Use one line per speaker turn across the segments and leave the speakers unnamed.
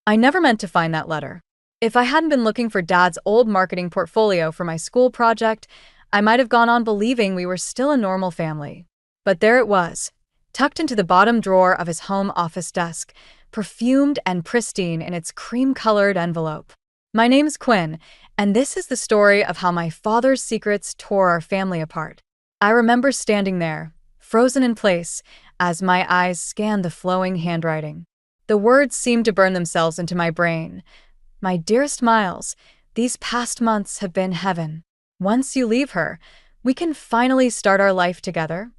I never meant to find that letter. If I hadn't been looking for Dad's old marketing portfolio for my school project, I might have gone on believing we were still a normal family. But there it was, tucked into the bottom drawer of his home office desk, perfumed and pristine in its cream-colored envelope. My name's Quinn, and this is the story of how my father's secrets tore our family apart. I remember standing there, frozen in place, as my eyes scanned the flowing handwriting. The words seemed to burn themselves into my brain. My dearest Miles, these past months have been heaven. Once you leave her, we can finally start our life together.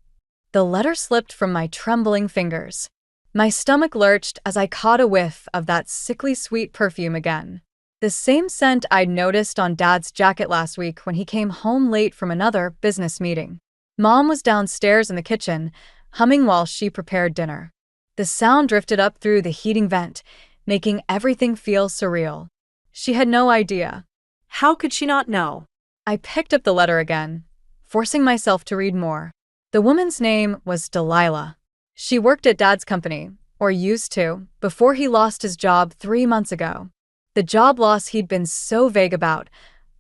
The letter slipped from my trembling fingers. My stomach lurched as I caught a whiff of that sickly sweet perfume again. The same scent I'd noticed on Dad's jacket last week when he came home late from another business meeting. Mom was downstairs in the kitchen, humming while she prepared dinner. The sound drifted up through the heating vent, making everything feel surreal. She had no idea.
How could she not know?
I picked up the letter again, forcing myself to read more. The woman's name was Delilah. She worked at Dad's company, or used to, before he lost his job 3 months ago. The job loss he'd been so vague about,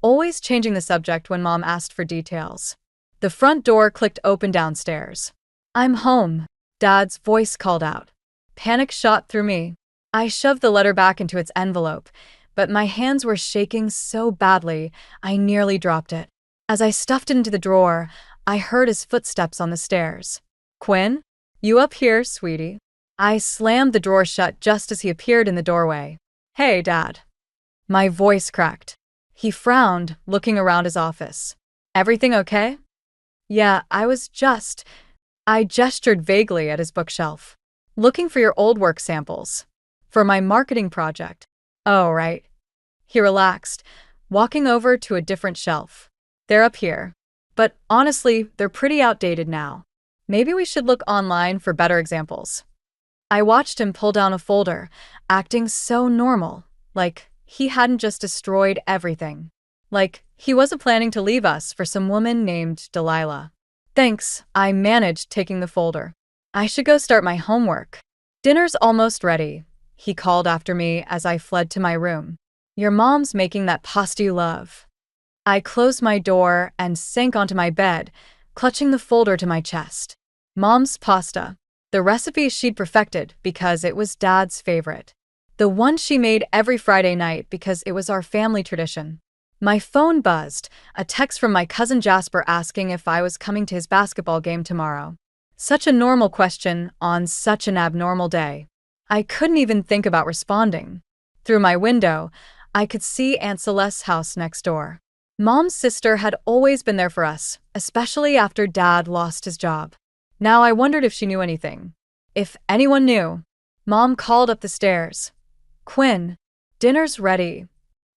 always changing the subject when Mom asked for details. The front door clicked open downstairs. "I'm home," Dad's voice called out. Panic shot through me. I shoved the letter back into its envelope, but my hands were shaking so badly I nearly dropped it. As I stuffed it into the drawer, I heard his footsteps on the stairs. "Quinn? You up here, sweetie?" I slammed the drawer shut just as he appeared in the doorway. "Hey, Dad." My voice cracked. He frowned, looking around his office. "Everything okay?" "Yeah, I gestured vaguely at his bookshelf. "Looking for your old work samples. For my marketing project." "Oh, right." He relaxed, walking over to a different shelf. "They're up here. But honestly, they're pretty outdated now. Maybe we should look online for better examples." I watched him pull down a folder, acting so normal, like he hadn't just destroyed everything. Like he wasn't planning to leave us for some woman named Delilah. "Thanks," I managed, taking the folder. "I should go start my homework." "Dinner's almost ready," he called after me as I fled to my room. "Your mom's making that pasta you love." I closed my door and sank onto my bed, clutching the folder to my chest. Mom's pasta. The recipe she'd perfected because it was Dad's favorite. The one she made every Friday night because it was our family tradition. My phone buzzed, a text from my cousin Jasper asking if I was coming to his basketball game tomorrow. Such a normal question on such an abnormal day. I couldn't even think about responding. Through my window, I could see Aunt Celeste's house next door. Mom's sister had always been there for us, especially after Dad lost his job. Now I wondered if she knew anything. If anyone knew. Mom called up the stairs. "Quinn, dinner's ready."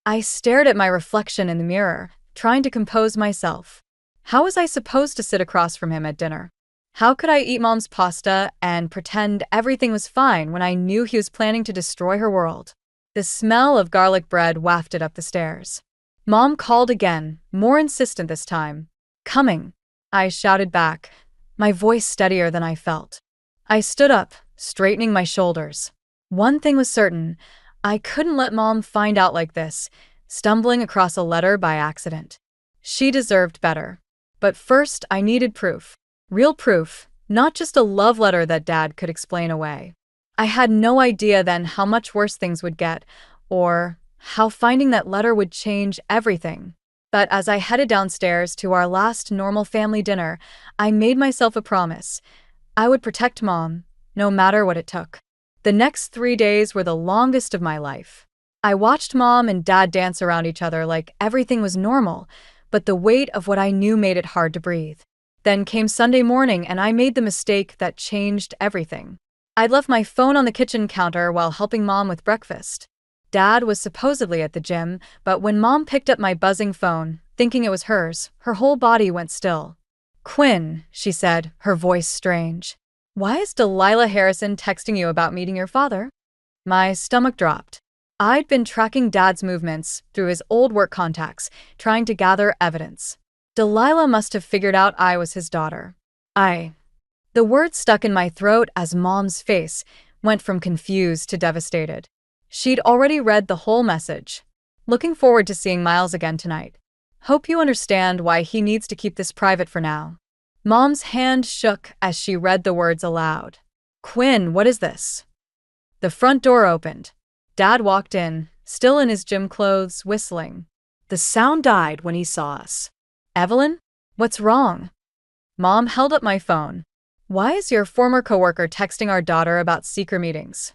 I stared at my reflection in the mirror, trying to compose myself. How was I supposed to sit across from him at dinner? How could I eat Mom's pasta and pretend everything was fine when I knew he was planning to destroy her world? The smell of garlic bread wafted up the stairs. Mom called again, more insistent this time. "Coming," I shouted back, my voice steadier than I felt. I stood up, straightening my shoulders. One thing was certain, I couldn't let Mom find out like this, stumbling across a letter by accident. She deserved better. But first, I needed proof. Real proof, not just a love letter that Dad could explain away. I had no idea then how much worse things would get, or how finding that letter would change everything. But as I headed downstairs to our last normal family dinner, I made myself a promise. I would protect Mom, no matter what it took. The next 3 days were the longest of my life. I watched Mom and Dad dance around each other like everything was normal, but the weight of what I knew made it hard to breathe. Then came Sunday morning and I made the mistake that changed everything. I'd left my phone on the kitchen counter while helping Mom with breakfast. Dad was supposedly at the gym, but when Mom picked up my buzzing phone, thinking it was hers, her whole body went still. "Quinn," she said, her voice strange. "Why is Delilah Harrison texting you about meeting your father?" My stomach dropped. I'd been tracking Dad's movements through his old work contacts, trying to gather evidence. Delilah must have figured out I was his daughter. The word stuck in my throat as Mom's face went from confused to devastated. She'd already read the whole message. Looking forward to seeing Miles again tonight. Hope you understand why he needs to keep this private for now. Mom's hand shook as she read the words aloud. Quinn, what is this? The front door opened. Dad walked in, still in his gym clothes, whistling.
The sound died when he saw us.
Evelyn? What's wrong? Mom held up my phone. Why is your former coworker texting our daughter about secret meetings?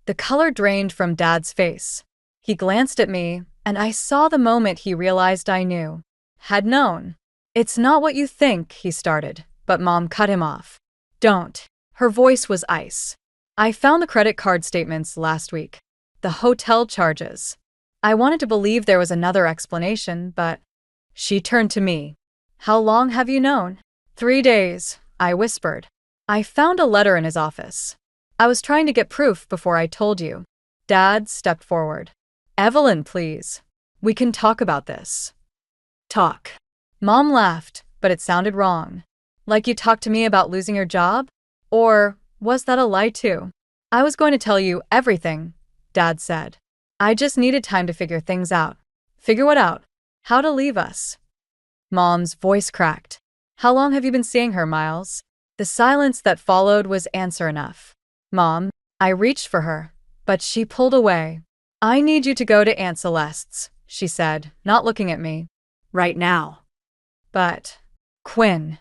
The color drained from Dad's face. He glanced at me, and I saw the moment he realized I knew. Had known. It's not what you think, he started, but Mom cut him off. Don't. Her voice was ice. I found the credit card statements last week. The hotel charges. I wanted to believe there was another explanation, but she turned to me. How long have you known? 3 days, I whispered. I found a letter in his office. I was trying to get proof before I told you. Dad stepped forward. Evelyn, please. We can talk about this.
Talk.
Mom laughed, but it sounded wrong. Like you talked to me about losing your job? Or was that a lie too? I was going to tell you everything, Dad said. I just needed time to figure things out. Figure what out? How to leave us. Mom's voice cracked. How long have you been seeing her, Miles? The silence that followed was answer enough. Mom, I reached for her, but she pulled away. I need you to go to Aunt Celeste's, she said, not looking at me.
Right now.
But, Quinn.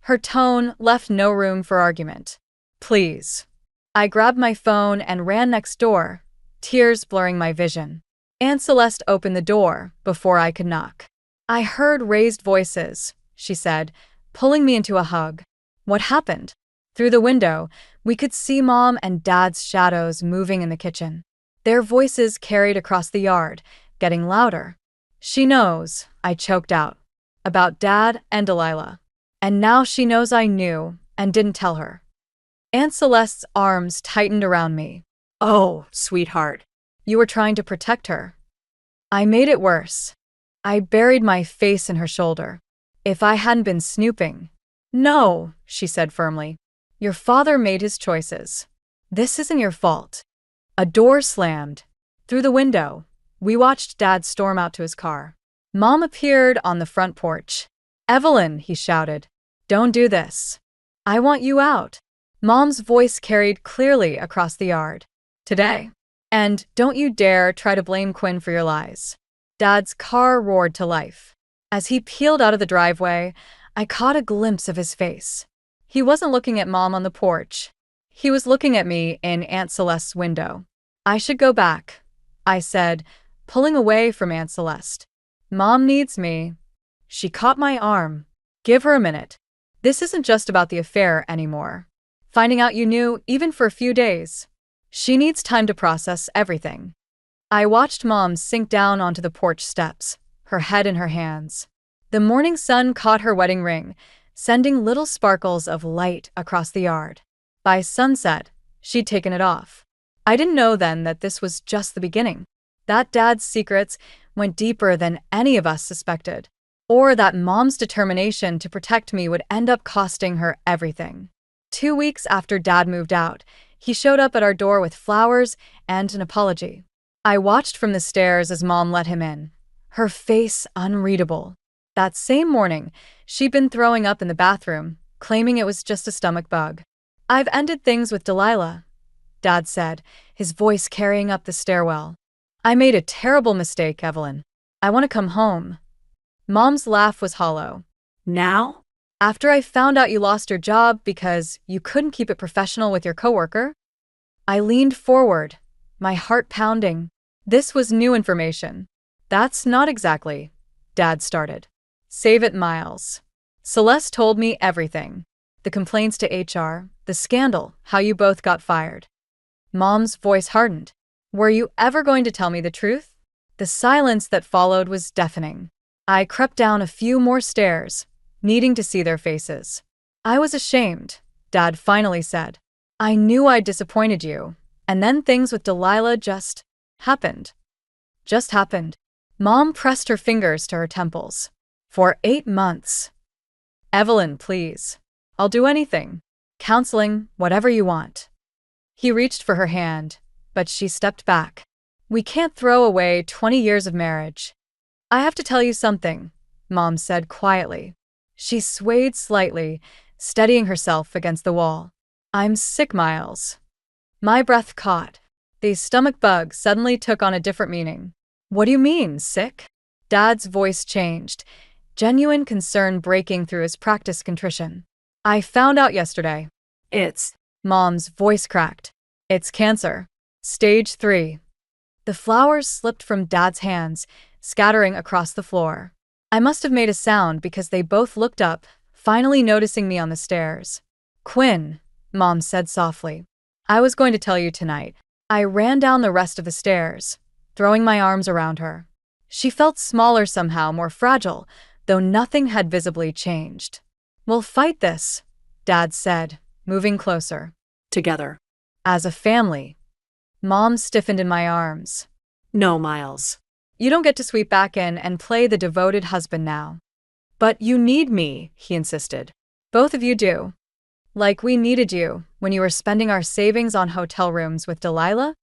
Her tone left no room for argument. Please. I grabbed my phone and ran next door, tears blurring my vision. Aunt Celeste opened the door before I could knock. I heard raised voices, she said, pulling me into a hug. What happened? Through the window, we could see Mom and Dad's shadows moving in the kitchen. Their voices carried across the yard, getting louder. She knows, I choked out. About Dad and Delilah. And now she knows I knew and didn't tell her. Aunt Celeste's arms tightened around me.
Oh, sweetheart.
You were trying to protect her. I made it worse. I buried my face in her shoulder. If I hadn't been snooping. No, she said firmly. Your father made his choices. This isn't your fault. A door slammed. Through the window, we watched Dad storm out to his car. Mom appeared on the front porch. Evelyn, he shouted. Don't do this. I want you out. Mom's voice carried clearly across the yard. Today. And don't you dare try to blame Quinn for your lies. Dad's car roared to life. As he peeled out of the driveway, I caught a glimpse of his face. He wasn't looking at Mom on the porch. He was looking at me in Aunt Celeste's window. I should go back, I said, pulling away from Aunt Celeste. Mom needs me. She caught my arm. Give her a minute. This isn't just about the affair anymore. Finding out you knew, even for a few days. She needs time to process everything. I watched Mom sink down onto the porch steps, her head in her hands. The morning sun caught her wedding ring, sending little sparkles of light across the yard. By sunset, she'd taken it off. I didn't know then that this was just the beginning. That Dad's secrets went deeper than any of us suspected. Or that Mom's determination to protect me would end up costing her everything. 2 weeks after Dad moved out, he showed up at our door with flowers and an apology. I watched from the stairs as Mom let him in, her face unreadable. That same morning, she'd been throwing up in the bathroom, claiming it was just a stomach bug. I've ended things with Delilah, Dad said, his voice carrying up the stairwell. I made a terrible mistake, Evelyn. I want to come home. Mom's laugh was hollow.
Now?
After I found out you lost your job because you couldn't keep it professional with your coworker? I leaned forward, my heart pounding. This was new information. That's not exactly, Dad started. Save it, Miles. Celeste told me everything. The complaints to HR, the scandal, how you both got fired. Mom's voice hardened. Were you ever going to tell me the truth? The silence that followed was deafening. I crept down a few more stairs, needing to see their faces. I was ashamed, Dad finally said. I knew I'd disappointed you, and then things with Delilah just happened. Just happened. Mom pressed her fingers to her temples. For 8 months. Evelyn, please. I'll do anything. Counseling, whatever you want. He reached for her hand, but she stepped back. We can't throw away 20 years of marriage. I have to tell you something, Mom said quietly. She swayed slightly, steadying herself against the wall. I'm sick, Miles. My breath caught. The stomach bug suddenly took on a different meaning. What do you mean, sick? Dad's voice changed, genuine concern breaking through his practiced contrition. I found out yesterday.
It's
Mom's voice cracked. It's cancer. Stage 3. The flowers slipped from Dad's hands, scattering across the floor. I must have made a sound because they both looked up, finally noticing me on the stairs. Quinn, Mom said softly. I was going to tell you tonight. I ran down the rest of the stairs, throwing my arms around her. She felt smaller somehow, more fragile, though nothing had visibly changed. We'll fight this, Dad said, moving closer.
together.
As a family. Mom stiffened in my arms.
No, Miles.
You don't get to sweep back in and play the devoted husband now. But you need me, he insisted. Both of you do. Like we needed you when you were spending our savings on hotel rooms with Delilah?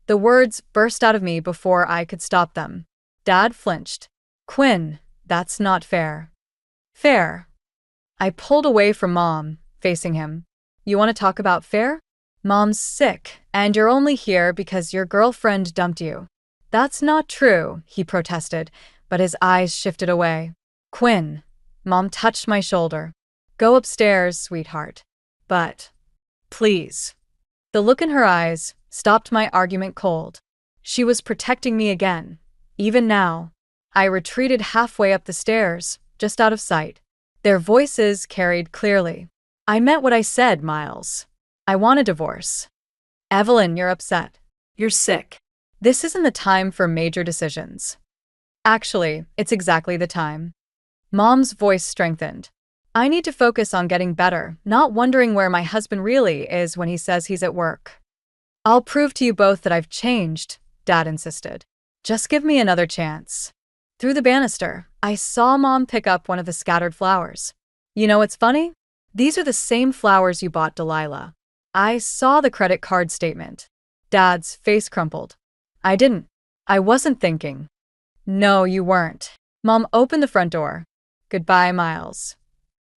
The words burst out of me before I could stop them. Dad flinched. Quinn, that's not fair. Fair. I pulled away from Mom, facing him. You want to talk about fair? Mom's sick, and you're only here because your girlfriend dumped you. That's not true, he protested, but his eyes shifted away. Quinn. Mom touched my shoulder. Go upstairs, sweetheart. But, please. The look in her eyes stopped my argument cold. She was protecting me again. Even now. I retreated halfway up the stairs, just out of sight. Their voices carried clearly. I meant what I said, Miles. I want a divorce. Evelyn, you're upset.
You're sick.
This isn't the time for major decisions. Actually, it's exactly the time. Mom's voice strengthened. I need to focus on getting better, not wondering where my husband really is when he says he's at work. I'll prove to you both that I've changed, Dad insisted. Just give me another chance. Through the banister, I saw Mom pick up one of the scattered flowers. You know what's funny? These are the same flowers you bought Delilah. I saw the credit card statement. Dad's face crumpled. I didn't. I wasn't thinking. No, you weren't. Mom opened the front door. Goodbye, Miles.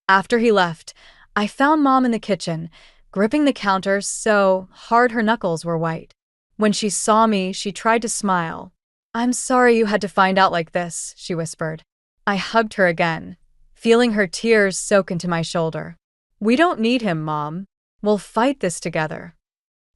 After he left, I found Mom in the kitchen, gripping the counter so hard her knuckles were white. When she saw me, she tried to smile. I'm sorry you had to find out like this, she whispered. I hugged her again, feeling her tears soak into my shoulder. We don't need him, Mom. We'll fight this together.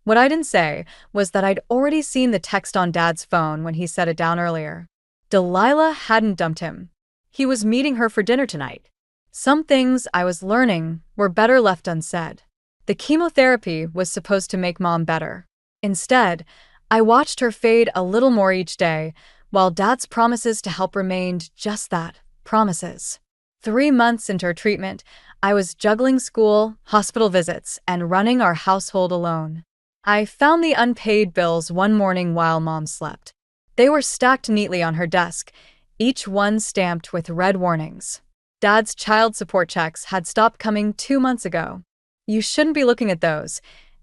What I didn't say was that I'd already seen the text on Dad's phone when he set it down earlier. Delilah hadn't dumped him. He was meeting her for dinner tonight. Some things I was learning were better left unsaid. The chemotherapy was supposed to make Mom better. Instead, I watched her fade a little more each day, while Dad's promises to help remained just that, promises. 3 months into her treatment, I was juggling school, hospital visits, and running our household alone. I found the unpaid bills one morning while Mom slept. They were stacked neatly on her desk, each one stamped with red warnings. Dad's child support checks had stopped coming 2 months ago. You shouldn't be looking at those,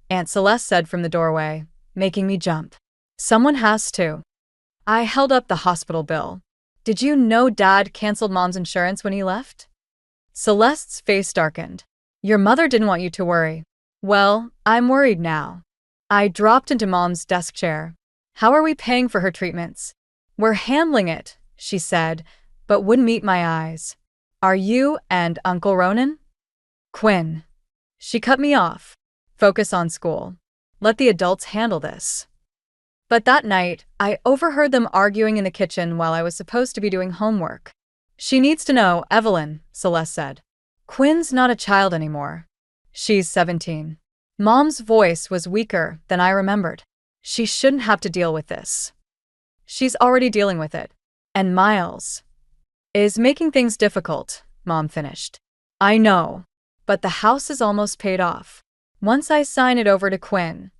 Aunt Celeste said from the doorway, making me jump. Someone has to. I held up the hospital bill. Did you know Dad canceled Mom's insurance when he left? Celeste's face darkened. Your mother didn't want you to worry. Well, I'm worried now. I dropped into Mom's desk chair. How are we paying for her treatments? We're handling it, she said, but wouldn't meet my eyes. Are you and Uncle Ronan? Quinn. She cut me off. Focus on school. Let the adults handle this. But that night, I overheard them arguing in the kitchen while I was supposed to be doing homework. She needs to know, Evelyn, Celeste said. Quinn's not a child anymore. She's 17. Mom's voice was weaker than I remembered. She shouldn't have to deal with this. She's already dealing with it. And Miles is making things difficult, Mom finished. I know, but the house is almost paid off. Once I sign it over to Quinn.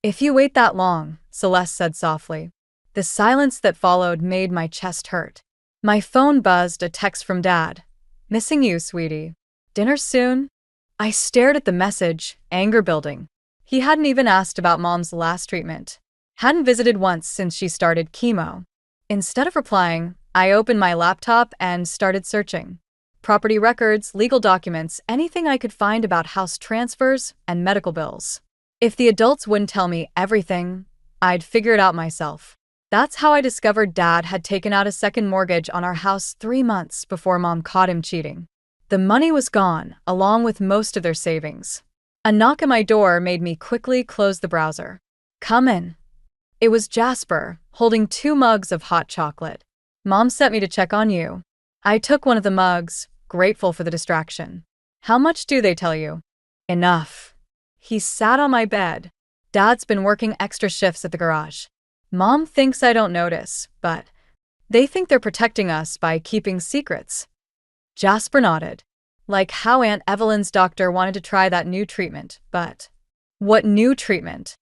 If you wait that long, Celeste said softly. The silence that followed made my chest hurt. My phone buzzed a text from Dad. Missing you, sweetie. Dinner soon? I stared at the message, anger building. He hadn't even asked about Mom's last treatment. Hadn't visited once since she started chemo. Instead of replying, I opened my laptop and started searching. Property records, legal documents, anything I could find about house transfers and medical bills. If the adults wouldn't tell me everything, I'd figure it out myself. That's how I discovered Dad had taken out a second mortgage on our house 3 months before Mom caught him cheating. The money was gone, along with most of their savings. A knock at my door made me quickly close the browser. Come in. It was Jasper, holding 2 mugs of hot chocolate. Mom sent me to check on you. I took one of the mugs, grateful for the distraction. How much do they tell you? Enough. He sat on my bed. Dad's been working extra shifts at the garage. Mom thinks I don't notice, but they think they're protecting us by keeping secrets. Jasper nodded. Like how Aunt Evelyn's doctor wanted to try that new treatment, but what new treatment?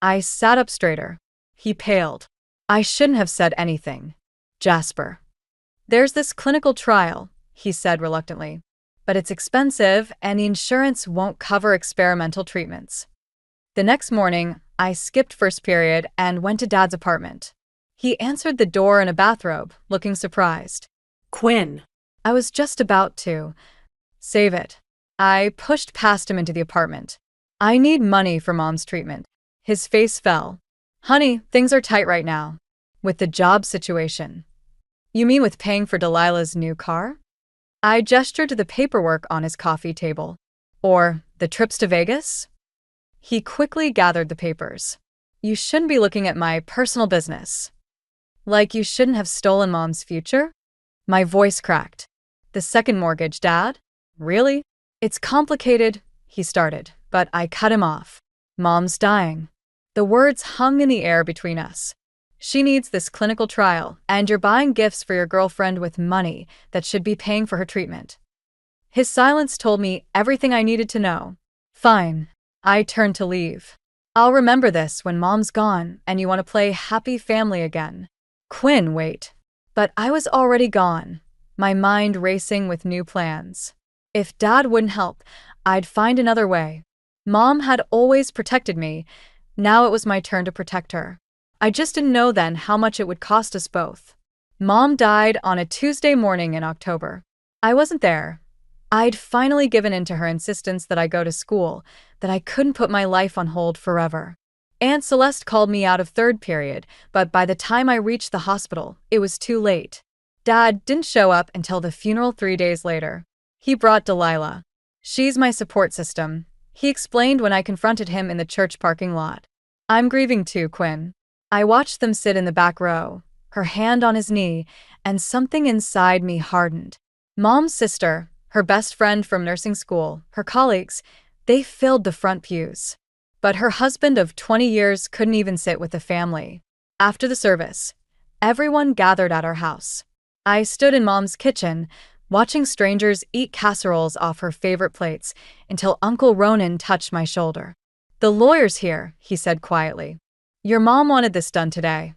I sat up straighter. He paled. I shouldn't have said anything. Jasper. There's this clinical trial, he said reluctantly, but it's expensive and the insurance won't cover experimental treatments. The next morning, I skipped first period and went to Dad's apartment. He answered the door in a bathrobe, looking surprised.
Quinn.
I was just about to. Save it. I pushed past him into the apartment. I need money for Mom's treatment. His face fell. Honey, things are tight right now. With the job situation. You mean with paying for Delilah's new car? I gestured to the paperwork on his coffee table. Or the trips to Vegas? He quickly gathered the papers. You shouldn't be looking at my personal business. Like you shouldn't have stolen Mom's future? My voice cracked. The second mortgage, Dad? Really? It's complicated, he started, but I cut him off. Mom's dying. The words hung in the air between us. She needs this clinical trial, and you're buying gifts for your girlfriend with money that should be paying for her treatment. His silence told me everything I needed to know. Fine. I turned to leave. I'll remember this when Mom's gone and you want to play happy family again. Quinn, wait. But I was already gone, my mind racing with new plans. If Dad wouldn't help, I'd find another way. Mom had always protected me. Now it was my turn to protect her. I just didn't know then how much it would cost us both. Mom died on a Tuesday morning in October. I wasn't there. I'd finally given in to her insistence that I go to school, that I couldn't put my life on hold forever. Aunt Celeste called me out of third period, but by the time I reached the hospital, it was too late. Dad didn't show up until the funeral 3 days later. He brought Delilah. She's my support system, he explained when I confronted him in the church parking lot. I'm grieving too, Quinn. I watched them sit in the back row, her hand on his knee, and something inside me hardened. Mom's sister, her best friend from nursing school, her colleagues, they filled the front pews. But her husband of 20 years couldn't even sit with the family. After the service, everyone gathered at our house. I stood in Mom's kitchen, watching strangers eat casseroles off her favorite plates until Uncle Ronan touched my shoulder. The lawyer's here, he said quietly. Your mom wanted this done today.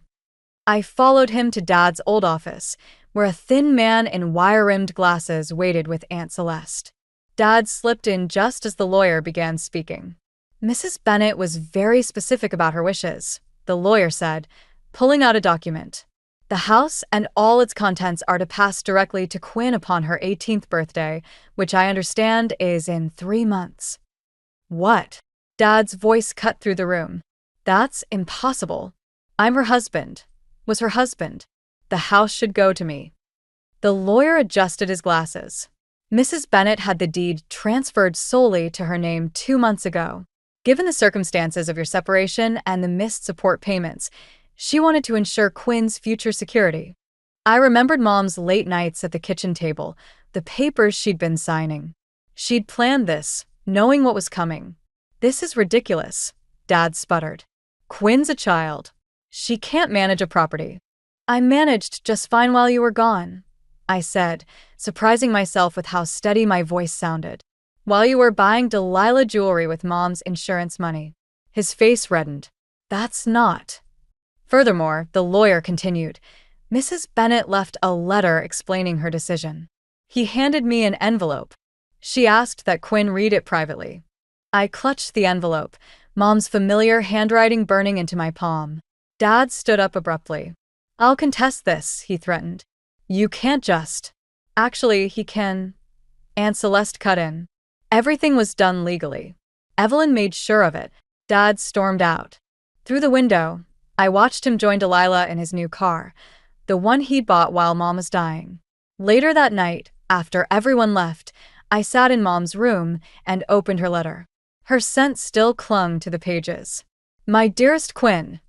I followed him to Dad's old office, where a thin man in wire-rimmed glasses waited with Aunt Celeste. Dad slipped in just as the lawyer began speaking. Mrs. Bennet was very specific about her wishes, the lawyer said, pulling out a document. The house and all its contents are to pass directly to Quinn upon her 18th birthday, which I understand is in 3 months. What? Dad's voice cut through the room. That's impossible. I'm her husband. Was her husband. The house should go to me. The lawyer adjusted his glasses. Mrs. Bennet had the deed transferred solely to her name 2 months ago. Given the circumstances of your separation and the missed support payments, she wanted to ensure Quinn's future security. I remembered Mom's late nights at the kitchen table, the papers she'd been signing. She'd planned this, knowing what was coming. This is ridiculous, Dad sputtered. Quinn's a child. She can't manage a property. I managed just fine while you were gone, I said, surprising myself with how steady my voice sounded. While you were buying Delilah jewelry with Mom's insurance money. His face reddened. That's not. Furthermore, the lawyer continued, Mrs. Bennet left a letter explaining her decision. He handed me an envelope. She asked that Quinn read it privately. I clutched the envelope, Mom's familiar handwriting burning into my palm. Dad stood up abruptly. I'll contest this, he threatened. You can't just. Actually, he can. Aunt Celeste cut in. Everything was done legally. Evelyn made sure of it. Dad stormed out. Through the window, I watched him join Delilah in his new car, the one he'd bought while Mom was dying. Later that night, after everyone left, I sat in Mom's room and opened her letter. Her scent still clung to the pages. My dearest Quinn,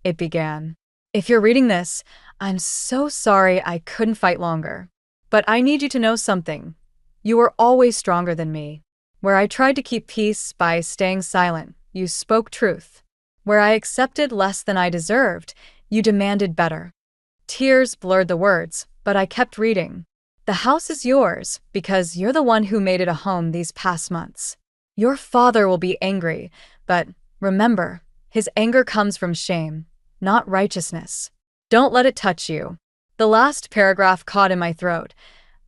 it began. If you're reading this, I'm so sorry I couldn't fight longer. But I need you to know something. You were always stronger than me. Where I tried to keep peace by staying silent, you spoke truth. Where I accepted less than I deserved, you demanded better. Tears blurred the words, but I kept reading. The house is yours because you're the one who made it a home these past months. Your father will be angry, but remember, his anger comes from shame, not righteousness. Don't let it touch you. The last paragraph caught in my throat.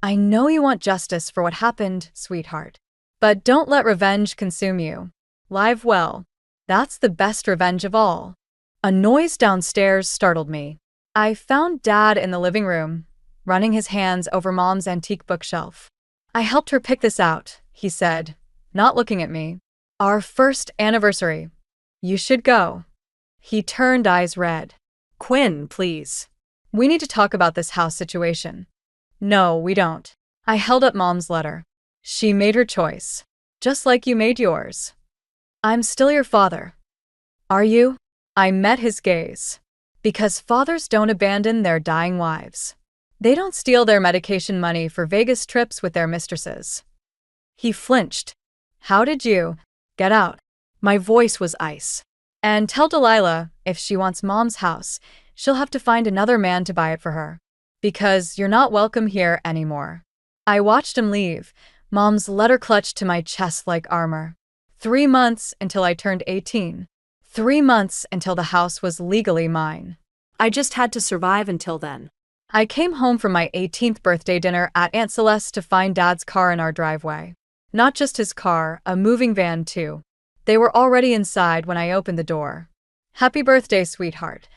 I know you want justice for what happened, sweetheart. But don't let revenge consume you. Live well. That's the best revenge of all. A noise downstairs startled me. I found Dad in the living room, running his hands over Mom's antique bookshelf. I helped her pick this out, he said, not looking at me. Our first anniversary. You should go. He turned eyes red.
Quinn, please.
We need to talk about this house situation. No, we don't. I held up Mom's letter. She made her choice, just like you made yours. I'm still your father. Are you? I met his gaze. Because fathers don't abandon their dying wives. They don't steal their medication money for Vegas trips with their mistresses. He flinched. How did you? Get out. My voice was ice. And tell Delilah, if she wants Mom's house, she'll have to find another man to buy it for her. Because you're not welcome here anymore. I watched him leave, Mom's letter clutched to my chest like armor. 3 months until I turned 18. 3 months until the house was legally mine.
I just had to survive until then.
I came home from my 18th birthday dinner at Aunt Celeste to find Dad's car in our driveway. Not just his car, a moving van too. They were already inside when I opened the door. Happy birthday, sweetheart,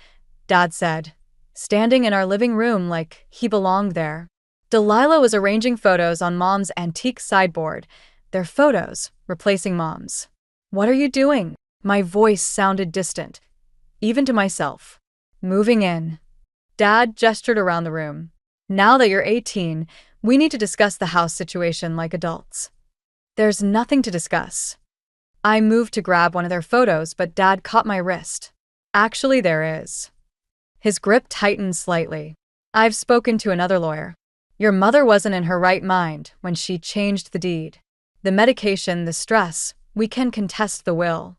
Dad said, standing in our living room like he belonged there. Delilah was arranging photos on Mom's antique sideboard, their photos replacing Mom's. What are you doing? My voice sounded distant, even to myself. Moving in. Dad gestured around the room. Now that you're 18, we need to discuss the house situation like adults. There's nothing to discuss. I moved to grab one of their photos, but Dad caught my wrist. Actually, there is. His grip tightened slightly. I've spoken to another lawyer. Your mother wasn't in her right mind when she changed the deed. The medication, the stress, we can contest the will.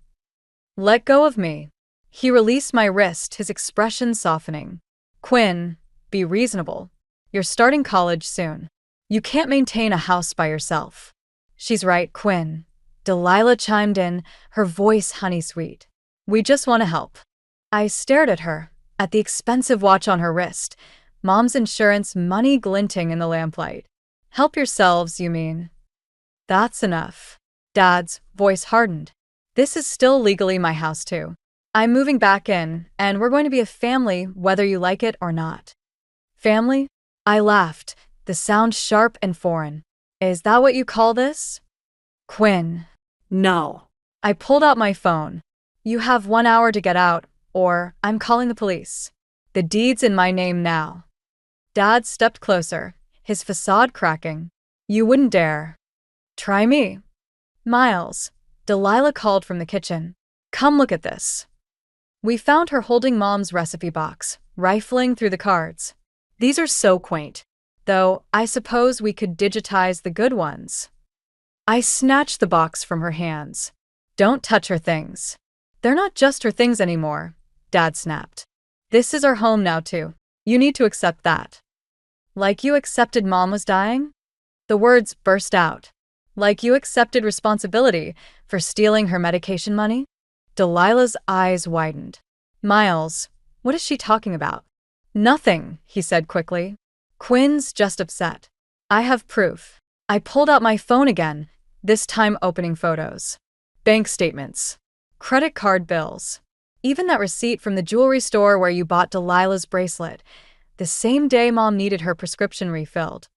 Let go of me. He released my wrist, his expression softening. Quinn, be reasonable. You're starting college soon. You can't maintain a house by yourself. She's right, Quinn. Delilah chimed in, her voice honey-sweet. We just want to help. I stared at her, at the expensive watch on her wrist, Mom's insurance money glinting in the lamplight. Help yourselves, you mean? That's enough. Dad's voice hardened. This is still legally my house too. I'm moving back in, and we're going to be a family whether you like it or not. Family? I laughed, the sound sharp and foreign. Is that what you call this? Quinn.
No.
I pulled out my phone. You have 1 hour to get out, or I'm calling the police. The deed's in my name now. Dad stepped closer, his facade cracking. You wouldn't dare. Try me. Miles. Delilah called from the kitchen. Come look at this. We found her holding Mom's recipe box, rifling through the cards. These are so quaint. Though, I suppose we could digitize the good ones. I snatched the box from her hands. Don't touch her things. They're not just her things anymore, Dad snapped. This is our home now too. You need to accept that. Like you accepted Mom was dying? The words burst out. Like you accepted responsibility for stealing her medication money? Delilah's eyes widened. Miles, what is she talking about? Nothing, he said quickly. Quinn's just upset. I have proof. I pulled out my phone again, this time opening photos. Bank statements. Credit card bills. Even that receipt from the jewelry store where you bought Delilah's bracelet, the same day Mom needed her prescription refilled.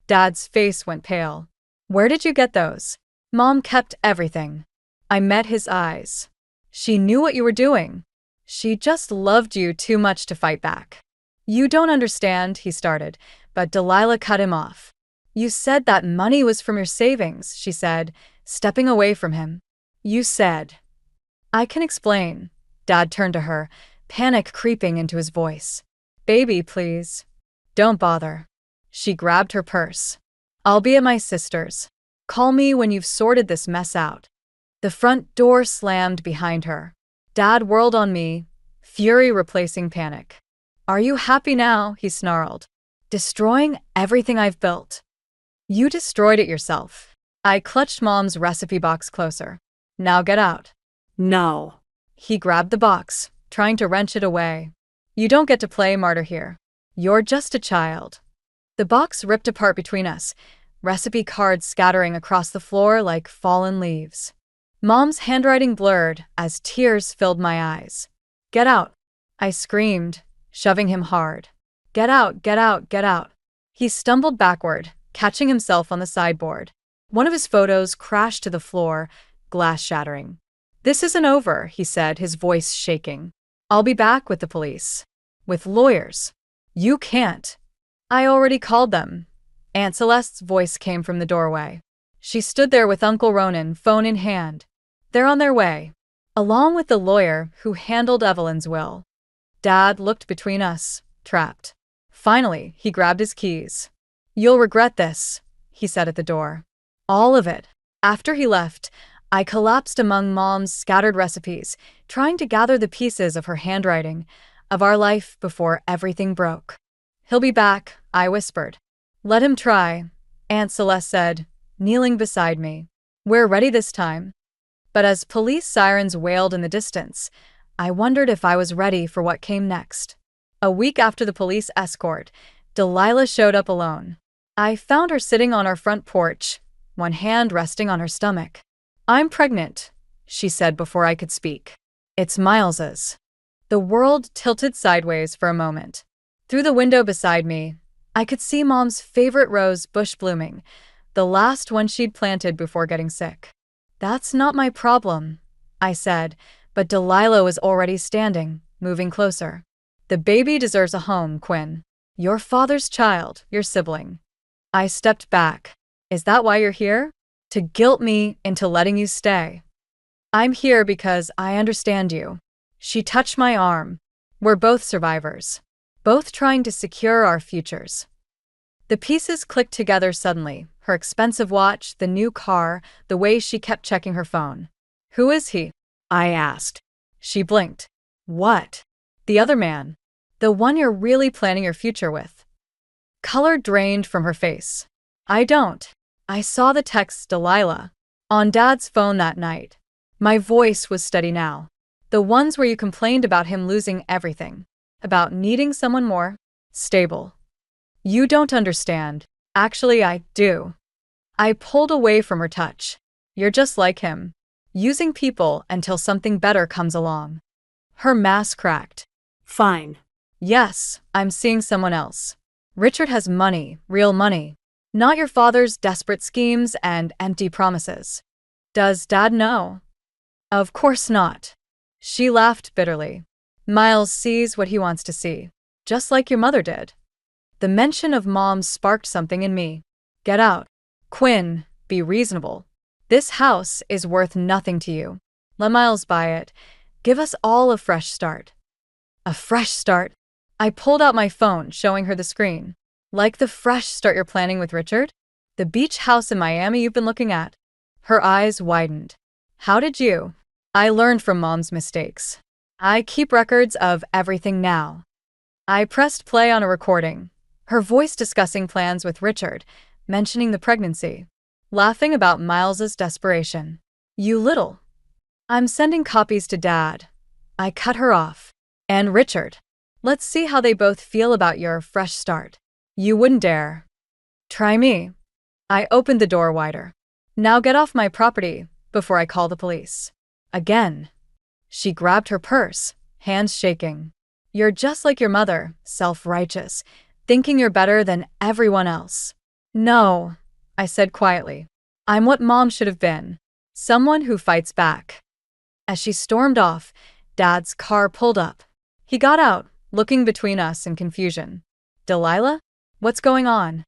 Dad's face went pale. Where did you get those? Mom kept everything. I met his eyes. She knew what you were doing. She just loved you too much to fight back. You don't understand, he started, but Delilah cut him off. You said that money was from your savings, she said, stepping away from him. You said. I can explain. Dad turned to her, panic creeping into his voice. Baby, please. Don't bother. She grabbed her purse. I'll be at my sister's. Call me when you've sorted this mess out. The front door slammed behind her. Dad whirled on me, fury replacing panic. Are you happy now? He snarled. Destroying everything I've built. You destroyed it yourself. I clutched Mom's recipe box closer. Now get out.
No.
He grabbed the box, trying to wrench it away. You don't get to play martyr here. You're just a child. The box ripped apart between us, recipe cards scattering across the floor like fallen leaves. Mom's handwriting blurred as tears filled my eyes. Get out, I screamed, shoving him hard. Get out, get out, get out. He stumbled backward, catching himself on the sideboard. One of his photos crashed to the floor, glass shattering. This isn't over, he said, his voice shaking. I'll be back with the police. With lawyers. You can't. I already called them. Aunt Celeste's voice came from the doorway. She stood there with Uncle Ronan, phone in hand. They're on their way, along with the lawyer who handled Evelyn's will. Dad looked between us, trapped. Finally, he grabbed his keys. You'll regret this, he said at the door. All of it. After he left, I collapsed among Mom's scattered recipes, trying to gather the pieces of her handwriting, of our life before everything broke. He'll be back, I whispered. Let him try, Aunt Celeste said, kneeling beside me. We're ready this time. But as police sirens wailed in the distance, I wondered if I was ready for what came next. A week after the police escort, Delilah showed up alone. I found her sitting on our front porch, one hand resting on her stomach. I'm pregnant, she said before I could speak. It's Miles's. The world tilted sideways for a moment. Through the window beside me, I could see Mom's favorite rose bush blooming, the last one she'd planted before getting sick. That's not my problem, I said, but Delilah was already standing, moving closer. The baby deserves a home, Quinn. Your father's child, your sibling. I stepped back. Is that why you're here? To guilt me into letting you stay. I'm here because I understand you. She touched my arm. We're both survivors, both trying to secure our futures. The pieces clicked together suddenly, her expensive watch, the new car, the way she kept checking her phone. Who is he? I asked. She blinked. What? The other man. The one you're really planning your future with. Color drained from her face. I don't. I saw the text Delilah on Dad's phone that night. My voice was steady now. The ones where you complained about him losing everything. About needing someone more stable. You don't understand. Actually, I do. I pulled away from her touch. You're just like him. Using people until something better comes along. Her mask cracked.
Fine.
Yes, I'm seeing someone else. Richard has money, real money. Not your father's desperate schemes and empty promises. Does Dad know? Of course not. She laughed bitterly. Miles sees what he wants to see, just like your mother did. The mention of Mom sparked something in me. Get out. Quinn, be reasonable. This house is worth nothing to you. Let Miles buy it. Give us all a fresh start. A fresh start? I pulled out my phone, showing her the screen. Like the fresh start you're planning with Richard? The beach house in Miami you've been looking at? Her eyes widened. How did you? I learned from Mom's mistakes. I keep records of everything now. I pressed play on a recording, her voice discussing plans with Richard, mentioning the pregnancy, laughing about Miles's desperation. You little. I'm sending copies to Dad. I cut her off. And Richard. Let's see how they both feel about your fresh start. You wouldn't dare. Try me. I opened the door wider. Now get off my property before I call the police. Again. She grabbed her purse, hands shaking. You're just like your mother, self-righteous, thinking you're better than everyone else. No, I said quietly. I'm what Mom should have been. Someone who fights back. As she stormed off, Dad's car pulled up. He got out, looking between us in confusion. Delilah? What's going on?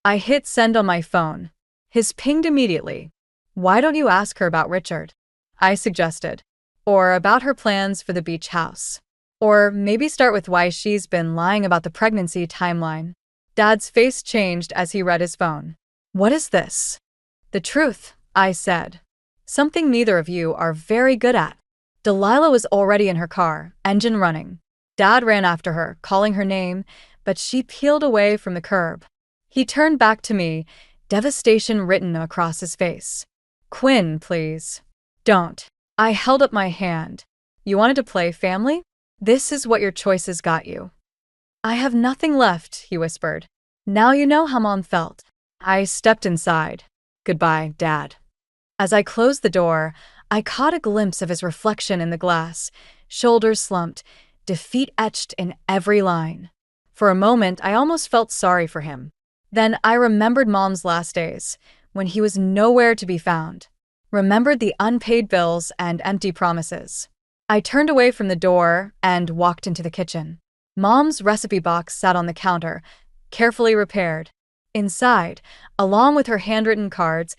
I hit send on my phone. His pinged immediately. Why don't you ask her about Richard? I suggested. Or about her plans for the beach house. Or maybe start with why she's been lying about the pregnancy timeline. Dad's face changed as he read his phone. What is this? The truth, I said. Something neither of you are very good at. Delilah was already in her car, engine running. Dad ran after her, calling her name, but she peeled away from the curb. He turned back to me, devastation written across his face. Quinn, please. Don't. I held up my hand. You wanted to play family? This is what your choices got you. I have nothing left, he whispered. Now you know how Mom felt. I stepped inside. Goodbye, Dad. As I closed the door, I caught a glimpse of his reflection in the glass, shoulders slumped, defeat etched in every line. For a moment, I almost felt sorry for him. Then I remembered Mom's last days, when he was nowhere to be found. Remembered the unpaid bills and empty promises. I turned away from the door and walked into the kitchen. Mom's recipe box sat on the counter, carefully repaired. Inside, along with her handwritten cards,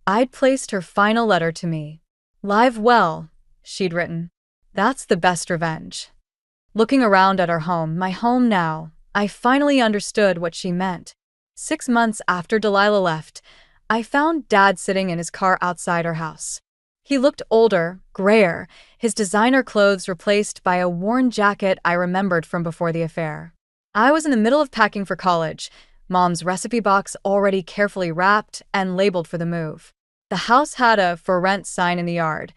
I'd placed her final letter to me. Live well, she'd written. That's the best revenge. Looking around at our home, my home now, I finally understood what she meant. 6 months after Delilah left, I found Dad sitting in his car outside our house. He looked older, grayer, his designer clothes replaced by a worn jacket I remembered from before the affair. I was in the middle of packing for college, Mom's recipe box already carefully wrapped and labeled for the move. The house had a for rent sign in the yard.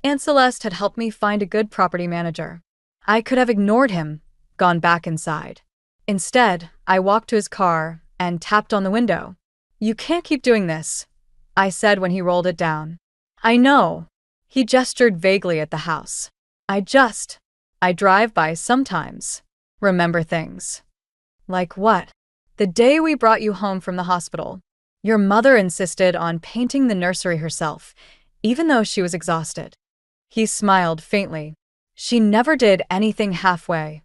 Aunt Celeste had helped me find a good property manager. I could have ignored him, gone back inside. Instead, I walked to his car and tapped on the window. You can't keep doing this, I said when he rolled it down. I know. He gestured vaguely at the house. I drive by sometimes. Remember things. Like what? The day we brought you home from the hospital. Your mother insisted on painting the nursery herself, even though she was exhausted. He smiled faintly. She never did anything halfway.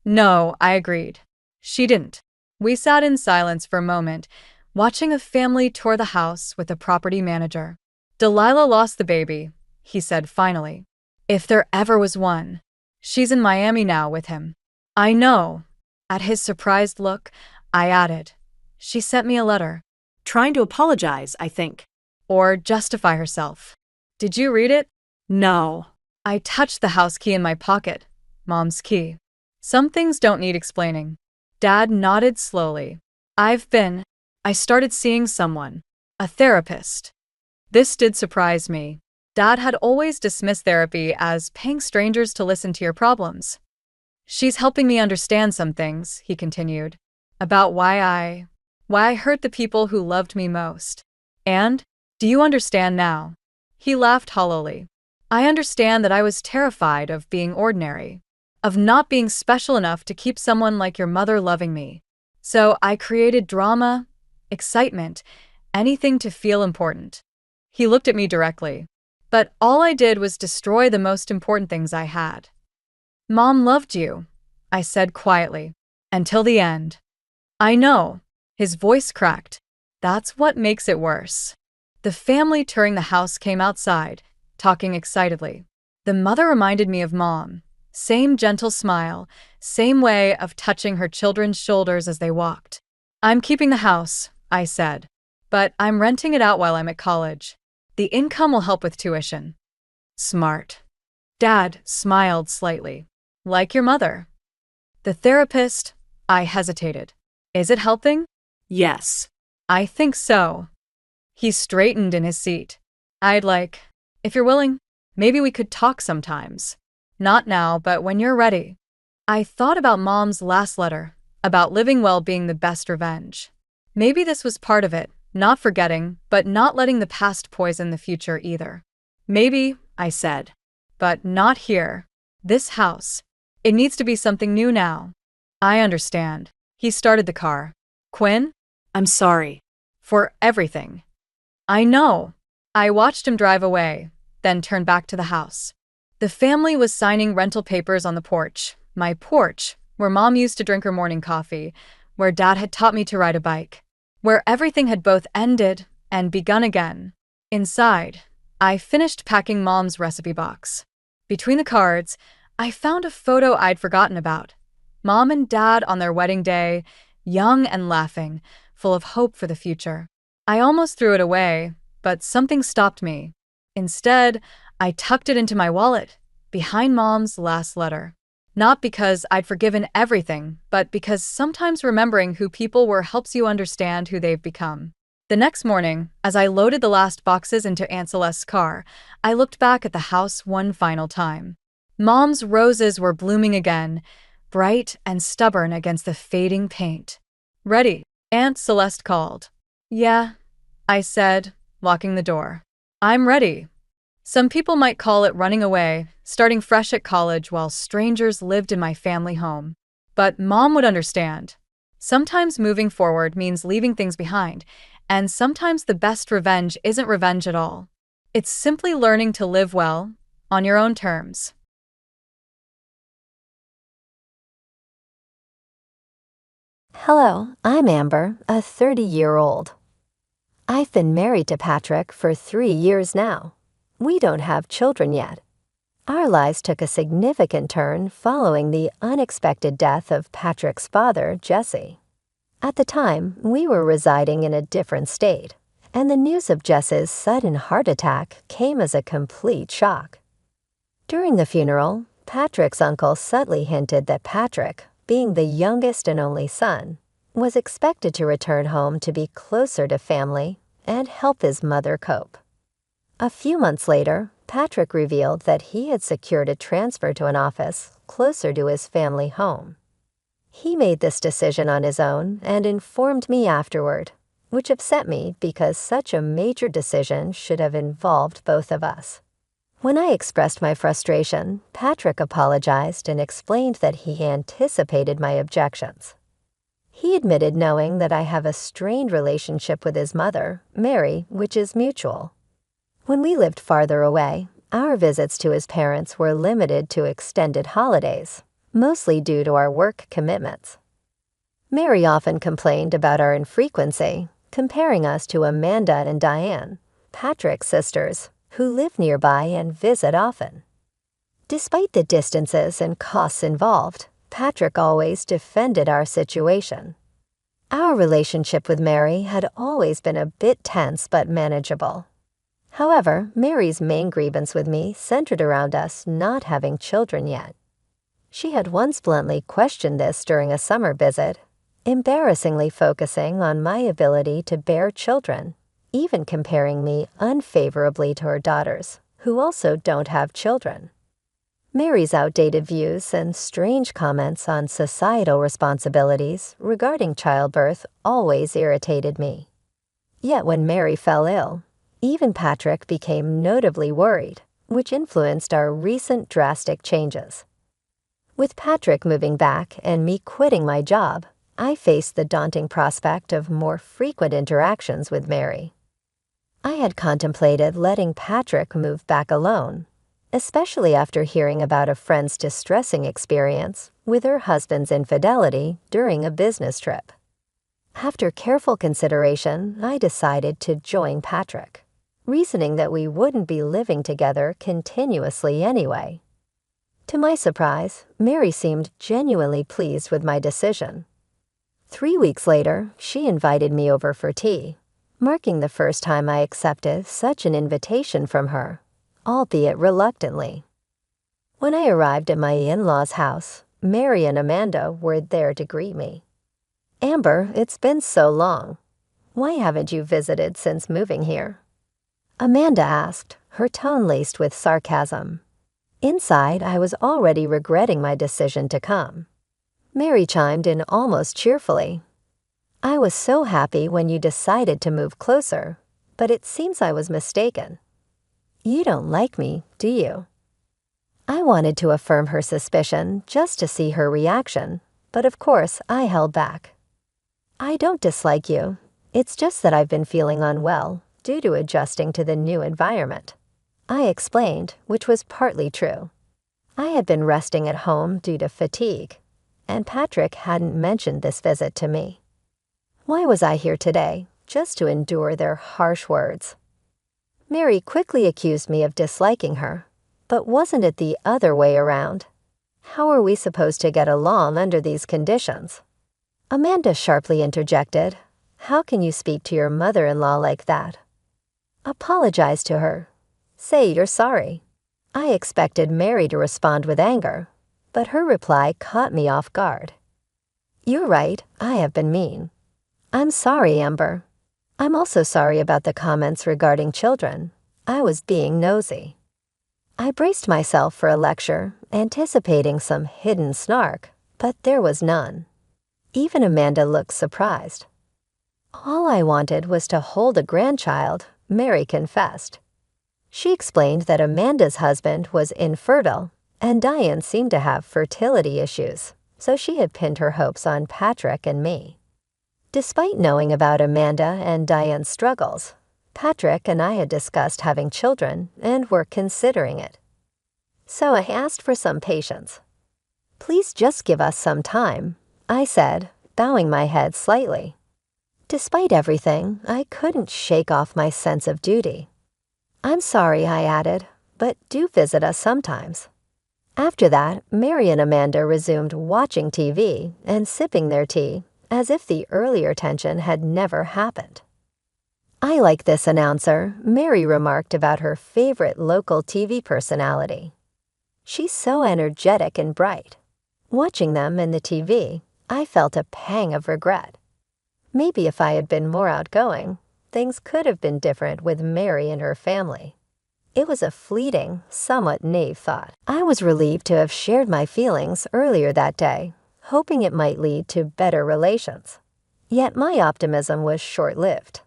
No, I agreed. She didn't. We sat in silence for a moment, watching a family tour the house with a property manager. Delilah lost the baby, he said finally. If there ever was one. She's in Miami now with him. I know. At his surprised look, I added. She sent me a letter.
Trying to apologize, I think.
Or justify herself. Did you read it?
No.
I touched the house key in my pocket. Mom's key. Some things don't need explaining. Dad nodded slowly. I started seeing someone. A therapist. This did surprise me. Dad had always dismissed therapy as paying strangers to listen to your problems. She's helping me understand some things, he continued, about why I hurt the people who loved me most. And, do you understand now? He laughed hollowly. I understand that I was terrified of being ordinary, of not being special enough to keep someone like your mother loving me. So I created drama, excitement, anything to feel important. He looked at me directly. But all I did was destroy the most important things I had. Mom loved you, I said quietly, until the end. I know. His voice cracked. That's what makes it worse. The family touring the house came outside, talking excitedly. The mother reminded me of Mom. Same gentle smile, same way of touching her children's shoulders as they walked. I'm keeping the house, I said. But I'm renting it out while I'm at college. The income will help with tuition. Smart. Dad smiled slightly. Like your mother. The therapist, I hesitated. Is it helping?
Yes.
I think so. He straightened in his seat. If you're willing, maybe we could talk sometimes. Not now, but when you're ready. I thought about Mom's last letter, about living well being the best revenge. Maybe this was part of it. Not forgetting, but not letting the past poison the future either. Maybe, I said. But not here. This house. It needs to be something new now. I understand. He started the car. Quinn?
I'm sorry.
For everything. I know. I watched him drive away, then turn back to the house. The family was signing rental papers on the porch. My porch, where Mom used to drink her morning coffee, where Dad had taught me to ride a bike, where everything had both ended and begun again. Inside, I finished packing Mom's recipe box. Between the cards, I found a photo I'd forgotten about. Mom and Dad on their wedding day, young and laughing, full of hope for the future. I almost threw it away, but something stopped me. Instead, I tucked it into my wallet, behind Mom's last letter. Not because I'd forgiven everything, but because sometimes remembering who people were helps you understand who they've become. The next morning, as I loaded the last boxes into Aunt Celeste's car, I looked back at the house one final time. Mom's roses were blooming again, bright and stubborn against the fading paint. "Ready?" Aunt Celeste called. "Yeah," I said, locking the door. "I'm ready." Some people might call it running away, starting fresh at college while strangers lived in my family home. But Mom would understand. Sometimes moving forward means leaving things behind, and sometimes the best revenge isn't revenge at all. It's simply learning to live well, on your own terms.
Hello, I'm Amber, a 30-year-old. I've been married to Patrick for 3 years now. We don't have children yet. Our lives took a significant turn following the unexpected death of Patrick's father, Jesse. At the time, we were residing in a different state, and the news of Jess's sudden heart attack came as a complete shock. During the funeral, Patrick's uncle subtly hinted that Patrick, being the youngest and only son, was expected to return home to be closer to family and help his mother cope. A few months later, Patrick revealed that he had secured a transfer to an office closer to his family home. He made this decision on his own and informed me afterward, which upset me because such a major decision should have involved both of us. When I expressed my frustration, Patrick apologized and explained that he anticipated my objections. He admitted knowing that I have a strained relationship with his mother, Mary, which is mutual. When we lived farther away, our visits to his parents were limited to extended holidays, mostly due to our work commitments. Mary often complained about our infrequency, comparing us to Amanda and Diane, Patrick's sisters, who live nearby and visit often. Despite the distances and costs involved, Patrick always defended our situation. Our relationship with Mary had always been a bit tense but manageable. However, Mary's main grievance with me centered around us not having children yet. She had once bluntly questioned this during a summer visit, embarrassingly focusing on my ability to bear children, even comparing me unfavorably to her daughters, who also don't have children. Mary's outdated views and strange comments on societal responsibilities regarding childbirth always irritated me. Yet when Mary fell ill, even Patrick became notably worried, which influenced our recent drastic changes. With Patrick moving back and me quitting my job, I faced the daunting prospect of more frequent interactions with Mary. I had contemplated letting Patrick move back alone, especially after hearing about a friend's distressing experience with her husband's infidelity during a business trip. After careful consideration, I decided to join Patrick, reasoning that we wouldn't be living together continuously anyway. To my surprise, Mary seemed genuinely pleased with my decision. 3 weeks later, she invited me over for tea, marking the first time I accepted such an invitation from her, albeit reluctantly. When I arrived at my in-laws' house, Mary and Amanda were there to greet me. "Amber, it's been so long. Why haven't you visited since moving here?" Amanda asked, her tone laced with sarcasm. Inside, I was already regretting my decision to come. Mary chimed in almost cheerfully. "I was so happy when you decided to move closer, but it seems I was mistaken. You don't like me, do you?" I wanted to affirm her suspicion just to see her reaction, but of course I held back. I don't dislike you. It's just that I've been feeling unwell due to adjusting to the new environment. I explained, which was partly true. I had been resting at home due to fatigue, and Patrick hadn't mentioned this visit to me. Why was I here today, just to endure their harsh words? Mary quickly accused me of disliking her, but wasn't it the other way around? How are we supposed to get along under these conditions? Amanda sharply interjected, "How can you speak to your mother-in-law like that? Apologize to her. Say you're sorry." I expected Mary to respond with anger, but her reply caught me off guard. "You're right, I have been mean. I'm sorry, Amber. I'm also sorry about the comments regarding children. I was being nosy." I braced myself for a lecture, anticipating some hidden snark, but there was none. Even Amanda looked surprised. All I wanted was to hold a grandchild, Mary confessed. She explained that Amanda's husband was infertile, and Diane seemed to have fertility issues, so she had pinned her hopes on Patrick and me. Despite knowing about Amanda and Diane's struggles, Patrick and I had discussed having children and were considering it. So I asked for some patience. "Please just give us some time," I said, bowing my head slightly. Despite everything, I couldn't shake off my sense of duty. "I'm sorry," I added, "but do visit us sometimes." After that, Mary and Amanda resumed watching TV and sipping their tea as if the earlier tension had never happened. "I like this announcer," Mary remarked about her favorite local TV personality. "She's so energetic and bright." Watching them in the TV, I felt a pang of regret. Maybe if I had been more outgoing, things could have been different with Mary and her family. It was a fleeting, somewhat naive thought. I was relieved to have shared my feelings earlier that day, hoping it might lead to better relations. Yet my optimism was short-lived.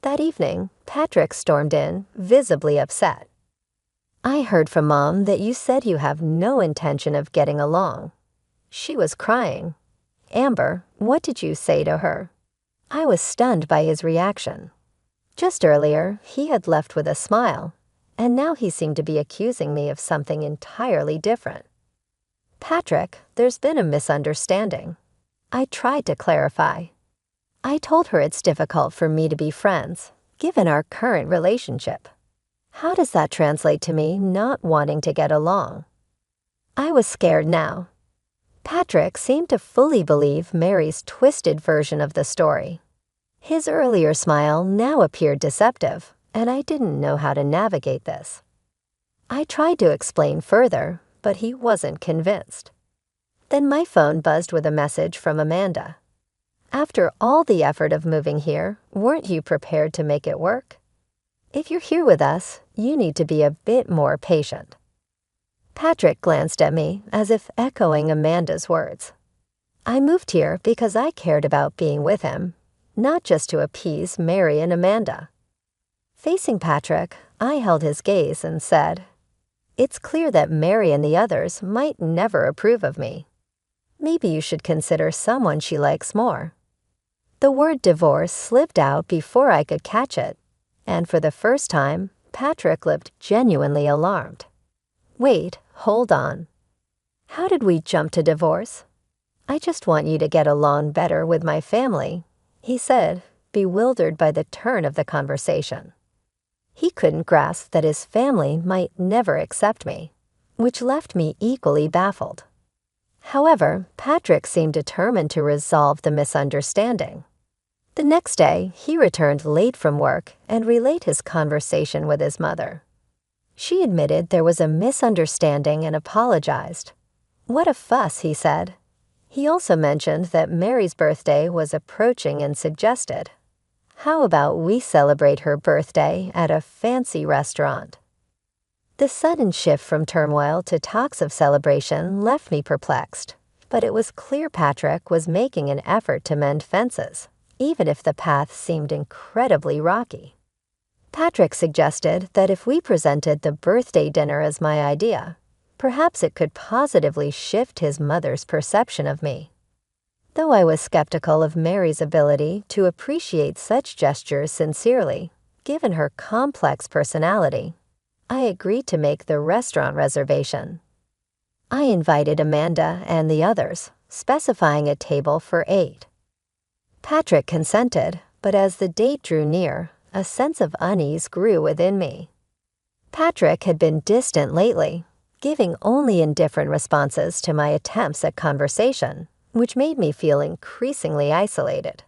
That evening, Patrick stormed in, visibly upset. "I heard from Mom that you said you have no intention of getting along." She was crying. "Amber, what did you say to her?" I was stunned by his reaction. Just earlier, he had left with a smile, and now he seemed to be accusing me of something entirely different. "Patrick, there's been a misunderstanding." I tried to clarify. I told her it's difficult for me to be friends, given our current relationship. How does that translate to me not wanting to get along? I was scared now. Patrick seemed to fully believe Mary's twisted version of the story. His earlier smile now appeared deceptive, and I didn't know how to navigate this. I tried to explain further, but he wasn't convinced. Then my phone buzzed with a message from Amanda. "After all the effort of moving here, weren't you prepared to make it work? If you're here with us, you need to be a bit more patient." Patrick glanced at me as if echoing Amanda's words. I moved here because I cared about being with him, not just to appease Mary and Amanda. Facing Patrick, I held his gaze and said, "It's clear that Mary and the others might never approve of me. Maybe you should consider someone she likes more." The word divorce slipped out before I could catch it, and for the first time, Patrick looked genuinely alarmed. "Wait, hold on. How did we jump to divorce? I just want you to get along better with my family," he said, bewildered by the turn of the conversation. He couldn't grasp that his family might never accept me, which left me equally baffled. However, Patrick seemed determined to resolve the misunderstanding. The next day, he returned late from work and relayed his conversation with his mother. She admitted there was a misunderstanding and apologized. "What a fuss," he said. He also mentioned that Mary's birthday was approaching and suggested, "How about we celebrate her birthday at a fancy restaurant?" The sudden shift from turmoil to talks of celebration left me perplexed, but it was clear Patrick was making an effort to mend fences, even if the path seemed incredibly rocky. Patrick suggested that if we presented the birthday dinner as my idea, Perhaps it could positively shift his mother's perception of me. Though I was skeptical of Mary's ability to appreciate such gestures sincerely, given her complex personality, I agreed to make the restaurant reservation. I invited Amanda and the others, specifying a table for 8. Patrick consented, but as the date drew near, a sense of unease grew within me. Patrick had been distant lately, giving only indifferent responses to my attempts at conversation, which made me feel increasingly isolated.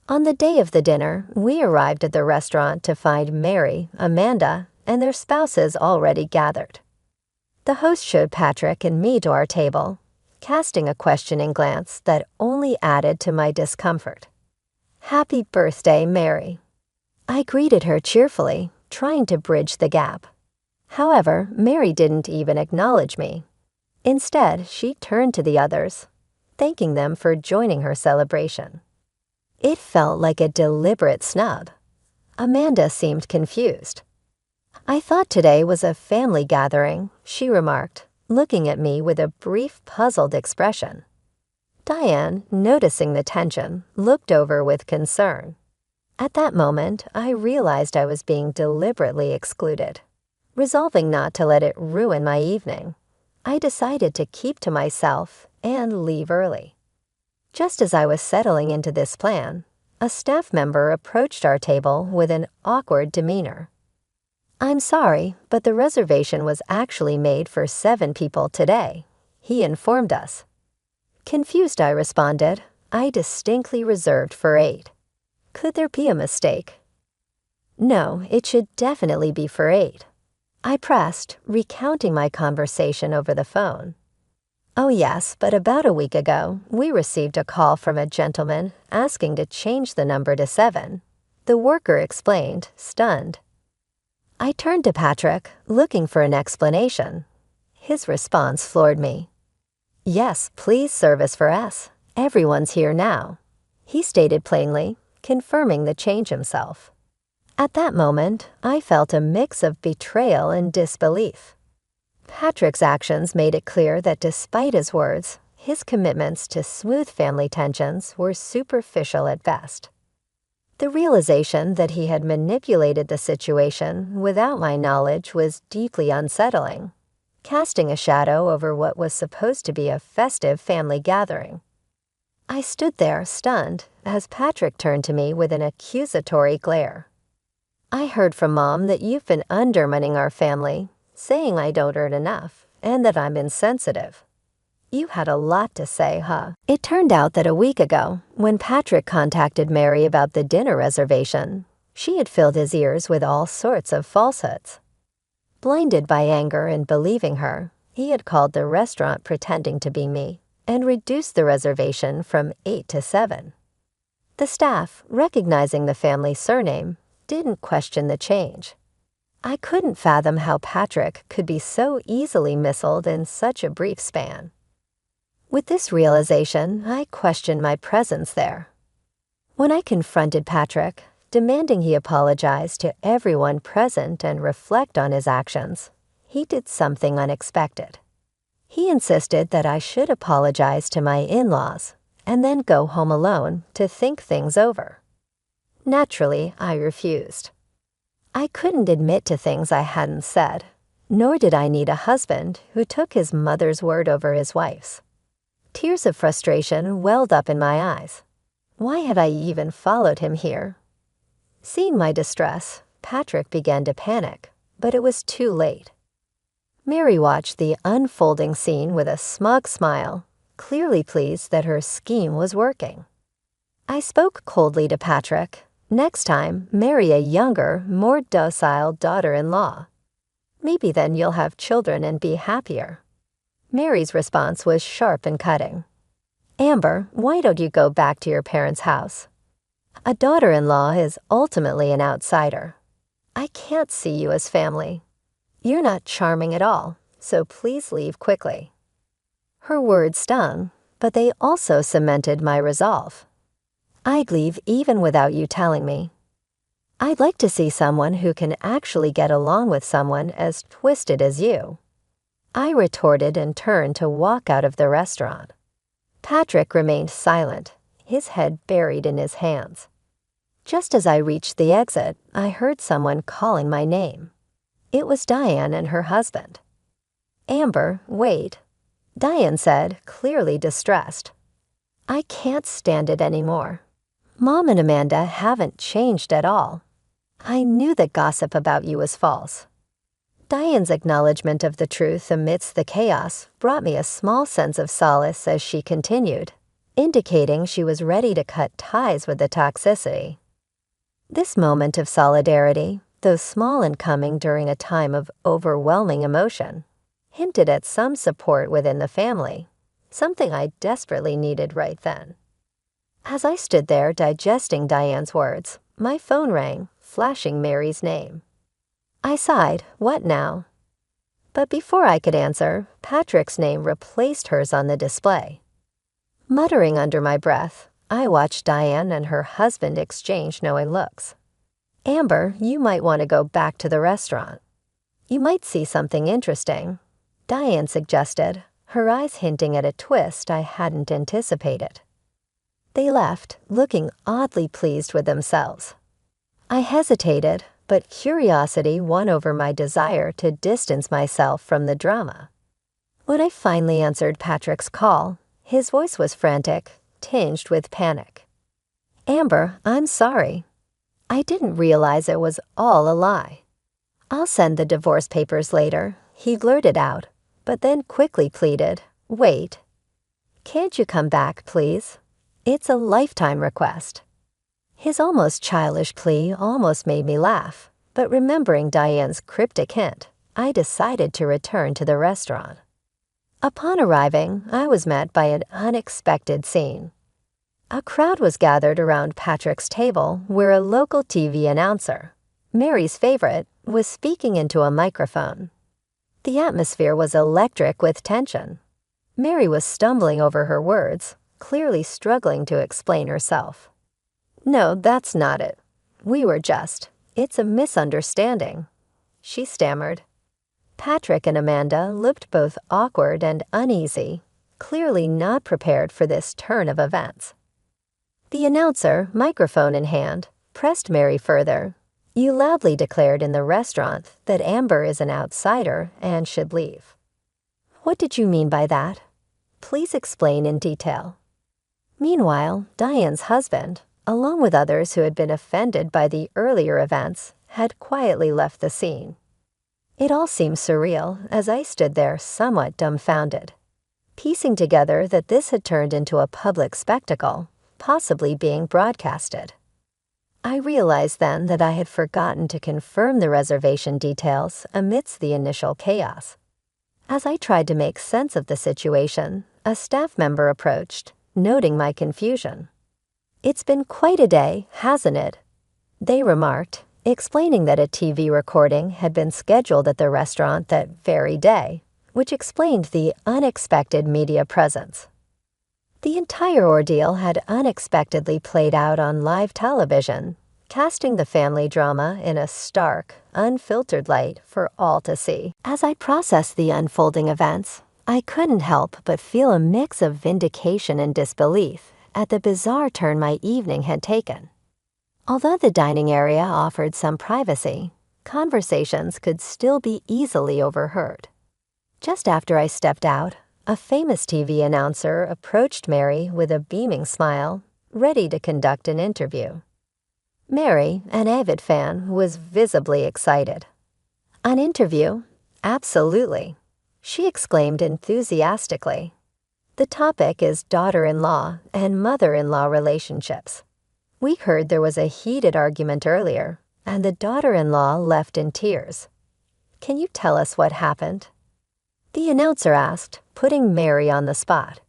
On the day of the dinner, we arrived at the restaurant to find Mary, Amanda, and their spouses already gathered. The host showed Patrick and me to our table, casting a questioning glance that only added to my discomfort. "Happy birthday, Mary." I greeted her cheerfully, trying to bridge the gap. However, Mary didn't even acknowledge me. Instead, she turned to the others, thanking them for joining her celebration. It felt like a deliberate snub. Amanda seemed confused. "I thought today was a family gathering," she remarked, looking at me with a brief, puzzled expression. Diane, noticing the tension, looked over with concern. At that moment, I realized I was being deliberately excluded. Resolving not to let it ruin my evening, I decided to keep to myself and leave early. Just as I was settling into this plan, a staff member approached our table with an awkward demeanor. "I'm sorry, but the reservation was actually made for 7 people today," he informed us. Confused, I responded, "I distinctly reserved for 8. Could there be a mistake?" "No, it should definitely be for 8. I pressed, recounting my conversation over the phone. "Oh yes, but about a week ago, we received a call from a gentleman asking to change the number to 7. The worker explained, stunned. I turned to Patrick, looking for an explanation. His response floored me. "Yes, please service for S. Everyone's here now," he stated plainly, confirming the change himself. At that moment, I felt a mix of betrayal and disbelief. Patrick's actions made it clear that despite his words, his commitments to smooth family tensions were superficial at best. The realization that he had manipulated the situation without my knowledge was deeply unsettling, casting a shadow over what was supposed to be a festive family gathering. I stood there stunned as Patrick turned to me with an accusatory glare. "I heard from Mom that you've been undermining our family, saying I don't earn enough and that I'm insensitive. You had a lot to say, huh?" It turned out that a week ago, when Patrick contacted Mary about the dinner reservation, she had filled his ears with all sorts of falsehoods. Blinded by anger and believing her, he had called the restaurant pretending to be me and reduced the reservation from 8 to 7. The staff, recognizing the family surname, didn't question the change. I couldn't fathom how Patrick could be so easily misled in such a brief span. With this realization, I questioned my presence there. When I confronted Patrick, demanding he apologize to everyone present and reflect on his actions, he did something unexpected. He insisted that I should apologize to my in-laws and then go home alone to think things over. Naturally, I refused. I couldn't admit to things I hadn't said, nor did I need a husband who took his mother's word over his wife's. Tears of frustration welled up in my eyes. Why had I even followed him here? Seeing my distress, Patrick began to panic, but it was too late. Mary watched the unfolding scene with a smug smile, clearly pleased that her scheme was working. I spoke coldly to Patrick. "Next time, marry a younger, more docile daughter-in-law. Maybe then you'll have children and be happier." Mary's response was sharp and cutting. "Amber, why don't you go back to your parents' house? A daughter-in-law is ultimately an outsider. I can't see you as family. You're not charming at all, so please leave quickly." Her words stung, but they also cemented my resolve. "I'd leave even without you telling me. I'd like to see someone who can actually get along with someone as twisted as you." I retorted and turned to walk out of the restaurant. Patrick remained silent, his head buried in his hands. Just as I reached the exit, I heard someone calling my name. It was Diane and her husband. "Amber, wait," Diane said, clearly distressed. "I can't stand it anymore. Mom and Amanda haven't changed at all. I knew that gossip about you was false." Diane's acknowledgement of the truth amidst the chaos brought me a small sense of solace as she continued, indicating she was ready to cut ties with the toxicity. This moment of solidarity, though small and coming during a time of overwhelming emotion, hinted at some support within the family, something I desperately needed right then. As I stood there digesting Diane's words, my phone rang, flashing Mary's name. I sighed, "What now?" But before I could answer, Patrick's name replaced hers on the display. Muttering under my breath, I watched Diane and her husband exchange knowing looks. "Amber, you might want to go back to the restaurant. You might see something interesting," Diane suggested, her eyes hinting at a twist I hadn't anticipated. They left, looking oddly pleased with themselves. I hesitated, but curiosity won over my desire to distance myself from the drama. When I finally answered Patrick's call, his voice was frantic, tinged with panic. "Amber, I'm sorry. I didn't realize it was all a lie. I'll send the divorce papers later," he blurted out, but then quickly pleaded, "Wait. Can't you come back, please? It's a lifetime request." His almost childish plea almost made me laugh, but remembering Diane's cryptic hint, I decided to return to the restaurant. Upon arriving, I was met by an unexpected scene. A crowd was gathered around Patrick's table where a local TV announcer, Mary's favorite, was speaking into a microphone. The atmosphere was electric with tension. Mary was stumbling over her words, clearly struggling to explain herself. "No, that's not it. It's a misunderstanding," she stammered. Patrick and Amanda looked both awkward and uneasy, clearly not prepared for this turn of events. The announcer, microphone in hand, pressed Mary further. "You loudly declared in the restaurant that Amber is an outsider and should leave. What did you mean by that? Please explain in detail." Meanwhile, Diane's husband, along with others who had been offended by the earlier events, had quietly left the scene. It all seemed surreal as I stood there somewhat dumbfounded, piecing together that this had turned into a public spectacle, possibly being broadcasted. I realized then that I had forgotten to confirm the reservation details amidst the initial chaos. As I tried to make sense of the situation, a staff member approached, noting my confusion. "It's been quite a day, hasn't it?" they remarked, explaining that a TV recording had been scheduled at the restaurant that very day, which explained the unexpected media presence. The entire ordeal had unexpectedly played out on live television, casting the family drama in a stark, unfiltered light for all to see. As I processed the unfolding events, I couldn't help but feel a mix of vindication and disbelief at the bizarre turn my evening had taken. Although the dining area offered some privacy, conversations could still be easily overheard. Just after I stepped out, a famous TV announcer approached Mary with a beaming smile, ready to conduct an interview. Mary, an avid fan, was visibly excited. "An interview? Absolutely," she exclaimed enthusiastically. "The topic is daughter-in-law and mother-in-law relationships. We heard there was a heated argument earlier, and the daughter-in-law left in tears. Can you tell us what happened?" The announcer asked, putting Mary on the spot.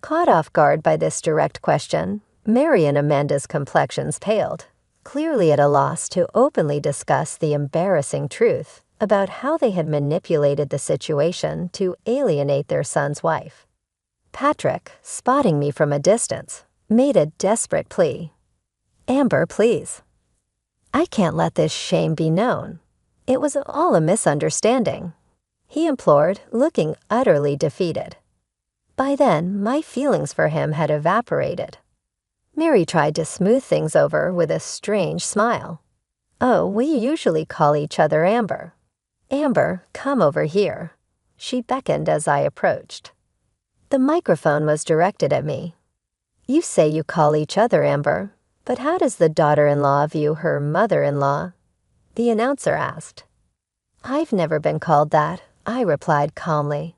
Caught off guard by this direct question, Mary and Amanda's complexions paled, clearly at a loss to openly discuss the embarrassing truth about how they had manipulated the situation to alienate their son's wife. Patrick, spotting me from a distance, made a desperate plea. "Amber, please. I can't let this shame be known. It was all a misunderstanding." he implored, looking utterly defeated. By then, my feelings for him had evaporated. Mary tried to smooth things over with a strange smile. "Oh, we usually call each other Amber. Amber, come over here." She beckoned as I approached. The microphone was directed at me. "You say you call each other Amber, but how does the daughter-in-law view her mother-in-law?" the announcer asked. "I've never been called that," I replied calmly.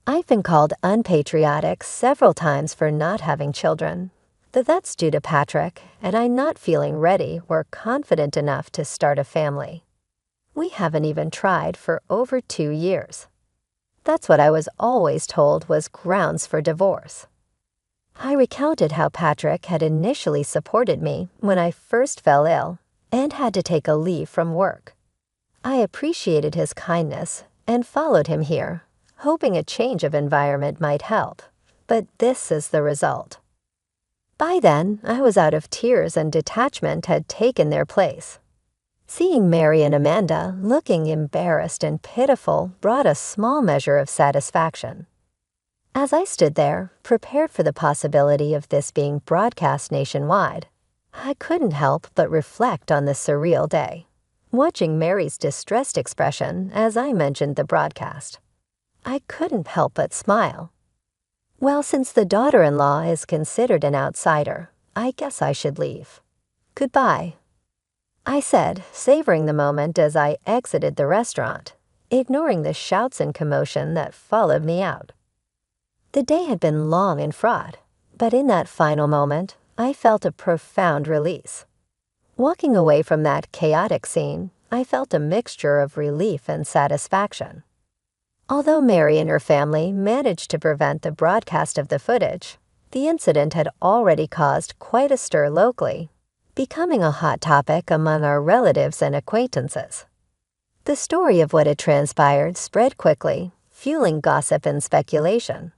"I've been called unpatriotic several times for not having children, but that's due to Patrick and I not feeling ready or confident enough to start a family. We haven't even tried for over 2 years. That's what I was always told was grounds for divorce." I recounted how Patrick had initially supported me when I first fell ill and had to take a leave from work. I appreciated his kindness and followed him here, hoping a change of environment might help, but this is the result. By then, I was out of tears and detachment had taken their place. Seeing Mary and Amanda looking embarrassed and pitiful brought a small measure of satisfaction. As I stood there, prepared for the possibility of this being broadcast nationwide, I couldn't help but reflect on this surreal day, watching Mary's distressed expression as I mentioned the broadcast. I couldn't help but smile. Well, since the daughter-in-law is considered an outsider, I guess I should leave. Goodbye, I said, savoring the moment as I exited the restaurant, ignoring the shouts and commotion that followed me out. The day had been long and fraught, but in that final moment, I felt a profound release. Walking away from that chaotic scene, I felt a mixture of relief and satisfaction. Although Mary and her family managed to prevent the broadcast of the footage, the incident had already caused quite a stir locally, becoming a hot topic among our relatives and acquaintances. The story of what had transpired spread quickly, fueling gossip and speculation.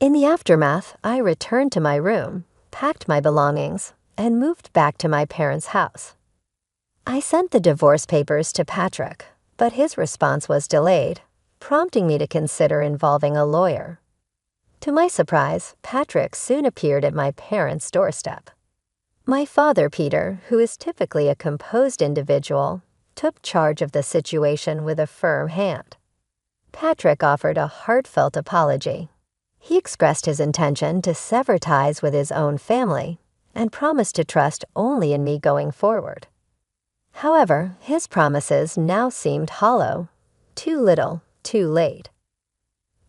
In the aftermath, I returned to my room, packed my belongings, and moved back to my parents' house. I sent the divorce papers to Patrick, but his response was delayed, prompting me to consider involving a lawyer. To my surprise, Patrick soon appeared at my parents' doorstep. My father, Peter, who is typically a composed individual, took charge of the situation with a firm hand. Patrick offered a heartfelt apology. He expressed his intention to sever ties with his own family and promised to trust only in me going forward. However, his promises now seemed hollow. Too little, too late.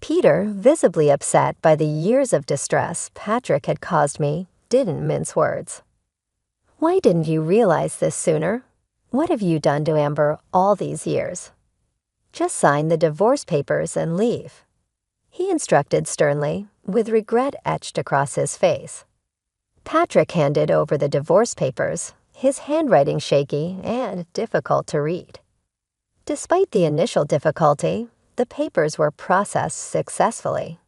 Peter, visibly upset by the years of distress Patrick had caused me, didn't mince words. "Why didn't you realize this sooner? What have you done to Amber all these years? Just sign the divorce papers and leave," he instructed sternly, with regret etched across his face. Patrick handed over the divorce papers, his handwriting shaky and difficult to read. Despite the initial difficulty, the papers were processed successfully.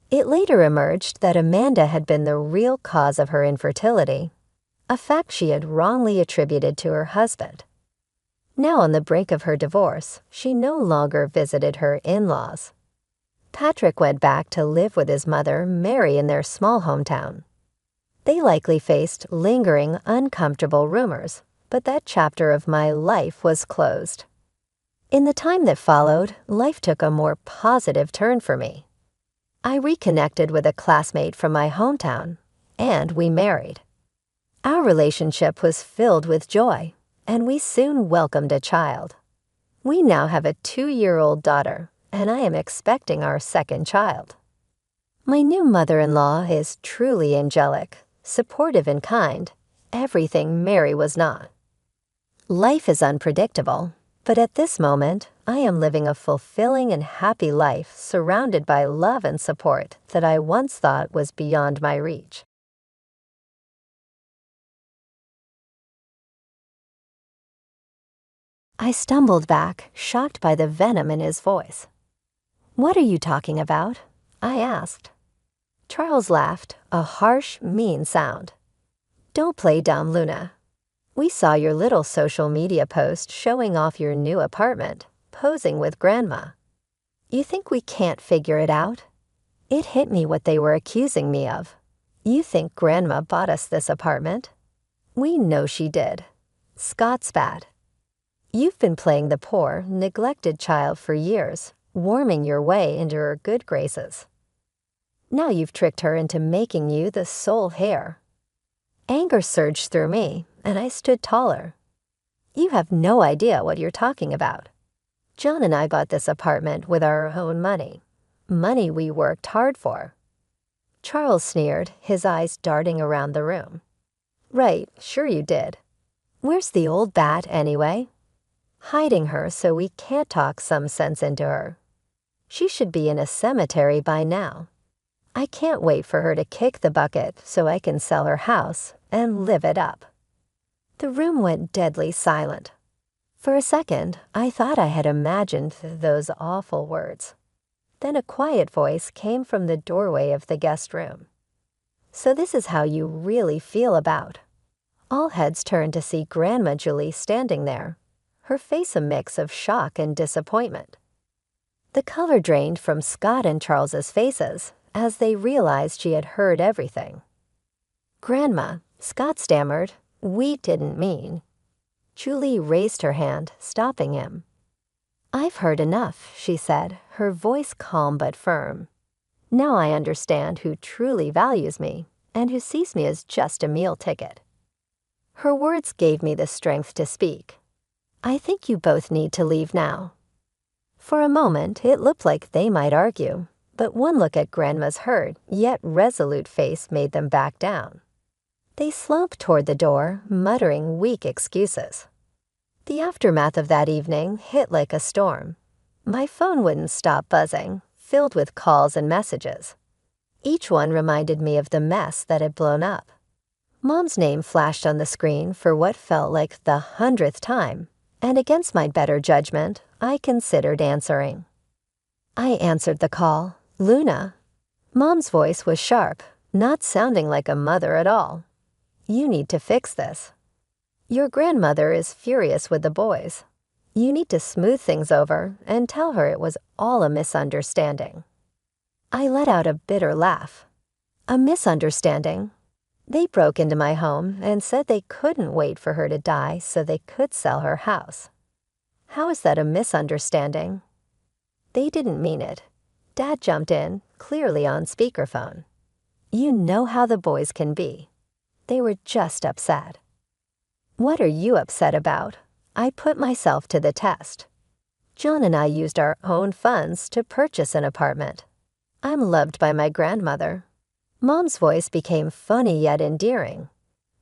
It later emerged that Amanda had been the real cause of her infertility, a fact she had wrongly attributed to her husband. Now on the brink of her divorce, she no longer visited her in-laws. Patrick went back to live with his mother, Mary, in their small hometown. They likely faced lingering, uncomfortable rumors, but that chapter of my life was closed. In the time that followed, life took a more positive turn for me. I reconnected with a classmate from my hometown, and we married. Our relationship was filled with joy, and we soon welcomed a child. We now have a 2-year-old daughter, and I am expecting our second child. My new mother-in-law is truly angelic, supportive and kind, everything Mary was not. Life is unpredictable, but at this moment, I am living a fulfilling and happy life surrounded by love and support that I once thought was beyond my reach. I stumbled back, shocked by the venom in his voice. "What are you talking about?" I asked. Charles laughed, a harsh, mean sound. "Don't play dumb, Luna. We saw your little social media post showing off your new apartment, posing with Grandma. You think we can't figure it out? It hit me what they were accusing me of. You think Grandma bought us this apartment? We know she did. Scott spat. You've been playing the poor, neglected child for years, worming your way into her good graces. Now you've tricked her into making you the sole heir. Anger surged through me, and I stood taller. You have no idea what you're talking about. John and I bought this apartment with our own money. Money we worked hard for. Charles sneered, his eyes darting around the room. Right, sure you did. Where's the old bat, anyway? Hiding her so we can't talk some sense into her. She should be in a cemetery by now. I can't wait for her to kick the bucket so I can sell her house and live it up. The room went deadly silent. For a second, I thought I had imagined those awful words. Then a quiet voice came from the doorway of the guest room. So this is how you really feel about. All heads turned to see Grandma Julie standing there, her face a mix of shock and disappointment. The color drained from Scott and Charles's faces as they realized she had heard everything. Grandma, Scott stammered, we didn't mean. Julie raised her hand, stopping him. I've heard enough, she said, her voice calm but firm. Now I understand who truly values me and who sees me as just a meal ticket. Her words gave me the strength to speak. I think you both need to leave now. For a moment, it looked like they might argue, but one look at Grandma's hurt, yet resolute face made them back down. They slumped toward the door, muttering weak excuses. The aftermath of that evening hit like a storm. My phone wouldn't stop buzzing, filled with calls and messages. Each one reminded me of the mess that had blown up. Mom's name flashed on the screen for what felt like the 100th time, and against my better judgment, I considered answering. I answered the call. Luna. Mom's voice was sharp, not sounding like a mother at all. You need to fix this. Your grandmother is furious with the boys. You need to smooth things over and tell her it was all a misunderstanding. I let out a bitter laugh. A misunderstanding? They broke into my home and said they couldn't wait for her to die so they could sell her house. How is that a misunderstanding? They didn't mean it. Dad jumped in, clearly on speakerphone. You know how the boys can be. They were just upset. What are you upset about? I put myself to the test. John and I used our own funds to purchase an apartment. I'm loved by my grandmother. Mom's voice became funny yet endearing.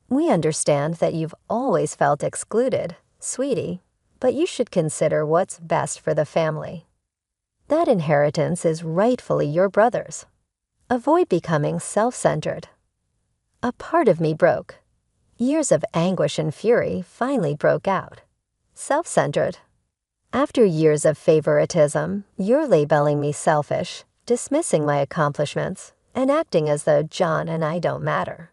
We understand that you've always felt excluded, sweetie, but you should consider what's best for the family. That inheritance is rightfully your brother's. Avoid becoming self-centered. A part of me broke. Years of anguish and fury finally broke out. Self-centered. After years of favoritism, you're labeling me selfish, dismissing my accomplishments, and acting as though John and I don't matter.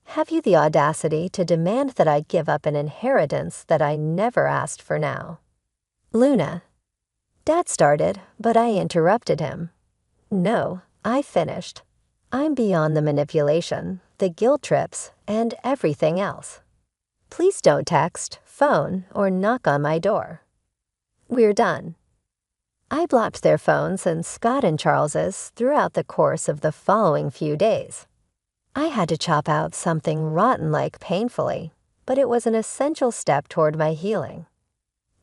Have you the audacity to demand that I give up an inheritance that I never asked for now? Luna. Dad started, but I interrupted him. No, I finished. I'm beyond the manipulation, the guilt trips, and everything else. Please don't text, phone, or knock on my door. We're done. I blocked their phones and Scott and Charles's throughout the course of the following few days. I had to chop out something rotten-like painfully, but it was an essential step toward my healing.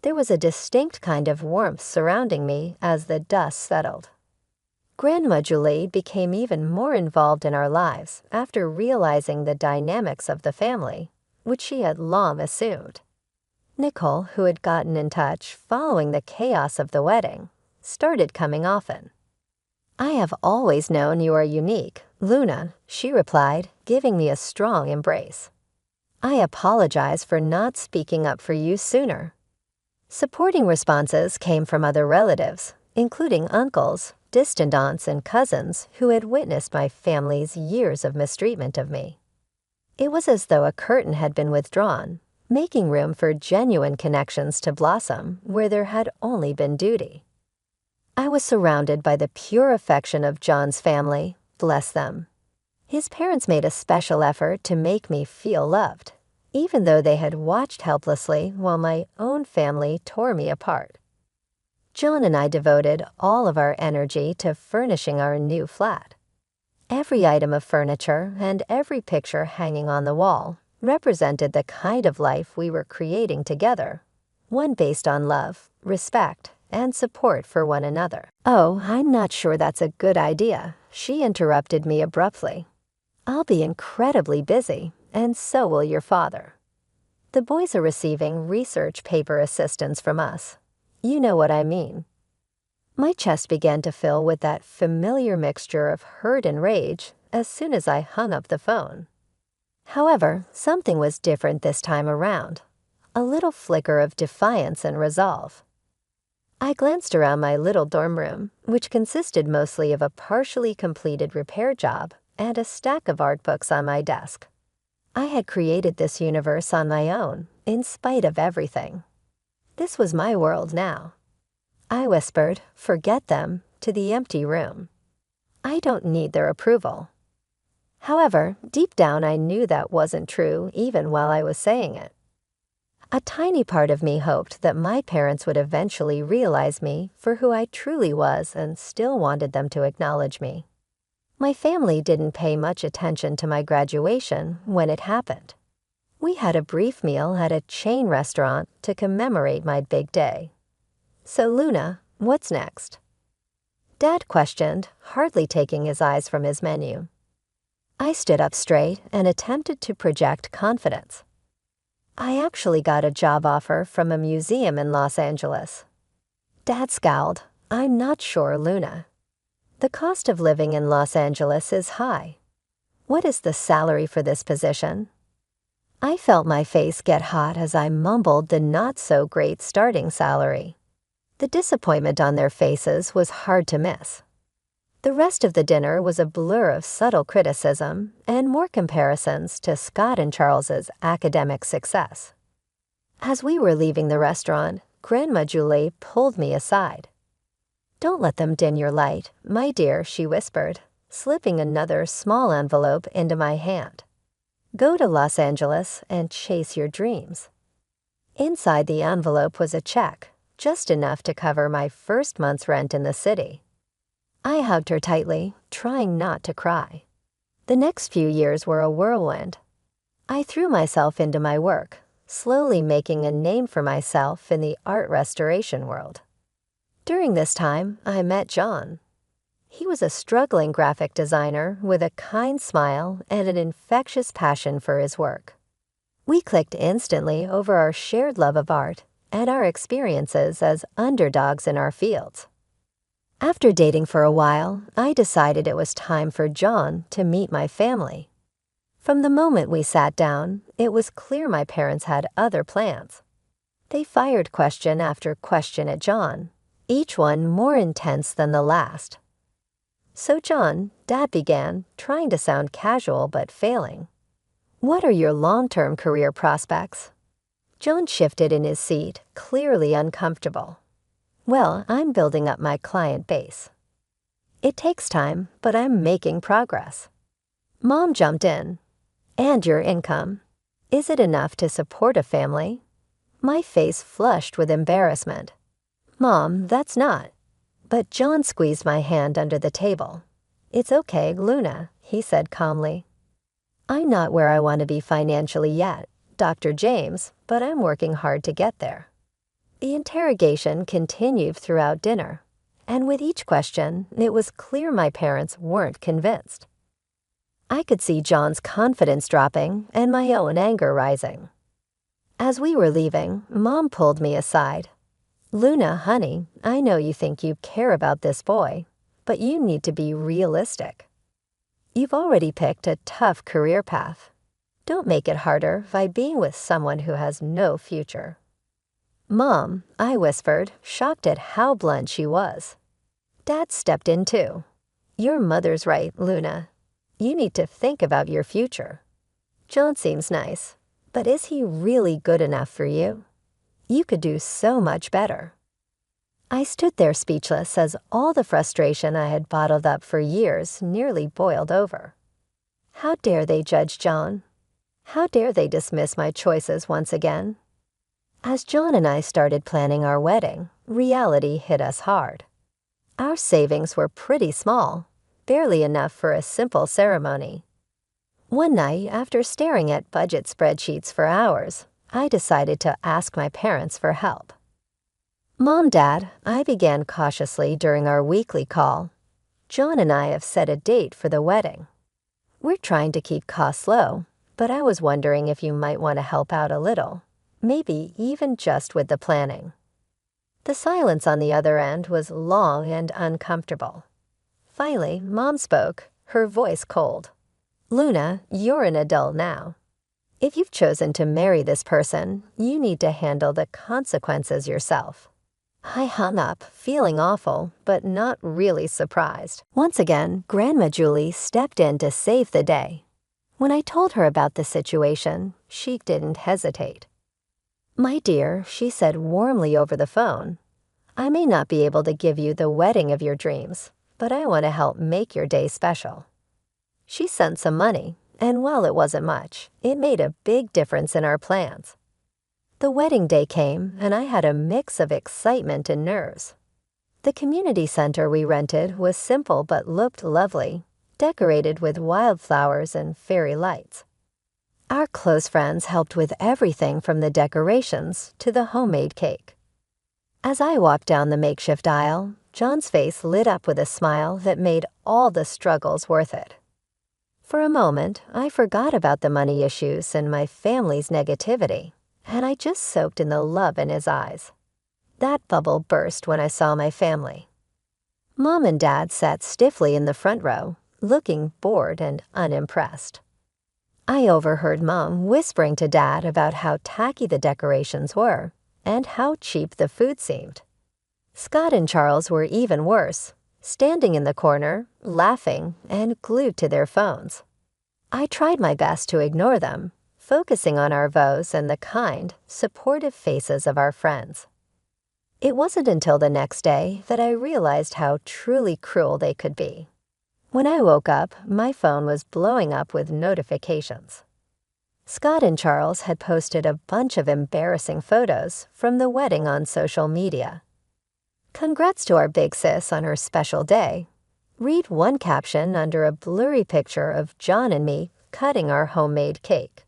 There was a distinct kind of warmth surrounding me as the dust settled. Grandma Julie became even more involved in our lives after realizing the dynamics of the family, which she had long assumed. Nicole, who had gotten in touch following the chaos of the wedding, started coming often. I have always known you are unique, Luna, she replied, giving me a strong embrace. I apologize for not speaking up for you sooner. Supporting responses came from other relatives, including uncles, distant aunts, and cousins who had witnessed my family's years of mistreatment of me. It was as though a curtain had been withdrawn, making room for genuine connections to blossom where there had only been duty. I was surrounded by the pure affection of John's family, bless them. His parents made a special effort to make me feel loved, even though they had watched helplessly while my own family tore me apart. John and I devoted all of our energy to furnishing our new flat. Every item of furniture and every picture hanging on the wall represented the kind of life we were creating together, one based on love, respect, and support for one another. "Oh, I'm not sure that's a good idea," she interrupted me abruptly. "I'll be incredibly busy, and so will your father. The boys are receiving research paper assistance from us. You know what I mean." My chest began to fill with that familiar mixture of hurt and rage as soon as I hung up the phone. However, something was different this time around, a little flicker of defiance and resolve. I glanced around my little dorm room, which consisted mostly of a partially completed repair job and a stack of art books on my desk. I had created this universe on my own, in spite of everything. This was my world now. I whispered, "Forget them," to the empty room. I don't need their approval. However, deep down I knew that wasn't true even while I was saying it. A tiny part of me hoped that my parents would eventually realize me for who I truly was and still wanted them to acknowledge me. My family didn't pay much attention to my graduation when it happened. We had a brief meal at a chain restaurant to commemorate my big day. "So Luna, what's next?" Dad questioned, hardly taking his eyes from his menu. I stood up straight and attempted to project confidence. "I actually got a job offer from a museum in Los Angeles." Dad scowled. "I'm not sure, Luna. The cost of living in Los Angeles is high. What is the salary for this position?" I felt my face get hot as I mumbled the not-so-great starting salary. The disappointment on their faces was hard to miss. The rest of the dinner was a blur of subtle criticism and more comparisons to Scott and Charles's academic success. As we were leaving the restaurant, Grandma Julie pulled me aside. "Don't let them dim your light, my dear," she whispered, slipping another small envelope into my hand. "Go to Los Angeles and chase your dreams." Inside the envelope was a check, just enough to cover my first month's rent in the city. I hugged her tightly, trying not to cry. The next few years were a whirlwind. I threw myself into my work, slowly making a name for myself in the art restoration world. During this time, I met John. He was a struggling graphic designer with a kind smile and an infectious passion for his work. We clicked instantly over our shared love of art and our experiences as underdogs in our fields. After dating for a while, I decided it was time for John to meet my family. From the moment we sat down, it was clear my parents had other plans. They fired question after question at John, each one more intense than the last. "So John," Dad began, trying to sound casual but failing, "what are your long-term career prospects?" John shifted in his seat, clearly uncomfortable. "Well, I'm building up my client base. It takes time, but I'm making progress." Mom jumped in. "And your income. Is it enough to support a family?" My face flushed with embarrassment. "Mom, that's not." But John squeezed my hand under the table. "It's okay, Luna," he said calmly. "I'm not where I want to be financially yet, Dr. James, but I'm working hard to get there." The interrogation continued throughout dinner, and with each question, it was clear my parents weren't convinced. I could see John's confidence dropping and my own anger rising. As we were leaving, Mom pulled me aside. "Luna, honey, I know you think you care about this boy, but you need to be realistic. You've already picked a tough career path. Don't make it harder by being with someone who has no future." "Mom," I whispered, shocked at how blunt she was. Dad stepped in too. "Your mother's right, Luna. You need to think about your future. John seems nice, but is he really good enough for you? You could do so much better." I stood there speechless as all the frustration I had bottled up for years nearly boiled over. How dare they judge John? How dare they dismiss my choices once again? As John and I started planning our wedding, reality hit us hard. Our savings were pretty small, barely enough for a simple ceremony. One night, after staring at budget spreadsheets for hours, I decided to ask my parents for help. "Mom, Dad," I began cautiously during our weekly call. "John and I have set a date for the wedding. We're trying to keep costs low, but I was wondering if you might want to help out a little, maybe even just with the planning." The silence on the other end was long and uncomfortable. Finally, Mom spoke, her voice cold. "Luna, you're an adult now. If you've chosen to marry this person, you need to handle the consequences yourself." I hung up, feeling awful, but not really surprised. Once again, Grandma Julie stepped in to save the day. When I told her about the situation, she didn't hesitate. "My dear," she said warmly over the phone, "I may not be able to give you the wedding of your dreams, but I want to help make your day special." She sent some money, and while it wasn't much, it made a big difference in our plans. The wedding day came, and I had a mix of excitement and nerves. The community center we rented was simple but looked lovely, decorated with wildflowers and fairy lights. Our close friends helped with everything from the decorations to the homemade cake. As I walked down the makeshift aisle, John's face lit up with a smile that made all the struggles worth it. For a moment, I forgot about the money issues and my family's negativity, and I just soaked in the love in his eyes. That bubble burst when I saw my family. Mom and Dad sat stiffly in the front row, looking bored and unimpressed. I overheard Mom whispering to Dad about how tacky the decorations were and how cheap the food seemed. Scott and Charles were even worse, standing in the corner, laughing, and glued to their phones. I tried my best to ignore them, focusing on our vows and the kind, supportive faces of our friends. It wasn't until the next day that I realized how truly cruel they could be. When I woke up, my phone was blowing up with notifications. Scott and Charles had posted a bunch of embarrassing photos from the wedding on social media. "Congrats to our big sis on her special day." Read one caption under a blurry picture of John and me cutting our homemade cake.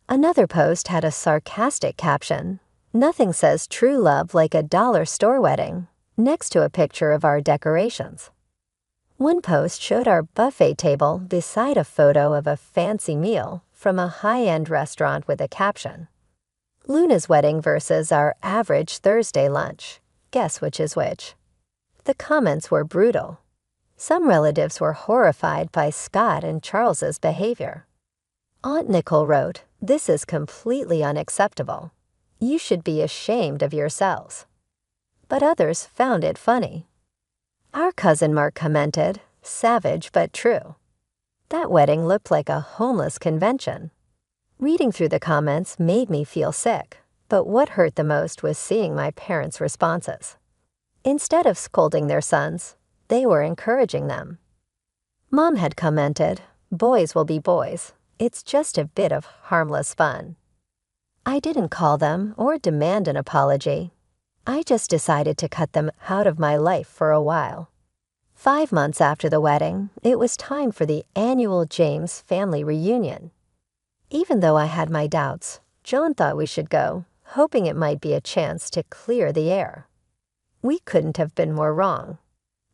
Another post had a sarcastic caption, "Nothing says true love like a dollar store wedding," next to a picture of our decorations. One post showed our buffet table beside a photo of a fancy meal from a high-end restaurant with a caption, "Luna's wedding versus our average Thursday lunch. Guess which is which?" The comments were brutal. Some relatives were horrified by Scott and Charles's behavior. Aunt Nicole wrote, "This is completely unacceptable. You should be ashamed of yourselves." But others found it funny. Our cousin Mark commented, "Savage but true." That wedding looked like a homeless convention. Reading through the comments made me feel sick, but what hurt the most was seeing my parents' responses. Instead of scolding their sons, they were encouraging them. Mom had commented, "Boys will be boys. It's just a bit of harmless fun." I didn't call them or demand an apology. I just decided to cut them out of my life for a while. 5 months after the wedding, it was time for the annual James family reunion. Even though I had my doubts, John thought we should go, hoping it might be a chance to clear the air. We couldn't have been more wrong.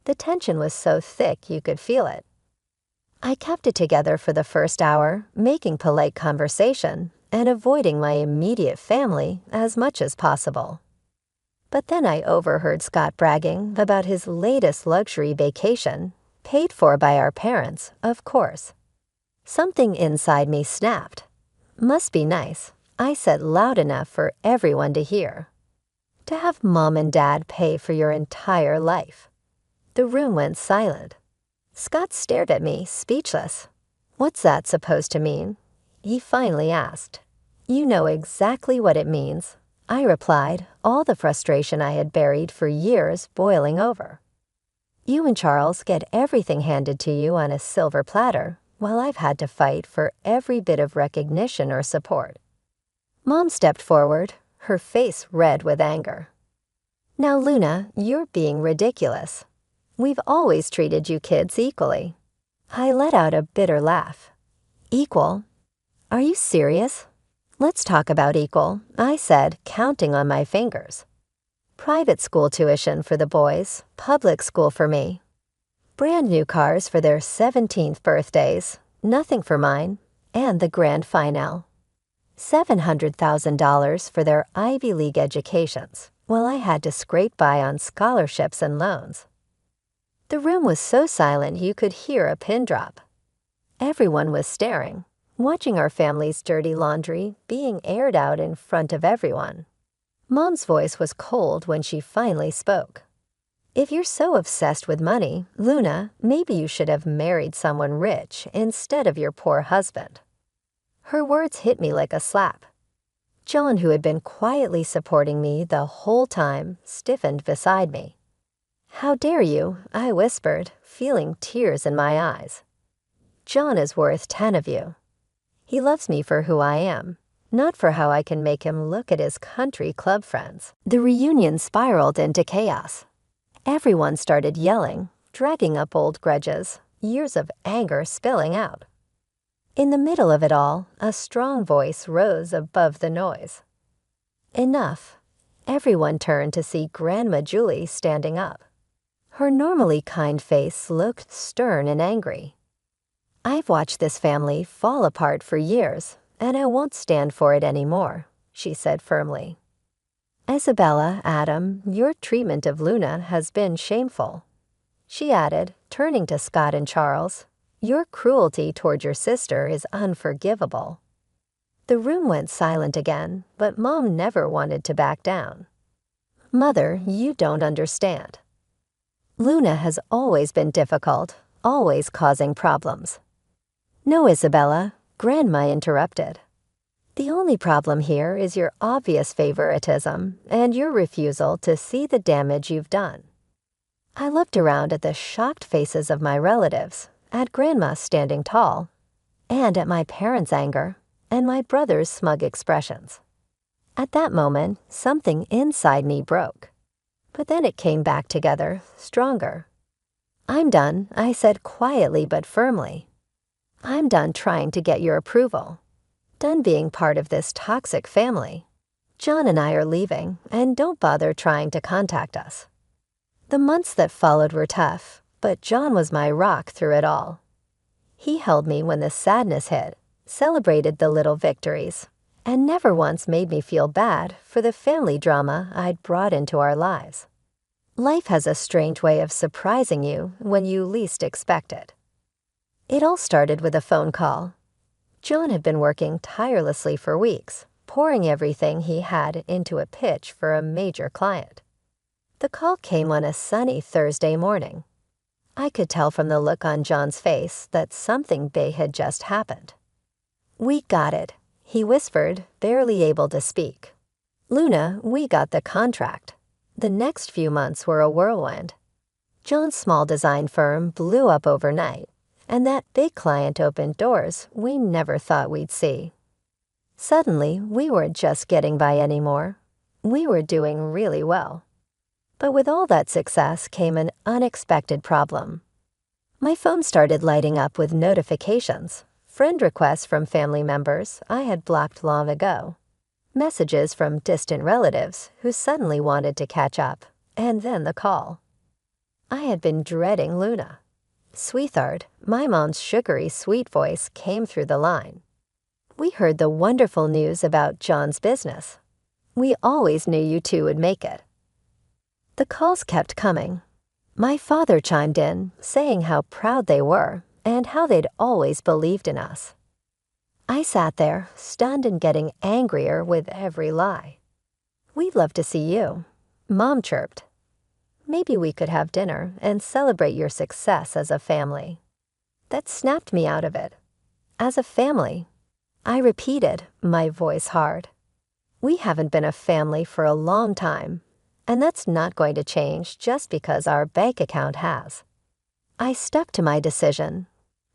The tension was so thick you could feel it. I kept it together for the first hour, making polite conversation and avoiding my immediate family as much as possible. But then I overheard Scott bragging about his latest luxury vacation, paid for by our parents, of course. Something inside me snapped. "Must be nice," I said loud enough for everyone to hear. "To have Mom and Dad pay for your entire life." The room went silent. Scott stared at me, speechless. "What's that supposed to mean?" He finally asked. "You know exactly what it means. I replied, all the frustration I had buried for years boiling over. You and Charles get everything handed to you on a silver platter, while I've had to fight for every bit of recognition or support. Mom stepped forward, her face red with anger. Now, Luna, you're being ridiculous. We've always treated you kids equally. I let out a bitter laugh. Equal? Are you serious? Let's talk about equal, I said, counting on my fingers. Private school tuition for the boys, public school for me. Brand new cars for their 17th birthdays, nothing for mine, and the grand finale. $700,000 for their Ivy League educations, while I had to scrape by on scholarships and loans. The room was so silent you could hear a pin drop. Everyone was staring, watching our family's dirty laundry being aired out in front of everyone. Mom's voice was cold when she finally spoke. If you're so obsessed with money, Luna, maybe you should have married someone rich instead of your poor husband. Her words hit me like a slap. John, who had been quietly supporting me the whole time, stiffened beside me. How dare you, I whispered, feeling tears in my eyes. John is worth 10 of you. He loves me for who I am, not for how I can make him look at his country club friends. The reunion spiraled into chaos. Everyone started yelling, dragging up old grudges, years of anger spilling out. In the middle of it all, a strong voice rose above the noise. Enough. Everyone turned to see Grandma Julie standing up. Her normally kind face looked stern and angry. I've watched this family fall apart for years, and I won't stand for it anymore, she said firmly. Isabella, Adam, your treatment of Luna has been shameful. She added, turning to Scott and Charles, your cruelty toward your sister is unforgivable. The room went silent again, but Mom never wanted to back down. Mother, you don't understand. Luna has always been difficult, always causing problems. No, Isabella, Grandma interrupted. The only problem here is your obvious favoritism and your refusal to see the damage you've done. I looked around at the shocked faces of my relatives, at Grandma standing tall, and at my parents' anger, and my brother's smug expressions. At that moment, something inside me broke. But then it came back together, stronger. I'm done, I said quietly but firmly. I'm done trying to get your approval. Done being part of this toxic family. John and I are leaving, and don't bother trying to contact us. The months that followed were tough, but John was my rock through it all. He held me when the sadness hit, celebrated the little victories, and never once made me feel bad for the family drama I'd brought into our lives. Life has a strange way of surprising you when you least expect it. It all started with a phone call. John had been working tirelessly for weeks, pouring everything he had into a pitch for a major client. The call came on a sunny Thursday morning. I could tell from the look on John's face that something big had just happened. We got it, he whispered, barely able to speak. Luna, we got the contract. The next few months were a whirlwind. John's small design firm blew up overnight, and that big client opened doors we never thought we'd see. Suddenly, we weren't just getting by anymore. We were doing really well. But with all that success came an unexpected problem. My phone started lighting up with notifications, friend requests from family members I had blocked long ago, messages from distant relatives who suddenly wanted to catch up, and then the call. I had been dreading Luna. Sweetheart, my mom's sugary sweet voice came through the line. We heard the wonderful news about John's business. We always knew you two would make it. The calls kept coming. My father chimed in, saying how proud they were and how they'd always believed in us. I sat there, stunned and getting angrier with every lie. We'd love to see you, Mom chirped. Maybe we could have dinner and celebrate your success as a family. That snapped me out of it. As a family, I repeated, my voice hard. We haven't been a family for a long time, and that's not going to change just because our bank account has. I stuck to my decision.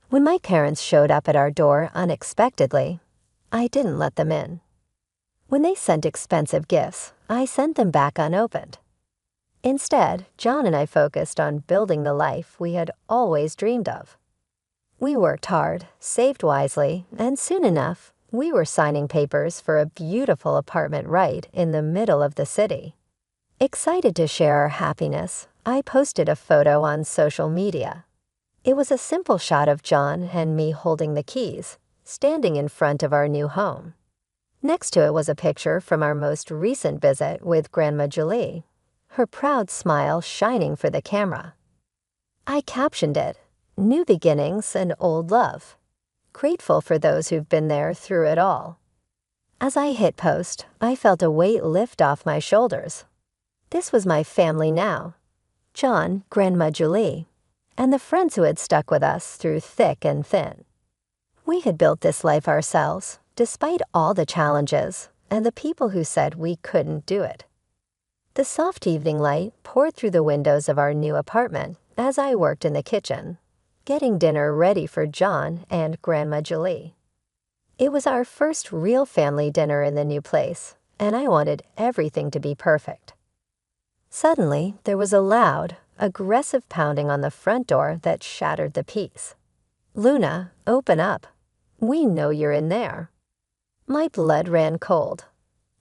When my parents showed up at our door unexpectedly, I didn't let them in. When they sent expensive gifts, I sent them back unopened. Instead, John and I focused on building the life we had always dreamed of. We worked hard, saved wisely, and soon enough, we were signing papers for a beautiful apartment right in the middle of the city. Excited to share our happiness, I posted a photo on social media. It was a simple shot of John and me holding the keys, standing in front of our new home. Next to it was a picture from our most recent visit with Grandma Julie, her proud smile shining for the camera. I captioned it, "New beginnings and old love. Grateful for those who've been there through it all." As I hit post, I felt a weight lift off my shoulders. This was my family now. John, Grandma Julie, and the friends who had stuck with us through thick and thin. We had built this life ourselves, despite all the challenges and the people who said we couldn't do it. The soft evening light poured through the windows of our new apartment as I worked in the kitchen, getting dinner ready for John and Grandma Julie. It was our first real family dinner in the new place, and I wanted everything to be perfect. Suddenly, there was a loud, aggressive pounding on the front door that shattered the peace. "Luna, open up. We know you're in there." My blood ran cold.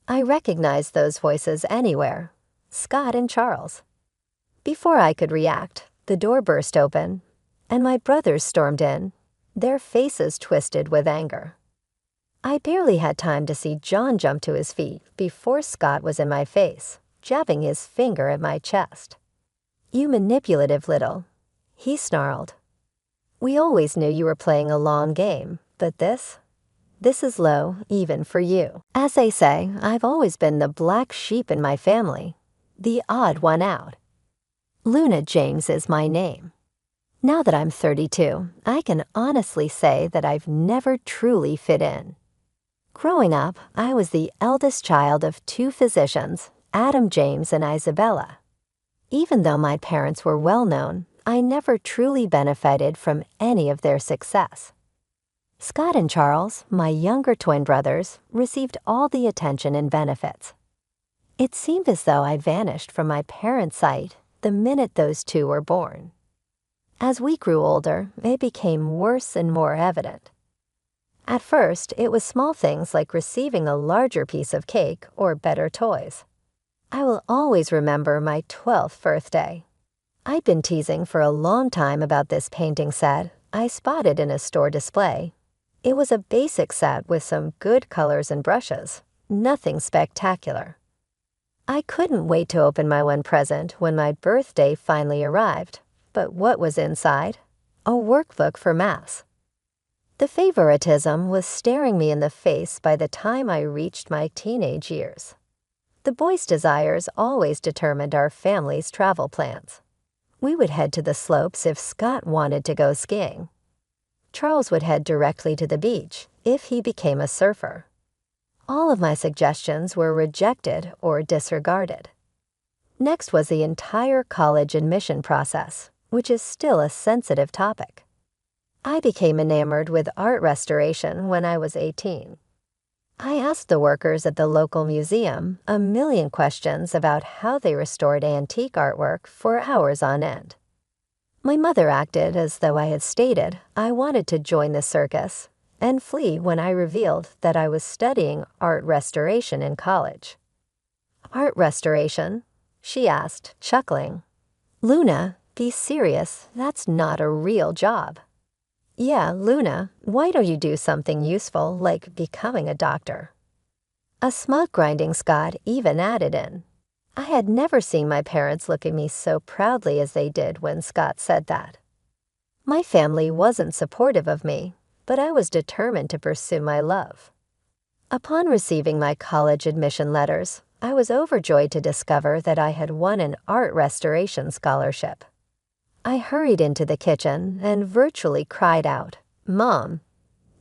I recognized those voices anywhere. Scott and Charles. Before I could react, the door burst open, and my brothers stormed in, their faces twisted with anger. I barely had time to see John jump to his feet before Scott was in my face, jabbing his finger at my chest. "You manipulative little," he snarled. "We always knew you were playing a long game, but this is low even for you." As they say, I've always been the black sheep in my family, the odd one out. Luna James is my name. Now that I'm 32, I can honestly say that I've never truly fit in. Growing up, I was the eldest child of two physicians, Adam James and Isabella. Even though my parents were well known, I never truly benefited from any of their success. Scott and Charles, my younger twin brothers, received all the attention and benefits. It seemed as though I vanished from my parents' sight the minute those two were born. As we grew older, it became worse and more evident. At first, it was small things like receiving a larger piece of cake or better toys. I will always remember my 12th birthday. I'd been teasing for a long time about this painting set I spotted in a store display. It was a basic set with some good colors and brushes, nothing spectacular. I couldn't wait to open my one present when my birthday finally arrived, but what was inside? A workbook for maths. The favoritism was staring me in the face by the time I reached my teenage years. The boys' desires always determined our family's travel plans. We would head to the slopes if Scott wanted to go skiing. Charles would head directly to the beach if he became a surfer. All of my suggestions were rejected or disregarded. Next was the entire college admission process, which is still a sensitive topic. I became enamored with art restoration when I was 18. I asked the workers at the local museum a million questions about how they restored antique artwork for hours on end. My mother acted as though I had stated I wanted to join the circus and flee when I revealed that I was studying art restoration in college. "Art restoration?" she asked, chuckling. "Luna, be serious, that's not a real job." "Yeah, Luna, why don't you do something useful like becoming a doctor?" A smug grinding Scott even added in. I had never seen my parents look at me so proudly as they did when Scott said that. My family wasn't supportive of me, but I was determined to pursue my love. Upon receiving my college admission letters, I was overjoyed to discover that I had won an art restoration scholarship. I hurried into the kitchen and virtually cried out, "Mom,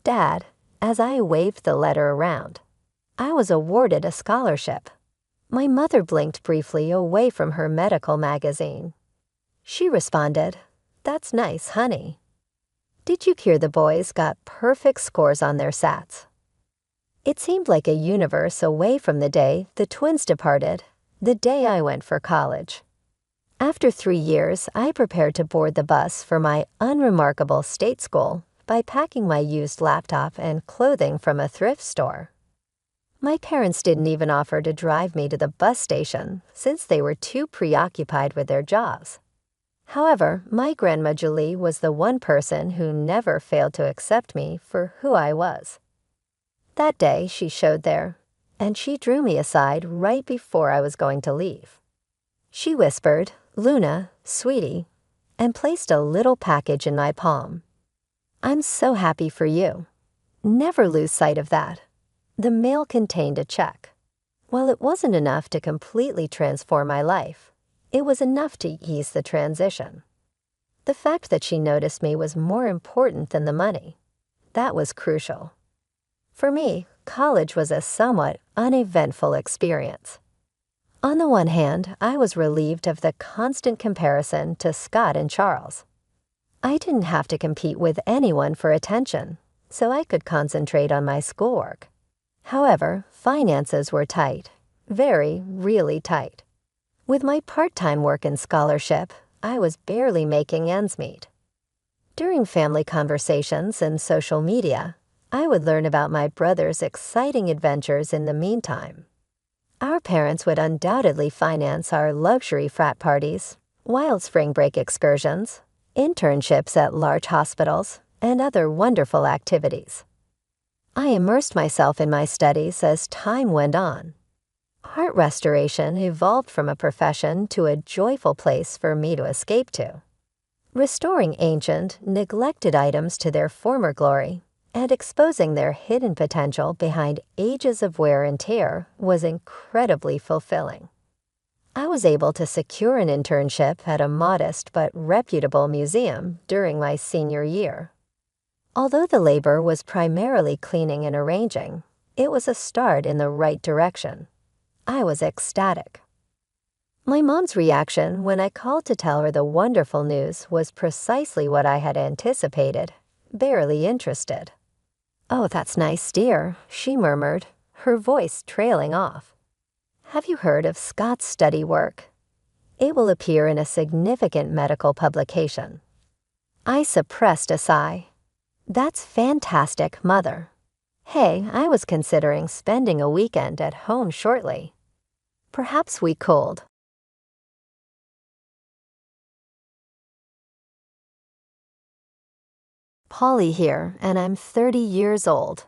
Dad," as I waved the letter around. I was awarded a scholarship. My mother blinked briefly away from her medical magazine. She responded, "That's nice, honey." Did you hear the boys got perfect scores on their SATs? It seemed like a universe away from the day the twins departed, the day I went for college. After 3 years, I prepared to board the bus for my unremarkable state school by packing my used laptop and clothing from a thrift store. My parents didn't even offer to drive me to the bus station since they were too preoccupied with their jobs. However, my Grandma Julie was the one person who never failed to accept me for who I was. That day, she showed there, and she drew me aside right before I was going to leave. She whispered, "Luna, sweetie," and placed a little package in my palm. "I'm so happy for you. Never lose sight of that." The mail contained a check. While it wasn't enough to completely transform my life, it was enough to ease the transition. The fact that she noticed me was more important than the money. That was crucial. For me, college was a somewhat uneventful experience. On the one hand, I was relieved of the constant comparison to Scott and Charles. I didn't have to compete with anyone for attention, so I could concentrate on my schoolwork. However, finances were tight, really tight. With my part-time work and scholarship, I was barely making ends meet. During family conversations and social media, I would learn about my brother's exciting adventures in the meantime. Our parents would undoubtedly finance our luxury frat parties, wild spring break excursions, internships at large hospitals, and other wonderful activities. I immersed myself in my studies as time went on. Art restoration evolved from a profession to a joyful place for me to escape to. Restoring ancient, neglected items to their former glory and exposing their hidden potential behind ages of wear and tear was incredibly fulfilling. I was able to secure an internship at a modest but reputable museum during my senior year. Although the labor was primarily cleaning and arranging, it was a start in the right direction. I was ecstatic. My mom's reaction when I called to tell her the wonderful news was precisely what I had anticipated, barely interested. "Oh, that's nice, dear," she murmured, her voice trailing off. "Have you heard of Scott's study work? It will appear in a significant medical publication." I suppressed a sigh. "That's fantastic, Mother. Hey, I was considering spending a weekend at home shortly. Perhaps we could." Polly here, and I'm 30 years old.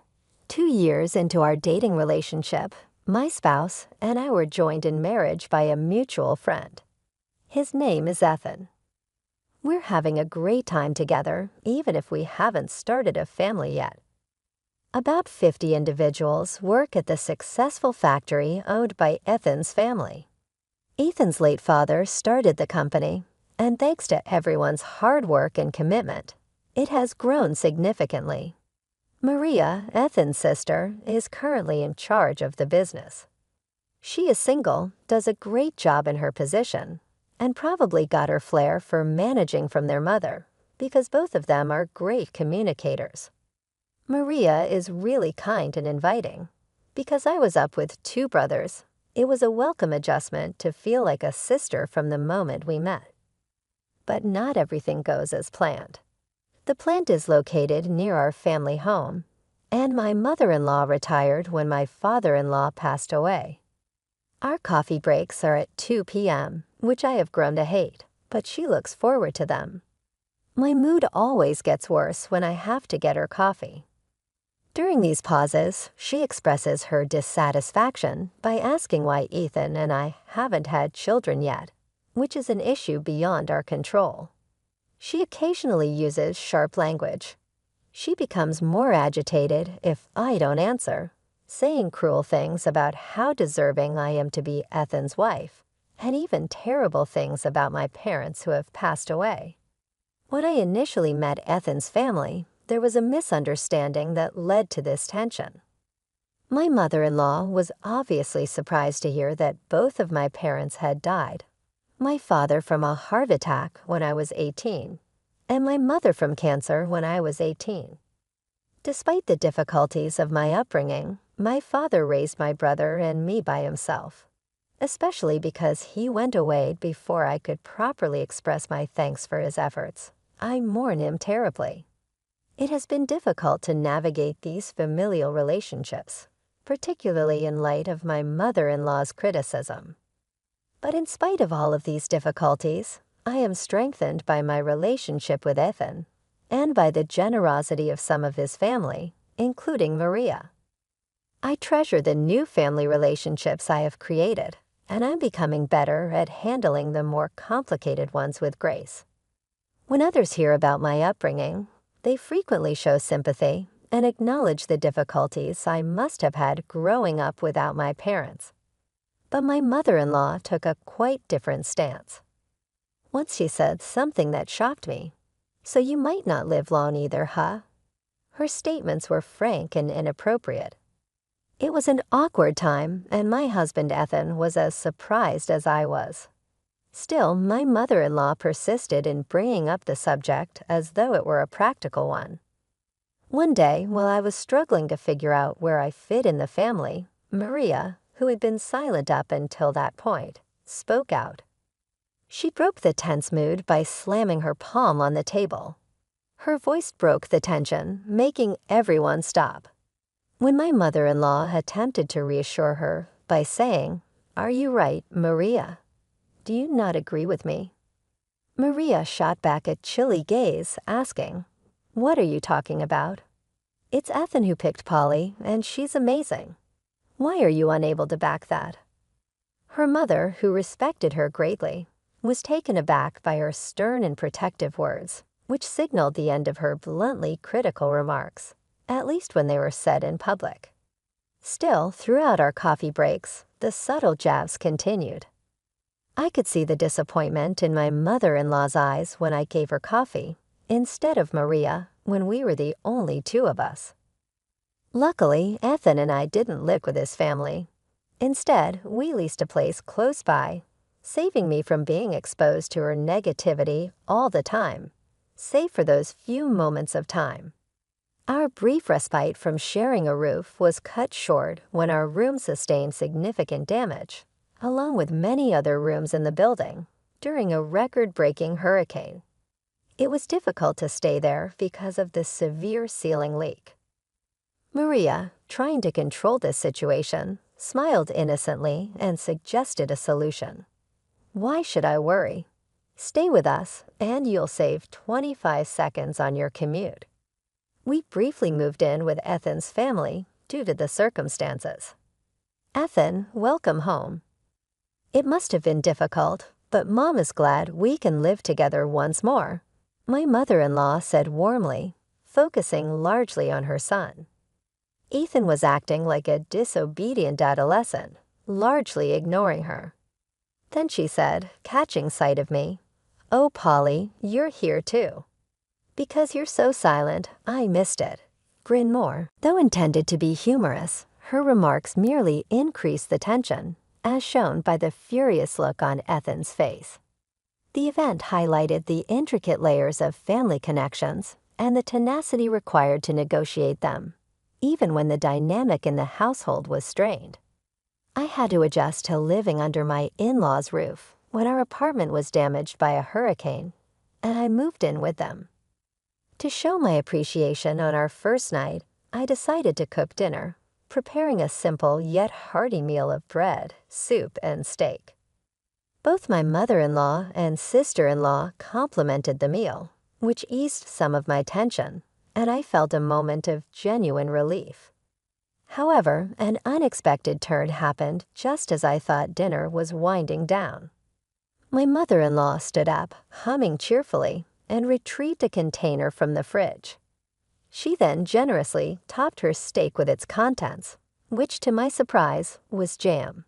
2 years into our dating relationship, my spouse and I were joined in marriage by a mutual friend. His name is Ethan. We're having a great time together, even if we haven't started a family yet. About 50 individuals work at the successful factory owned by Ethan's family. Ethan's late father started the company, and thanks to everyone's hard work and commitment, it has grown significantly. Maria, Ethan's sister, is currently in charge of the business. She is single, does a great job in her position, and probably got her flair for managing from their mother, because both of them are great communicators. Maria is really kind and inviting. Because I was up with 2 brothers, it was a welcome adjustment to feel like a sister from the moment we met. But not everything goes as planned. The plant is located near our family home, and my mother-in-law retired when my father-in-law passed away. Our coffee breaks are at 2 p.m., which I have grown to hate, but she looks forward to them. My mood always gets worse when I have to get her coffee. During these pauses, she expresses her dissatisfaction by asking why Ethan and I haven't had children yet, which is an issue beyond our control. She occasionally uses sharp language. She becomes more agitated if I don't answer, saying cruel things about how deserving I am to be Ethan's wife, and even terrible things about my parents who have passed away. When I initially met Ethan's family, there was a misunderstanding that led to this tension. My mother-in-law was obviously surprised to hear that both of my parents had died. My father from a heart attack when I was 18, and my mother from cancer when I was 18. Despite the difficulties of my upbringing, my father raised my brother and me by himself, especially because he went away before I could properly express my thanks for his efforts. I mourn him terribly. It has been difficult to navigate these familial relationships, particularly in light of my mother-in-law's criticism. But in spite of all of these difficulties, I am strengthened by my relationship with Ethan and by the generosity of some of his family, including Maria. I treasure the new family relationships I have created, and I'm becoming better at handling the more complicated ones with grace. When others hear about my upbringing, they frequently show sympathy and acknowledge the difficulties I must have had growing up without my parents. But my mother-in-law took a quite different stance. Once she said something that shocked me. "So you might not live long either, huh?" Her statements were frank and inappropriate. It was an awkward time, and my husband Ethan was as surprised as I was. Still, my mother-in-law persisted in bringing up the subject as though it were a practical one. One day, while I was struggling to figure out where I fit in the family, Maria, who had been silent up until that point, spoke out. She broke the tense mood by slamming her palm on the table. Her voice broke the tension, making everyone stop. When my mother-in-law attempted to reassure her by saying, "Are you right, Maria? Do you not agree with me?" Maria shot back a chilly gaze, asking, "What are you talking about? It's Ethan who picked Polly, and she's amazing. Why are you unable to back that?" Her mother, who respected her greatly, was taken aback by her stern and protective words, which signaled the end of her bluntly critical remarks, at least when they were said in public. Still, throughout our coffee breaks, the subtle jabs continued. I could see the disappointment in my mother-in-law's eyes when I gave her coffee, instead of Maria, when we were the only two of us. Luckily, Ethan and I didn't live with his family. Instead, we leased a place close by, saving me from being exposed to her negativity all the time, save for those few moments of time. Our brief respite from sharing a roof was cut short when our room sustained significant damage, along with many other rooms in the building, during a record-breaking hurricane. It was difficult to stay there because of the severe ceiling leak. Maria, trying to control this situation, smiled innocently and suggested a solution. "Why should I worry? Stay with us, and you'll save 25 seconds on your commute." We briefly moved in with Ethan's family due to the circumstances. Ethan, welcome home. It must have been difficult, but Mom is glad we can live together once more, my mother-in-law said warmly, focusing largely on her son. Ethan was acting like a disobedient adolescent, largely ignoring her. Then she said, catching sight of me, "Oh, Polly, you're here too. Because you're so silent, I missed it." Grin more. Though intended to be humorous, her remarks merely increased the tension, as shown by the furious look on Ethan's face. The event highlighted the intricate layers of family connections and the tenacity required to negotiate them, even when the dynamic in the household was strained. I had to adjust to living under my in-laws' roof when our apartment was damaged by a hurricane, and I moved in with them. To show my appreciation on our first night, I decided to cook dinner, preparing a simple yet hearty meal of bread, soup, and steak. Both my mother-in-law and sister-in-law complimented the meal, which eased some of my tension, and I felt a moment of genuine relief. However, an unexpected turn happened just as I thought dinner was winding down. My mother-in-law stood up, humming cheerfully, and retrieved a container from the fridge. She then generously topped her steak with its contents, which to my surprise was jam.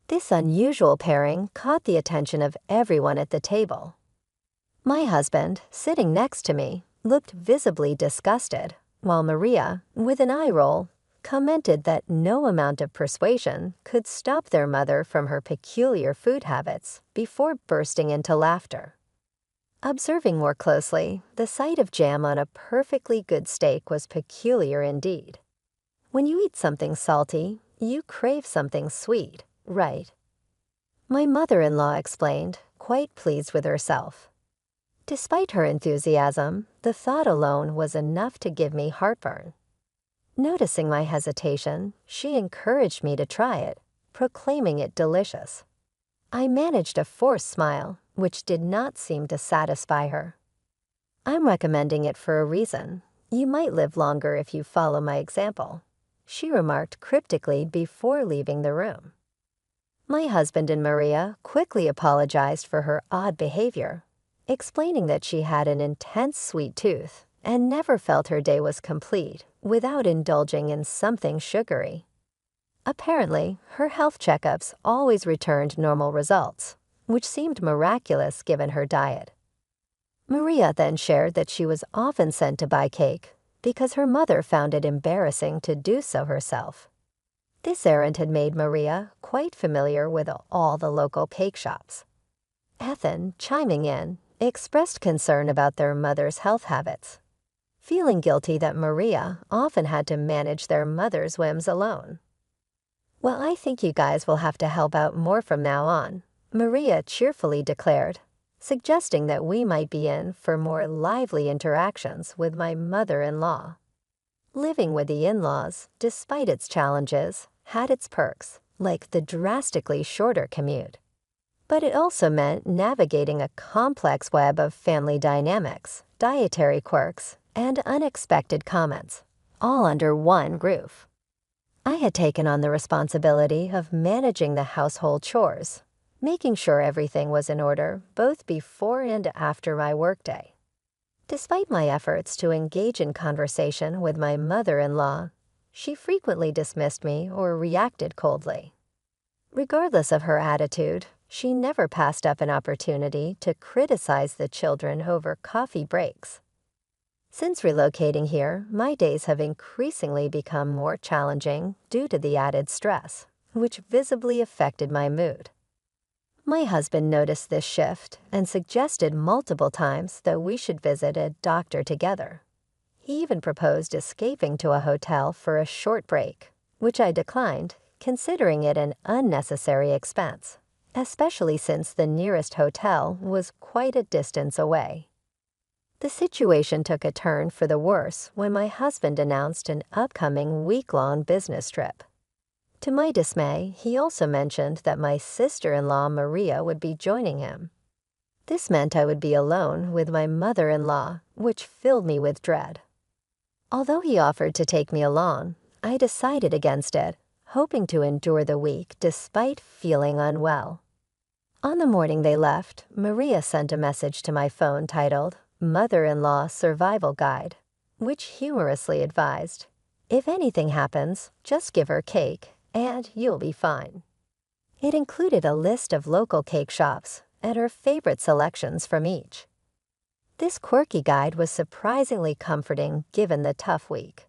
This unusual pairing caught the attention of everyone at the table. My husband, sitting next to me, looked visibly disgusted, while Maria, with an eye roll, commented that no amount of persuasion could stop their mother from her peculiar food habits before bursting into laughter. Observing more closely, the sight of jam on a perfectly good steak was peculiar indeed. When you eat something salty, you crave something sweet, right? My mother-in-law explained, quite pleased with herself. Despite her enthusiasm, the thought alone was enough to give me heartburn. Noticing my hesitation, she encouraged me to try it, proclaiming it delicious. I managed a forced smile, which did not seem to satisfy her. "I'm recommending it for a reason. You might live longer if you follow my example," she remarked cryptically before leaving the room. My husband and Maria quickly apologized for her odd behavior, explaining that she had an intense sweet tooth and never felt her day was complete without indulging in something sugary. Apparently, her health checkups always returned normal results, which seemed miraculous given her diet. Maria then shared that she was often sent to buy cake because her mother found it embarrassing to do so herself. This errand had made Maria quite familiar with all the local cake shops. Ethan, chiming in, expressed concern about their mother's health habits, feeling guilty that Maria often had to manage their mother's whims alone. "Well, I think you guys will have to help out more from now on," Maria cheerfully declared, suggesting that we might be in for more lively interactions with my mother-in-law. Living with the in-laws, despite its challenges, had its perks, like the drastically shorter commute. But it also meant navigating a complex web of family dynamics, dietary quirks, and unexpected comments, all under one roof. I had taken on the responsibility of managing the household chores, making sure everything was in order both before and after my workday. Despite my efforts to engage in conversation with my mother-in-law, she frequently dismissed me or reacted coldly. Regardless of her attitude, she never passed up an opportunity to criticize the children over coffee breaks. Since relocating here, my days have increasingly become more challenging due to the added stress, which visibly affected my mood. My husband noticed this shift and suggested multiple times that we should visit a doctor together. He even proposed escaping to a hotel for a short break, which I declined, considering it an unnecessary expense, especially since the nearest hotel was quite a distance away. The situation took a turn for the worse when my husband announced an upcoming week-long business trip. To my dismay, he also mentioned that my sister-in-law Maria would be joining him. This meant I would be alone with my mother-in-law, which filled me with dread. Although he offered to take me along, I decided against it, hoping to endure the week despite feeling unwell. On the morning they left, Maria sent a message to my phone titled "Mother-in-Law Survival Guide," which humorously advised, "If anything happens, just give her cake, and you'll be fine." It included a list of local cake shops and her favorite selections from each. This quirky guide was surprisingly comforting given the tough week.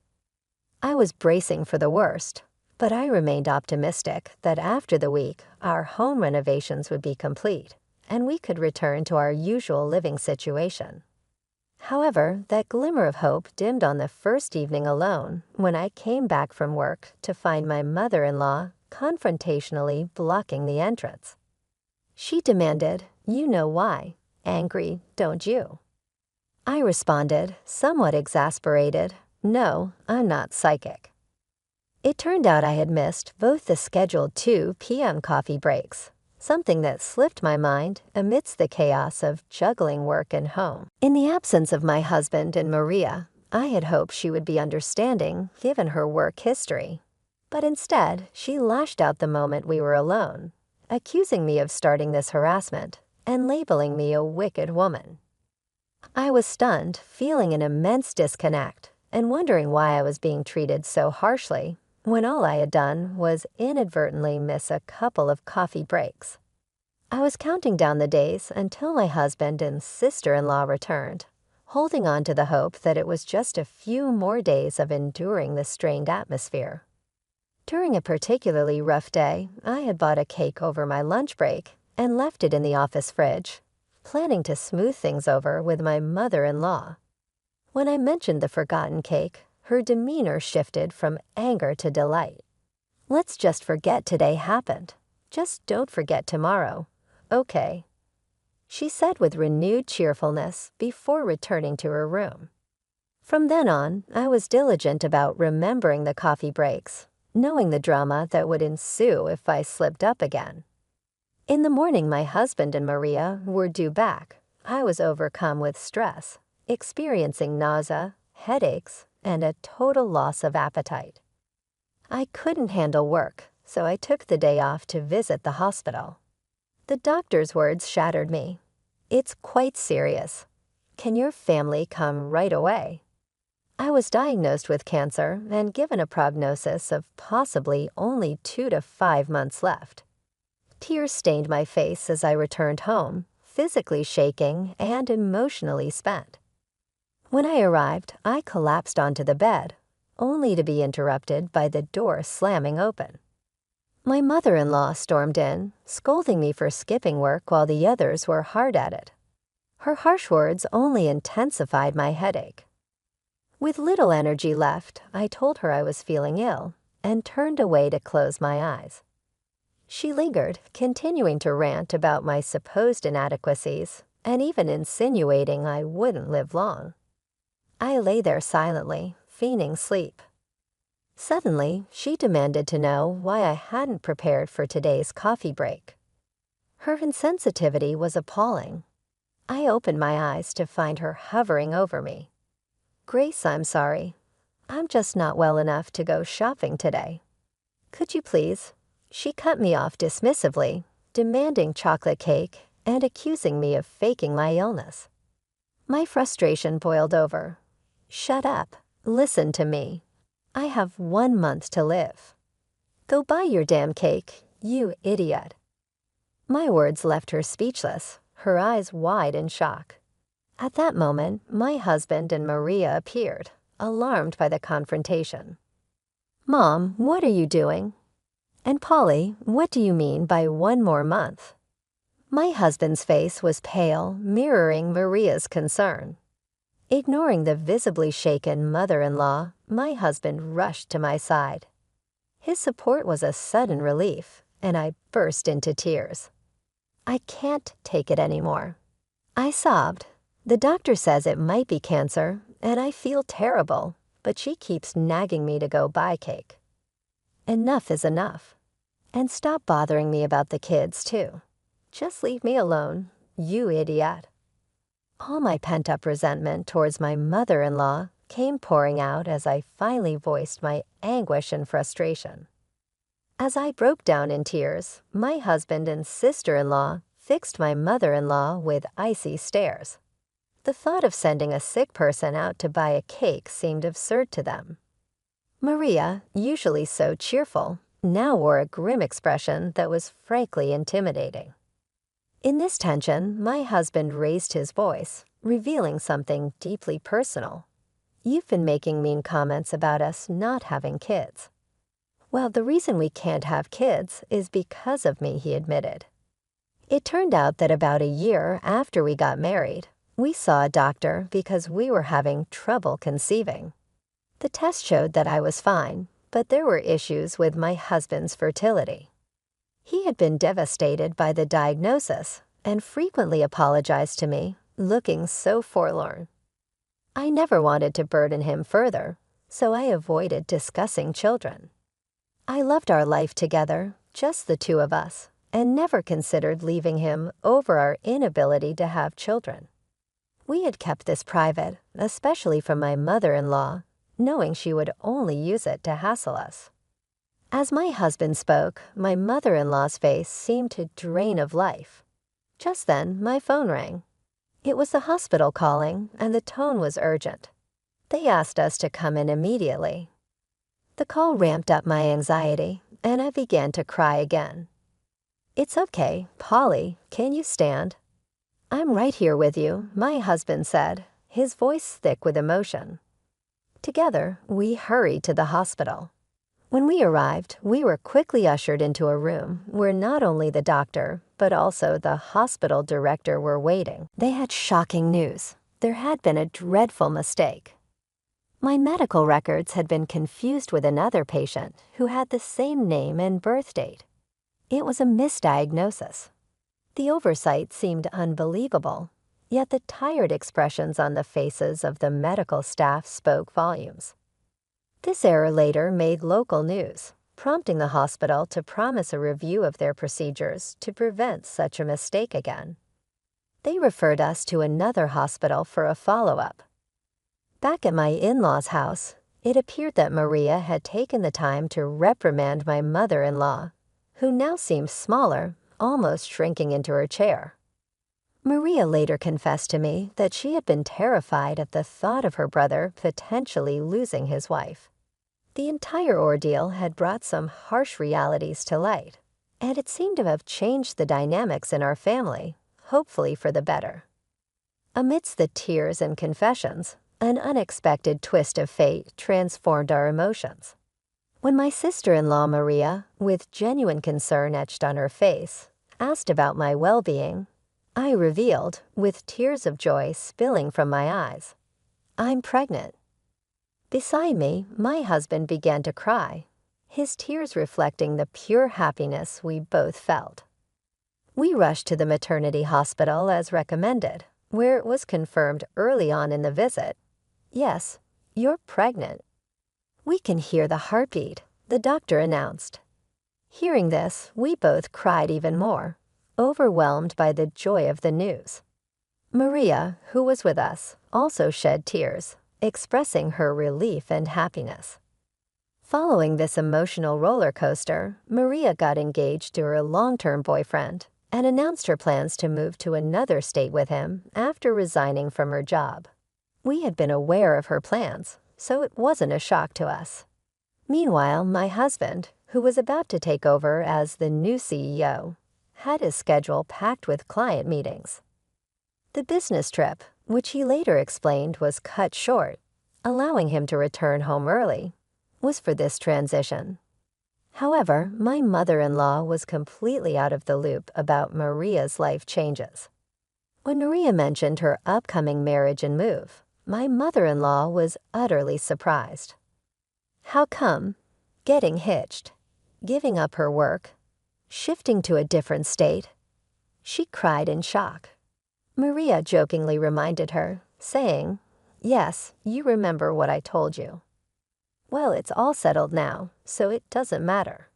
I was bracing for the worst, but I remained optimistic that after the week, our home renovations would be complete, and we could return to our usual living situation. However, that glimmer of hope dimmed on the first evening alone when I came back from work to find my mother-in-law confrontationally blocking the entrance. She demanded, "You know why. Angry, don't you?" I responded, somewhat exasperated, "No, I'm not psychic." It turned out I had missed both the scheduled 2 p.m. coffee breaks, something that slipped my mind amidst the chaos of juggling work and home. In the absence of my husband and Maria, I had hoped she would be understanding given her work history. But instead, she lashed out the moment we were alone, accusing me of starting this harassment and labeling me a wicked woman. I was stunned, feeling an immense disconnect and wondering why I was being treated so harshly when all I had done was inadvertently miss a couple of coffee breaks. I was counting down the days until my husband and sister-in-law returned, holding on to the hope that it was just a few more days of enduring the strained atmosphere. During a particularly rough day, I had bought a cake over my lunch break and left it in the office fridge, planning to smooth things over with my mother-in-law. When I mentioned the forgotten cake, her demeanor shifted from anger to delight. "Let's just forget today happened. Just don't forget tomorrow, okay?" she said with renewed cheerfulness before returning to her room. From then on, I was diligent about remembering the coffee breaks, knowing the drama that would ensue if I slipped up again. In the morning my husband and Maria were due back. I was overcome with stress, experiencing nausea, headaches, and a total loss of appetite. I couldn't handle work, so I took the day off to visit the hospital. The doctor's words shattered me. "It's quite serious. Can your family come right away?" I was diagnosed with cancer and given a prognosis of possibly only 2 to 5 months left. Tears stained my face as I returned home, physically shaking and emotionally spent. When I arrived, I collapsed onto the bed, only to be interrupted by the door slamming open. My mother-in-law stormed in, scolding me for skipping work while the others were hard at it. Her harsh words only intensified my headache. With little energy left, I told her I was feeling ill and turned away to close my eyes. She lingered, continuing to rant about my supposed inadequacies and even insinuating I wouldn't live long. I lay there silently, feigning sleep. Suddenly, she demanded to know why I hadn't prepared for today's coffee break. Her insensitivity was appalling. I opened my eyes to find her hovering over me. "Grace, I'm sorry. I'm just not well enough to go shopping today. Could you please?" She cut me off dismissively, demanding chocolate cake and accusing me of faking my illness. My frustration boiled over. "Shut up. Listen to me. I have 1 month to live. Go buy your damn cake, you idiot." My words left her speechless, her eyes wide in shock. At that moment, my husband and Maria appeared, alarmed by the confrontation. "Mom, what are you doing?" "And Polly, what do you mean by 1 more month?" My husband's face was pale, mirroring Maria's concern. Ignoring the visibly shaken mother-in-law, my husband rushed to my side. His support was a sudden relief, and I burst into tears. "I can't take it anymore." I sobbed. "The doctor says it might be cancer, and I feel terrible, but she keeps nagging me to go buy cake. Enough is enough. And stop bothering me about the kids, too. Just leave me alone, you idiot." All my pent-up resentment towards my mother-in-law came pouring out as I finally voiced my anguish and frustration. As I broke down in tears, my husband and sister-in-law fixed my mother-in-law with icy stares. The thought of sending a sick person out to buy a cake seemed absurd to them. Maria, usually so cheerful, now wore a grim expression that was frankly intimidating. In this tension, my husband raised his voice, revealing something deeply personal. "You've been making mean comments about us not having kids." "Well, the reason we can't have kids is because of me," he admitted. It turned out that about a year after we got married, we saw a doctor because we were having trouble conceiving. The test showed that I was fine, but there were issues with my husband's fertility. He had been devastated by the diagnosis and frequently apologized to me, looking so forlorn. I never wanted to burden him further, so I avoided discussing children. I loved our life together, just the two of us, and never considered leaving him over our inability to have children. We had kept this private, especially from my mother-in-law, knowing she would only use it to hassle us. As my husband spoke, my mother-in-law's face seemed to drain of life. Just then, my phone rang. It was the hospital calling, and the tone was urgent. They asked us to come in immediately. The call ramped up my anxiety, and I began to cry again. "It's okay, Polly, can you stand?" "I'm right here with you," my husband said, his voice thick with emotion. Together, we hurried to the hospital. When we arrived, we were quickly ushered into a room where not only the doctor, but also the hospital director were waiting. They had shocking news. There had been a dreadful mistake. My medical records had been confused with another patient who had the same name and birth date. It was a misdiagnosis. The oversight seemed unbelievable, yet the tired expressions on the faces of the medical staff spoke volumes. This error later made local news, prompting the hospital to promise a review of their procedures to prevent such a mistake again. They referred us to another hospital for a follow-up. Back at my in-laws' house, it appeared that Maria had taken the time to reprimand my mother-in-law, who now seemed smaller, almost shrinking into her chair. Maria later confessed to me that she had been terrified at the thought of her brother potentially losing his wife. The entire ordeal had brought some harsh realities to light, and it seemed to have changed the dynamics in our family, hopefully for the better. Amidst the tears and confessions, an unexpected twist of fate transformed our emotions. When my sister-in-law Maria, with genuine concern etched on her face, asked about my well-being, I revealed, with tears of joy spilling from my eyes, "I'm pregnant." Beside me, my husband began to cry, his tears reflecting the pure happiness we both felt. We rushed to the maternity hospital as recommended, where it was confirmed early on in the visit, "Yes, you're pregnant." "We can hear the heartbeat," the doctor announced. Hearing this, we both cried even more, overwhelmed by the joy of the news. Maria, who was with us, also shed tears, expressing her relief and happiness. Following this emotional roller coaster, Maria got engaged to her long-term boyfriend and announced her plans to move to another state with him after resigning from her job. We had been aware of her plans, so it wasn't a shock to us. Meanwhile, my husband, who was about to take over as the new CEO, had his schedule packed with client meetings. The business trip, which he later explained was cut short, allowing him to return home early, was for this transition. However, my mother-in-law was completely out of the loop about Maria's life changes. When Maria mentioned her upcoming marriage and move, my mother-in-law was utterly surprised. How come? Getting hitched, giving up her work, shifting to a different state? She cried in shock. Maria jokingly reminded her, saying, "Yes, you remember what I told you." "Well, it's all settled now, so it doesn't matter."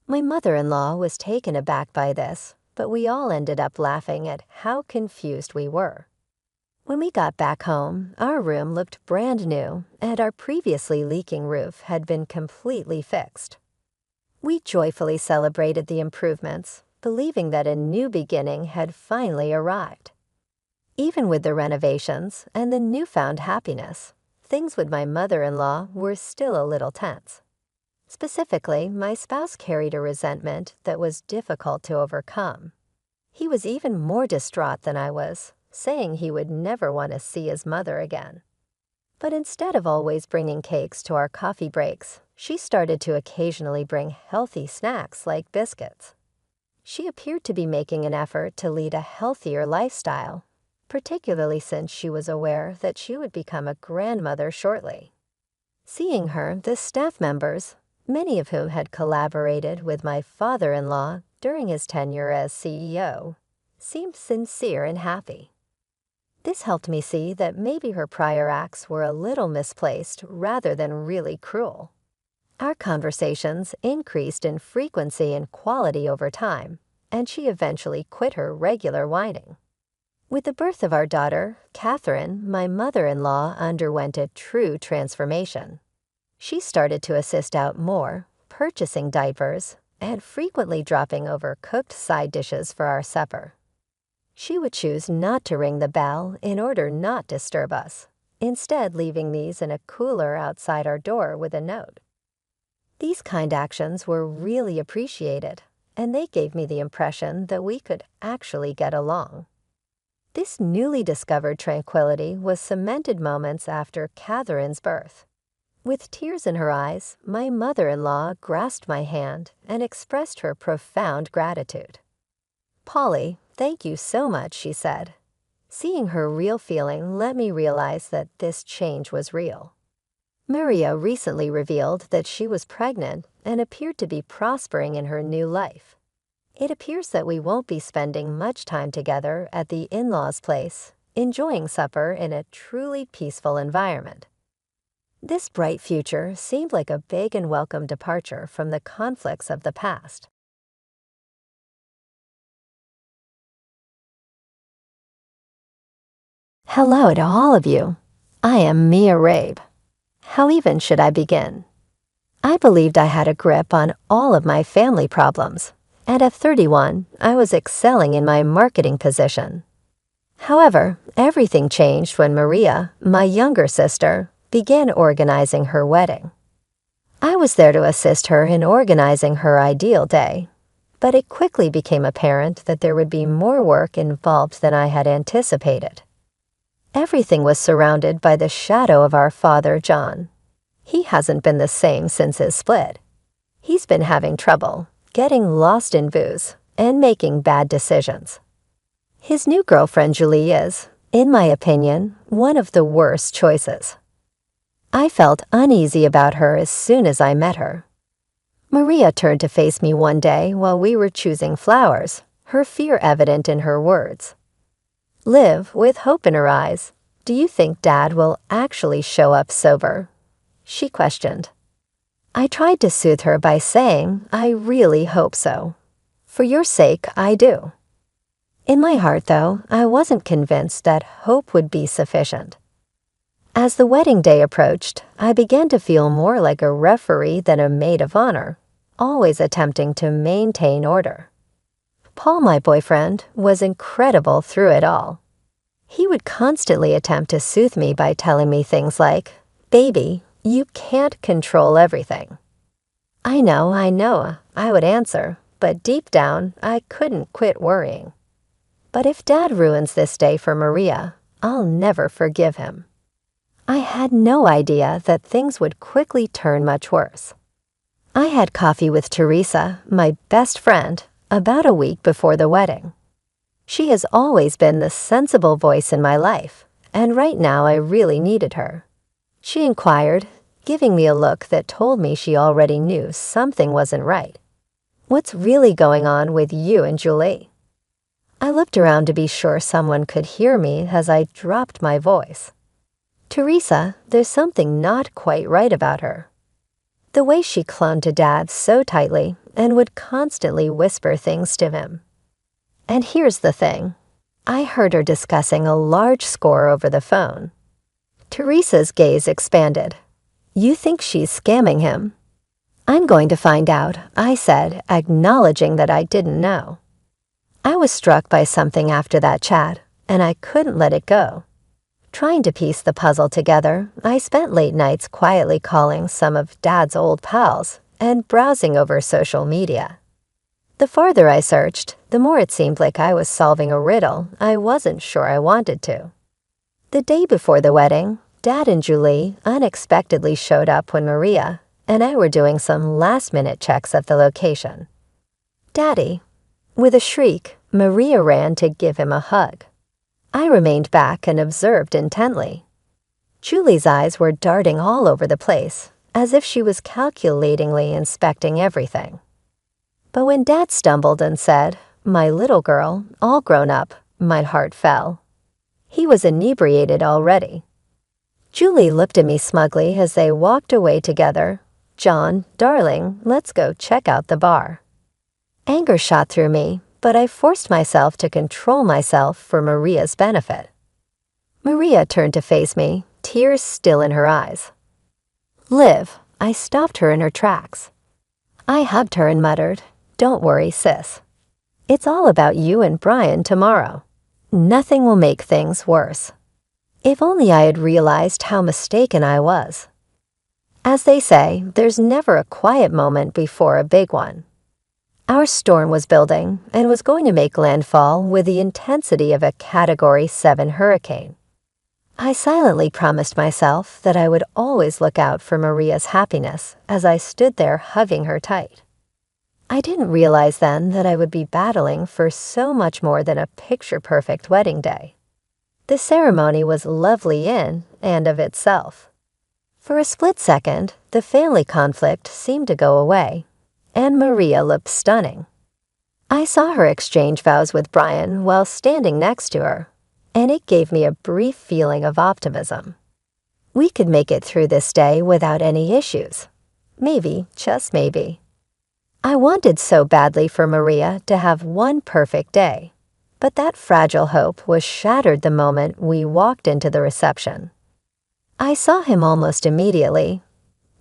My mother-in-law was taken aback by this, but we all ended up laughing at how confused we were. When we got back home, our room looked brand new, and our previously leaking roof had been completely fixed. We joyfully celebrated the improvements, believing that a new beginning had finally arrived. Even with the renovations and the newfound happiness, things with my mother-in-law were still a little tense. Specifically, my spouse carried a resentment that was difficult to overcome. He was even more distraught than I was, saying he would never want to see his mother again. But instead of always bringing cakes to our coffee breaks, she started to occasionally bring healthy snacks like biscuits. She appeared to be making an effort to lead a healthier lifestyle, particularly since she was aware that she would become a grandmother shortly. Seeing her, the staff members, many of whom had collaborated with my father-in-law during his tenure as CEO, seemed sincere and happy. This helped me see that maybe her prior acts were a little misplaced rather than really cruel. Our conversations increased in frequency and quality over time, and she eventually quit her regular whining. With the birth of our daughter, Catherine, my mother-in-law underwent a true transformation. She started to assist out more, purchasing diapers, and frequently dropping over cooked side dishes for our supper. She would choose not to ring the bell in order not to disturb us, instead leaving these in a cooler outside our door with a note. These kind actions were really appreciated, and they gave me the impression that we could actually get along. This newly discovered tranquility was cemented moments after Catherine's birth. With tears in her eyes, my mother-in-law grasped my hand and expressed her profound gratitude. "Polly, thank you so much," she said. Seeing her real feeling let me realize that this change was real. Maria recently revealed that she was pregnant and appeared to be prospering in her new life. It appears that we won't be spending much time together at the in-laws' place, enjoying supper in a truly peaceful environment. This bright future seemed like a big and welcome departure from the conflicts of the past. Hello to all of you. I am Mia Rabe. How even should I begin? I believed I had a grip on all of my family problems, and at 31, I was excelling in my marketing position. However, everything changed when Maria, my younger sister, began organizing her wedding. I was there to assist her in organizing her ideal day, but it quickly became apparent that there would be more work involved than I had anticipated. Everything was surrounded by the shadow of our father, John. He hasn't been the same since his split. He's been having trouble, getting lost in booze, and making bad decisions. His new girlfriend, Julie, is, in my opinion, one of the worst choices. I felt uneasy about her as soon as I met her. Maria turned to face me one day while we were choosing flowers, her fear evident in her words. "Liv, with hope in her eyes, do you think Dad will actually show up sober?" she questioned. I tried to soothe her by saying, "I really hope so. For your sake, I do." In my heart, though, I wasn't convinced that hope would be sufficient. As the wedding day approached, I began to feel more like a referee than a maid of honor, always attempting to maintain order. Paul, my boyfriend, was incredible through it all. He would constantly attempt to soothe me by telling me things like, "Baby, you can't control everything." I know, I would answer, but deep down, I couldn't quit worrying. But if Dad ruins this day for Maria, I'll never forgive him. I had no idea that things would quickly turn much worse. I had coffee with Teresa, my best friend, about a week before the wedding. She has always been the sensible voice in my life, and right now I really needed her. She inquired, giving me a look that told me she already knew something wasn't right. "What's really going on with you and Julie?" I looked around to be sure someone could hear me as I dropped my voice. "Teresa, there's something not quite right about her." The way she clung to Dad so tightly and would constantly whisper things to him. And here's the thing. I heard her discussing a large score over the phone. Teresa's gaze expanded. "You think she's scamming him?" "I'm going to find out," I said, acknowledging that I didn't know. I was struck by something after that chat, and I couldn't let it go. Trying to piece the puzzle together, I spent late nights quietly calling some of Dad's old pals and browsing over social media. The farther I searched, the more it seemed like I was solving a riddle I wasn't sure I wanted to. The day before the wedding, Dad and Julie unexpectedly showed up when Maria and I were doing some last-minute checks of the location. "Daddy." With a shriek, Maria ran to give him a hug. I remained back and observed intently. Julie's eyes were darting all over the place, as if she was calculatingly inspecting everything. But when Dad stumbled and said, "My little girl, all grown up," my heart fell. He was inebriated already. Julie looked at me smugly as they walked away together. "John, darling, let's go check out the bar." Anger shot through me, but I forced myself to control myself for Maria's benefit. Maria turned to face me, tears still in her eyes. "Liv," I stopped her in her tracks. I hugged her and muttered, "Don't worry, sis. It's all about you and Brian tomorrow. Nothing will make things worse." If only I had realized how mistaken I was. As they say, there's never a quiet moment before a big one. Our storm was building and was going to make landfall with the intensity of a Category 7 hurricane. I silently promised myself that I would always look out for Maria's happiness as I stood there hugging her tight. I didn't realize then that I would be battling for so much more than a picture-perfect wedding day. The ceremony was lovely in and of itself. For a split second, the family conflict seemed to go away, and Maria looked stunning. I saw her exchange vows with Brian while standing next to her, and it gave me a brief feeling of optimism. We could make it through this day without any issues. Maybe, just maybe. I wanted so badly for Maria to have one perfect day, but that fragile hope was shattered the moment we walked into the reception. I saw him almost immediately.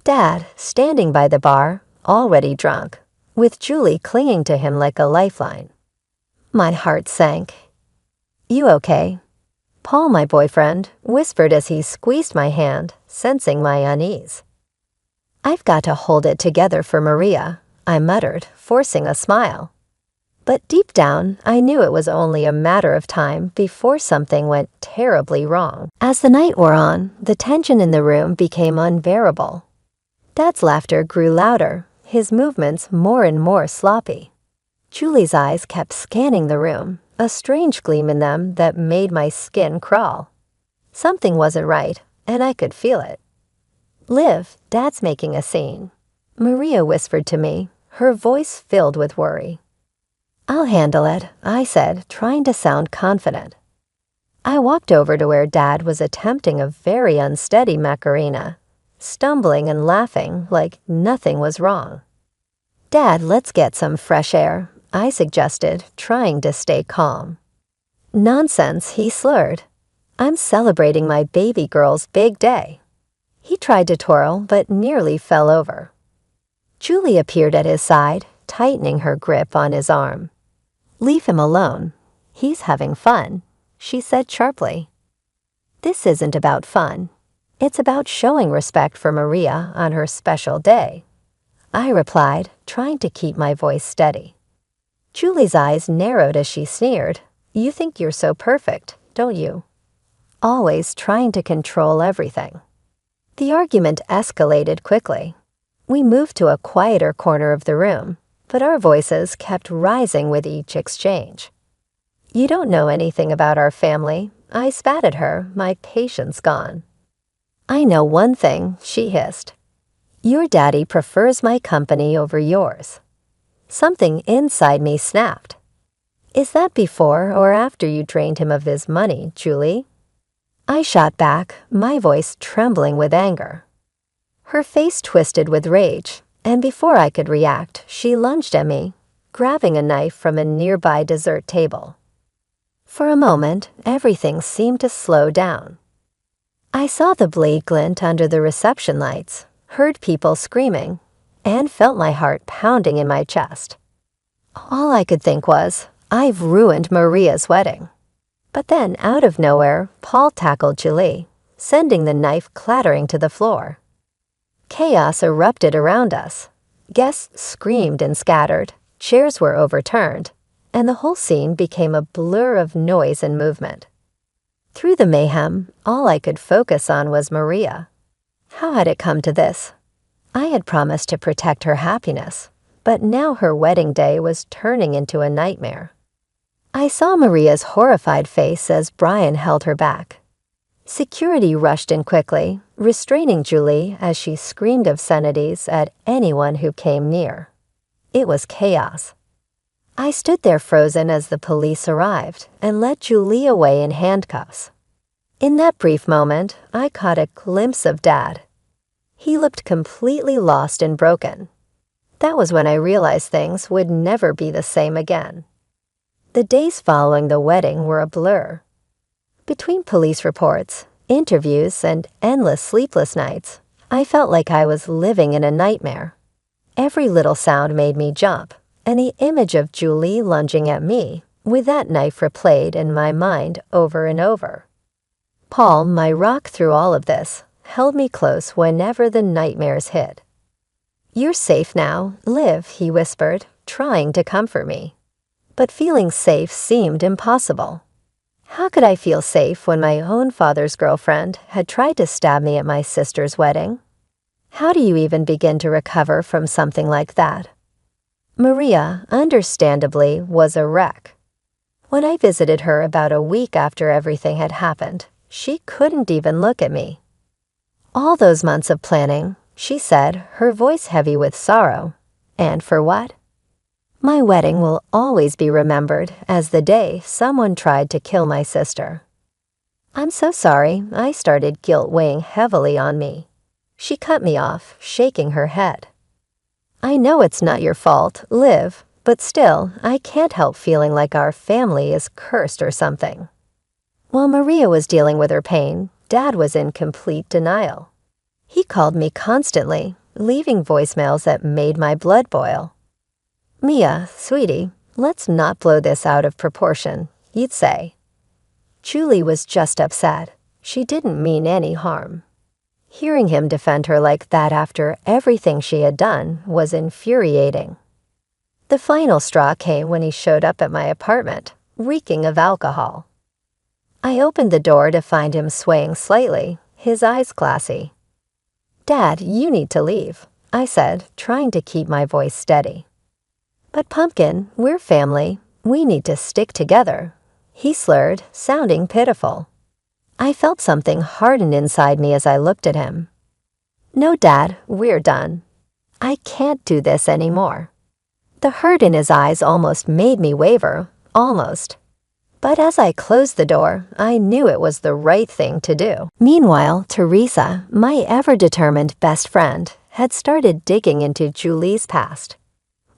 Dad, standing by the bar, already drunk, with Julie clinging to him like a lifeline. My heart sank. "You okay?" Paul, my boyfriend, whispered as he squeezed my hand, sensing my unease. "I've got to hold it together for Maria," I muttered, forcing a smile. But deep down, I knew it was only a matter of time before something went terribly wrong. As the night wore on, the tension in the room became unbearable. Dad's laughter grew louder, his movements more and more sloppy. Julie's eyes kept scanning the room, a strange gleam in them that made my skin crawl. Something wasn't right, and I could feel it. "Liv, Dad's making a scene," Maria whispered to me, her voice filled with worry. "I'll handle it," I said, trying to sound confident. I walked over to where Dad was attempting a very unsteady Macarena, stumbling and laughing like nothing was wrong. "Dad, let's get some fresh air," I suggested, trying to stay calm. "Nonsense," he slurred. "I'm celebrating my baby girl's big day." He tried to twirl, but nearly fell over. Julie appeared at his side, tightening her grip on his arm. "Leave him alone. He's having fun," she said sharply. "This isn't about fun. It's about showing respect for Maria on her special day," I replied, trying to keep my voice steady. Julie's eyes narrowed as she sneered. "You think you're so perfect, don't you? Always trying to control everything." The argument escalated quickly. We moved to a quieter corner of the room, but our voices kept rising with each exchange. "You don't know anything about our family," I spat at her, my patience gone. "I know one thing," she hissed. "Your daddy prefers my company over yours." Something inside me snapped. "Is that before or after you drained him of his money, Julie?" I shot back, my voice trembling with anger. Her face twisted with rage, and before I could react, she lunged at me, grabbing a knife from a nearby dessert table. For a moment, everything seemed to slow down. I saw the blade glint under the reception lights, heard people screaming, and felt my heart pounding in my chest. All I could think was, I've ruined Maria's wedding. But then, out of nowhere, Paul tackled Julie, sending the knife clattering to the floor. Chaos erupted around us. Guests screamed and scattered, chairs were overturned, and the whole scene became a blur of noise and movement. Through the mayhem, all I could focus on was Maria. How had it come to this? I had promised to protect her happiness, but now her wedding day was turning into a nightmare. I saw Maria's horrified face as Brian held her back. Security rushed in quickly, restraining Julie as she screamed obscenities at anyone who came near. It was chaos. I stood there frozen as the police arrived and led Julie away in handcuffs. In that brief moment, I caught a glimpse of Dad. He looked completely lost and broken. That was when I realized things would never be the same again. The days following the wedding were a blur. Between police reports, interviews, and endless sleepless nights, I felt like I was living in a nightmare. Every little sound made me jump, and the image of Julie lunging at me, with that knife replayed in my mind over and over. Paul, my rock through all of this, held me close whenever the nightmares hit. "You're safe now, Liv," he whispered, trying to comfort me. But feeling safe seemed impossible. How could I feel safe when my own father's girlfriend had tried to stab me at my sister's wedding? How do you even begin to recover from something like that? Maria, understandably, was a wreck. When I visited her about a week after everything had happened, she couldn't even look at me. All those months of planning, she said, her voice heavy with sorrow. And for what? My wedding will always be remembered as the day someone tried to kill my sister. I'm so sorry, I started, guilt weighing heavily on me. She cut me off, shaking her head. I know it's not your fault, Liv, but still, I can't help feeling like our family is cursed or something. While Maria was dealing with her pain, Dad was in complete denial. He called me constantly, leaving voicemails that made my blood boil. Mia, sweetie, let's not blow this out of proportion, you'd say. Julie was just upset. She didn't mean any harm. Hearing him defend her like that after everything she had done was infuriating. The final straw came when he showed up at my apartment, reeking of alcohol. I opened the door to find him swaying slightly, his eyes glassy. Dad, you need to leave, I said, trying to keep my voice steady. But Pumpkin, we're family. We need to stick together, he slurred, sounding pitiful. I felt something harden inside me as I looked at him. No, Dad, we're done. I can't do this anymore. The hurt in his eyes almost made me waver, almost. But as I closed the door, I knew it was the right thing to do. Meanwhile, Teresa, my ever-determined best friend, had started digging into Julie's past.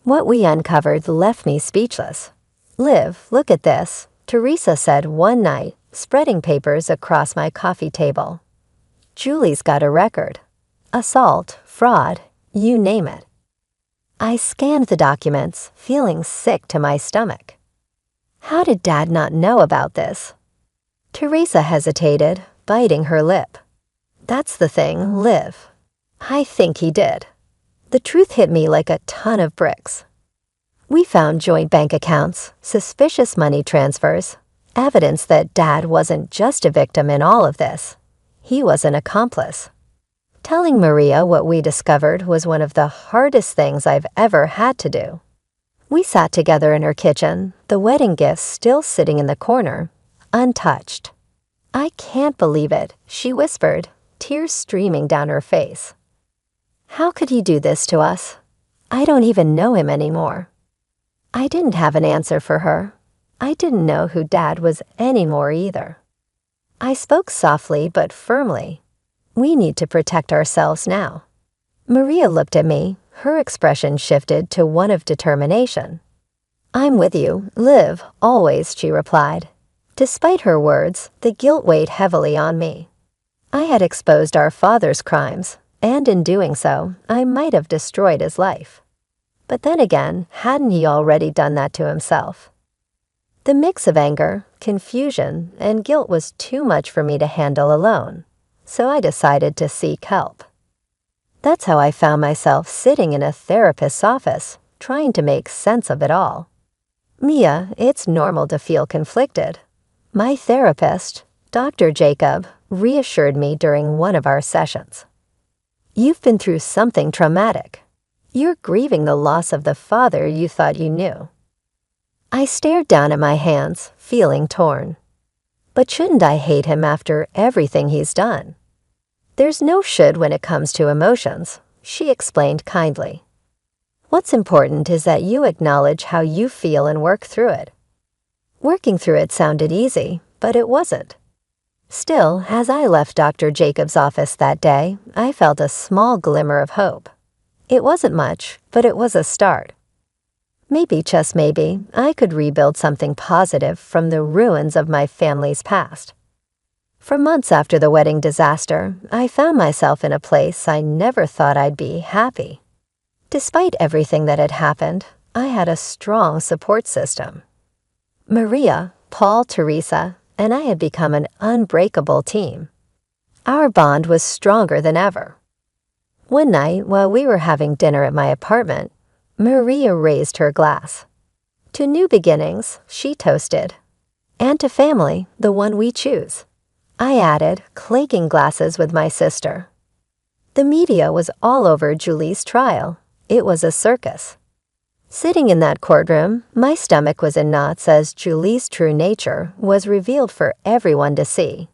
What we uncovered left me speechless. Liv, look at this, Teresa said one night, spreading papers across my coffee table. Julie's got a record. Assault, fraud, you name it. I scanned the documents, feeling sick to my stomach. How did Dad not know about this? Teresa hesitated, biting her lip. That's the thing, Liv. I think he did. The truth hit me like a ton of bricks. We found joint bank accounts, suspicious money transfers, evidence that Dad wasn't just a victim in all of this. He was an accomplice. Telling Maria what we discovered was one of the hardest things I've ever had to do. We sat together in her kitchen, the wedding gifts still sitting in the corner, untouched. I can't believe it, she whispered, tears streaming down her face. How could he do this to us? I don't even know him anymore. I didn't have an answer for her. I didn't know who Dad was anymore either. I spoke softly but firmly. We need to protect ourselves now. Maria looked at me, her expression shifted to one of determination. I'm with you, Liv, always, she replied. Despite her words, the guilt weighed heavily on me. I had exposed our father's crimes, and in doing so, I might have destroyed his life. But then again, hadn't he already done that to himself? The mix of anger, confusion, and guilt was too much for me to handle alone, so I decided to seek help. That's how I found myself sitting in a therapist's office, trying to make sense of it all. Mia, it's normal to feel conflicted. My therapist, Dr. Jacob, reassured me during one of our sessions. You've been through something traumatic. You're grieving the loss of the father you thought you knew. I stared down at my hands, feeling torn. But shouldn't I hate him after everything he's done? There's no should when it comes to emotions, she explained kindly. What's important is that you acknowledge how you feel and work through it. Working through it sounded easy, but it wasn't. Still, as I left Dr. Jacob's office that day, I felt a small glimmer of hope. It wasn't much, but it was a start. Maybe, just maybe, I could rebuild something positive from the ruins of my family's past. For months after the wedding disaster, I found myself in a place I never thought I'd be happy. Despite everything that had happened, I had a strong support system. Maria, Paul, Teresa, and I had become an unbreakable team. Our bond was stronger than ever. One night, while we were having dinner at my apartment, Maria raised her glass. To new beginnings, she toasted. And to family, the one we choose. I added, clinking glasses with my sister. The media was all over Julie's trial. It was a circus. Sitting in that courtroom, my stomach was in knots as Julie's true nature was revealed for everyone to see.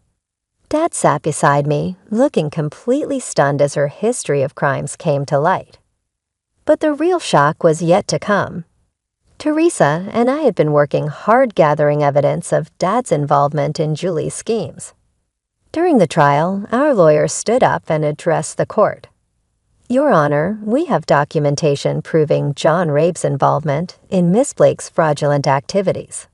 Dad sat beside me, looking completely stunned as her history of crimes came to light. But the real shock was yet to come. Teresa and I had been working hard gathering evidence of Dad's involvement in Julie's schemes. During the trial, our lawyer stood up and addressed the court. Your Honor, we have documentation proving John Rabe's involvement in Miss Blake's fraudulent activities.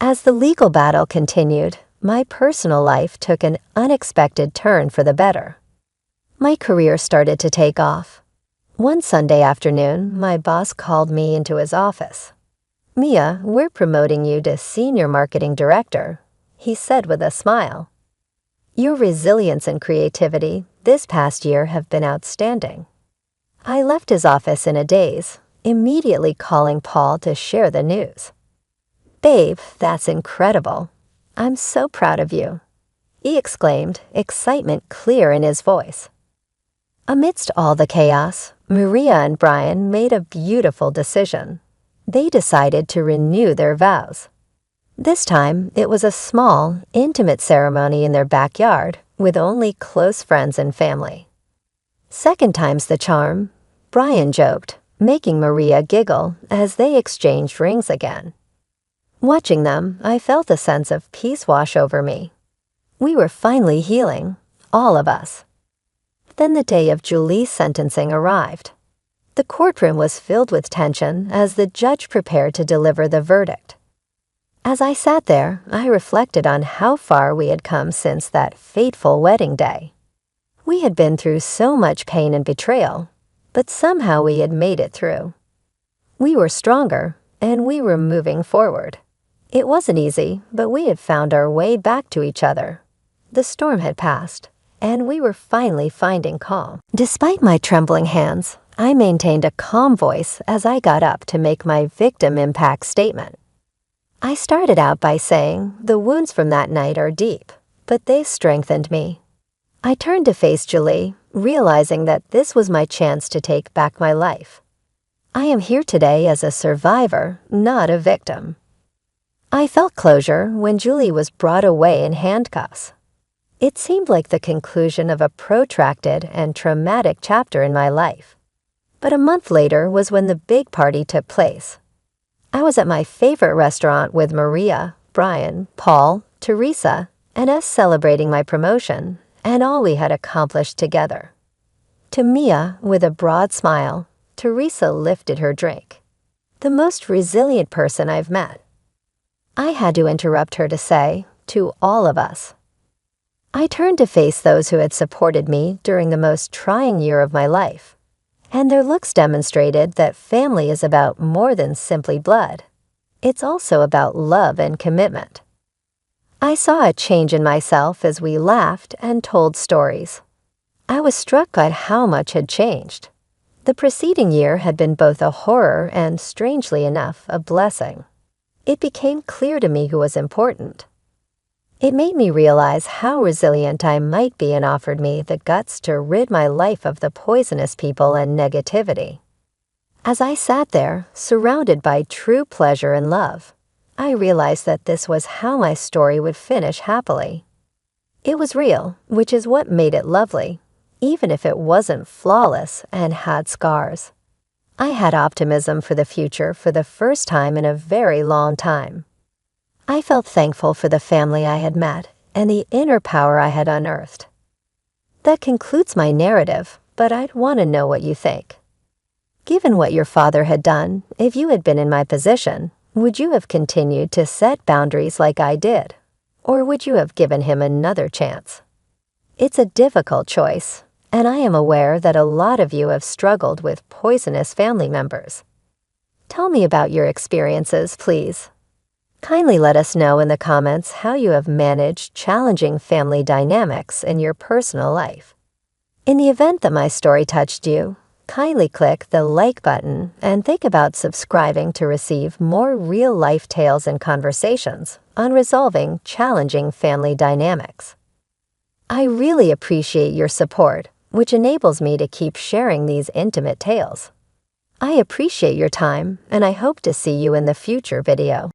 As the legal battle continued, my personal life took an unexpected turn for the better. My career started to take off. One Sunday afternoon, my boss called me into his office. "Mia, we're promoting you to Senior Marketing Director," he said with a smile. "Your resilience and creativity this past year have been outstanding." I left his office in a daze, immediately calling Paul to share the news. "Babe, that's incredible. I'm so proud of you," he exclaimed, excitement clear in his voice. Amidst all the chaos, Maria and Brian made a beautiful decision. They decided to renew their vows. This time, it was a small, intimate ceremony in their backyard with only close friends and family. Second time's the charm, Brian joked, making Maria giggle as they exchanged rings again. Watching them, I felt a sense of peace wash over me. We were finally healing, all of us. Then the day of Julie's sentencing arrived. The courtroom was filled with tension as the judge prepared to deliver the verdict. As I sat there, I reflected on how far we had come since that fateful wedding day. We had been through so much pain and betrayal, but somehow we had made it through. We were stronger, and we were moving forward. It wasn't easy, but we had found our way back to each other. The storm had passed, and we were finally finding calm. Despite my trembling hands, I maintained a calm voice as I got up to make my victim impact statement. I started out by saying the wounds from that night are deep, but they strengthened me. I turned to face Julie, realizing that this was my chance to take back my life. I am here today as a survivor, not a victim. I felt closure when Julie was brought away in handcuffs. It seemed like the conclusion of a protracted and traumatic chapter in my life. But a month later was when the big party took place. I was at my favorite restaurant with Maria, Brian, Paul, Teresa, and us celebrating my promotion and all we had accomplished together. To Mia, with a broad smile, Teresa lifted her drink. The most resilient person I've met. I had to interrupt her to say, to all of us. I turned to face those who had supported me during the most trying year of my life. And their looks demonstrated that family is about more than simply blood. It's also about love and commitment. I saw a change in myself as we laughed and told stories. I was struck by how much had changed. The preceding year had been both a horror and, strangely enough, a blessing. It became clear to me who was important. It made me realize how resilient I might be and offered me the guts to rid my life of the poisonous people and negativity. As I sat there, surrounded by true pleasure and love, I realized that this was how my story would finish happily. It was real, which is what made it lovely, even if it wasn't flawless and had scars. I had optimism for the future for the first time in a very long time. I felt thankful for the family I had met and the inner power I had unearthed. That concludes my narrative, but I'd want to know what you think. Given what your father had done, if you had been in my position, would you have continued to set boundaries like I did? Or would you have given him another chance? It's a difficult choice, and I am aware that a lot of you have struggled with poisonous family members. Tell me about your experiences, please. Kindly let us know in the comments how you have managed challenging family dynamics in your personal life. In the event that my story touched you, Kindly click the like button and think about subscribing to receive more real-life tales and conversations on resolving challenging family dynamics. I really appreciate your support, which enables me to keep sharing these intimate tales. I appreciate your time, and I hope to see you in the future video.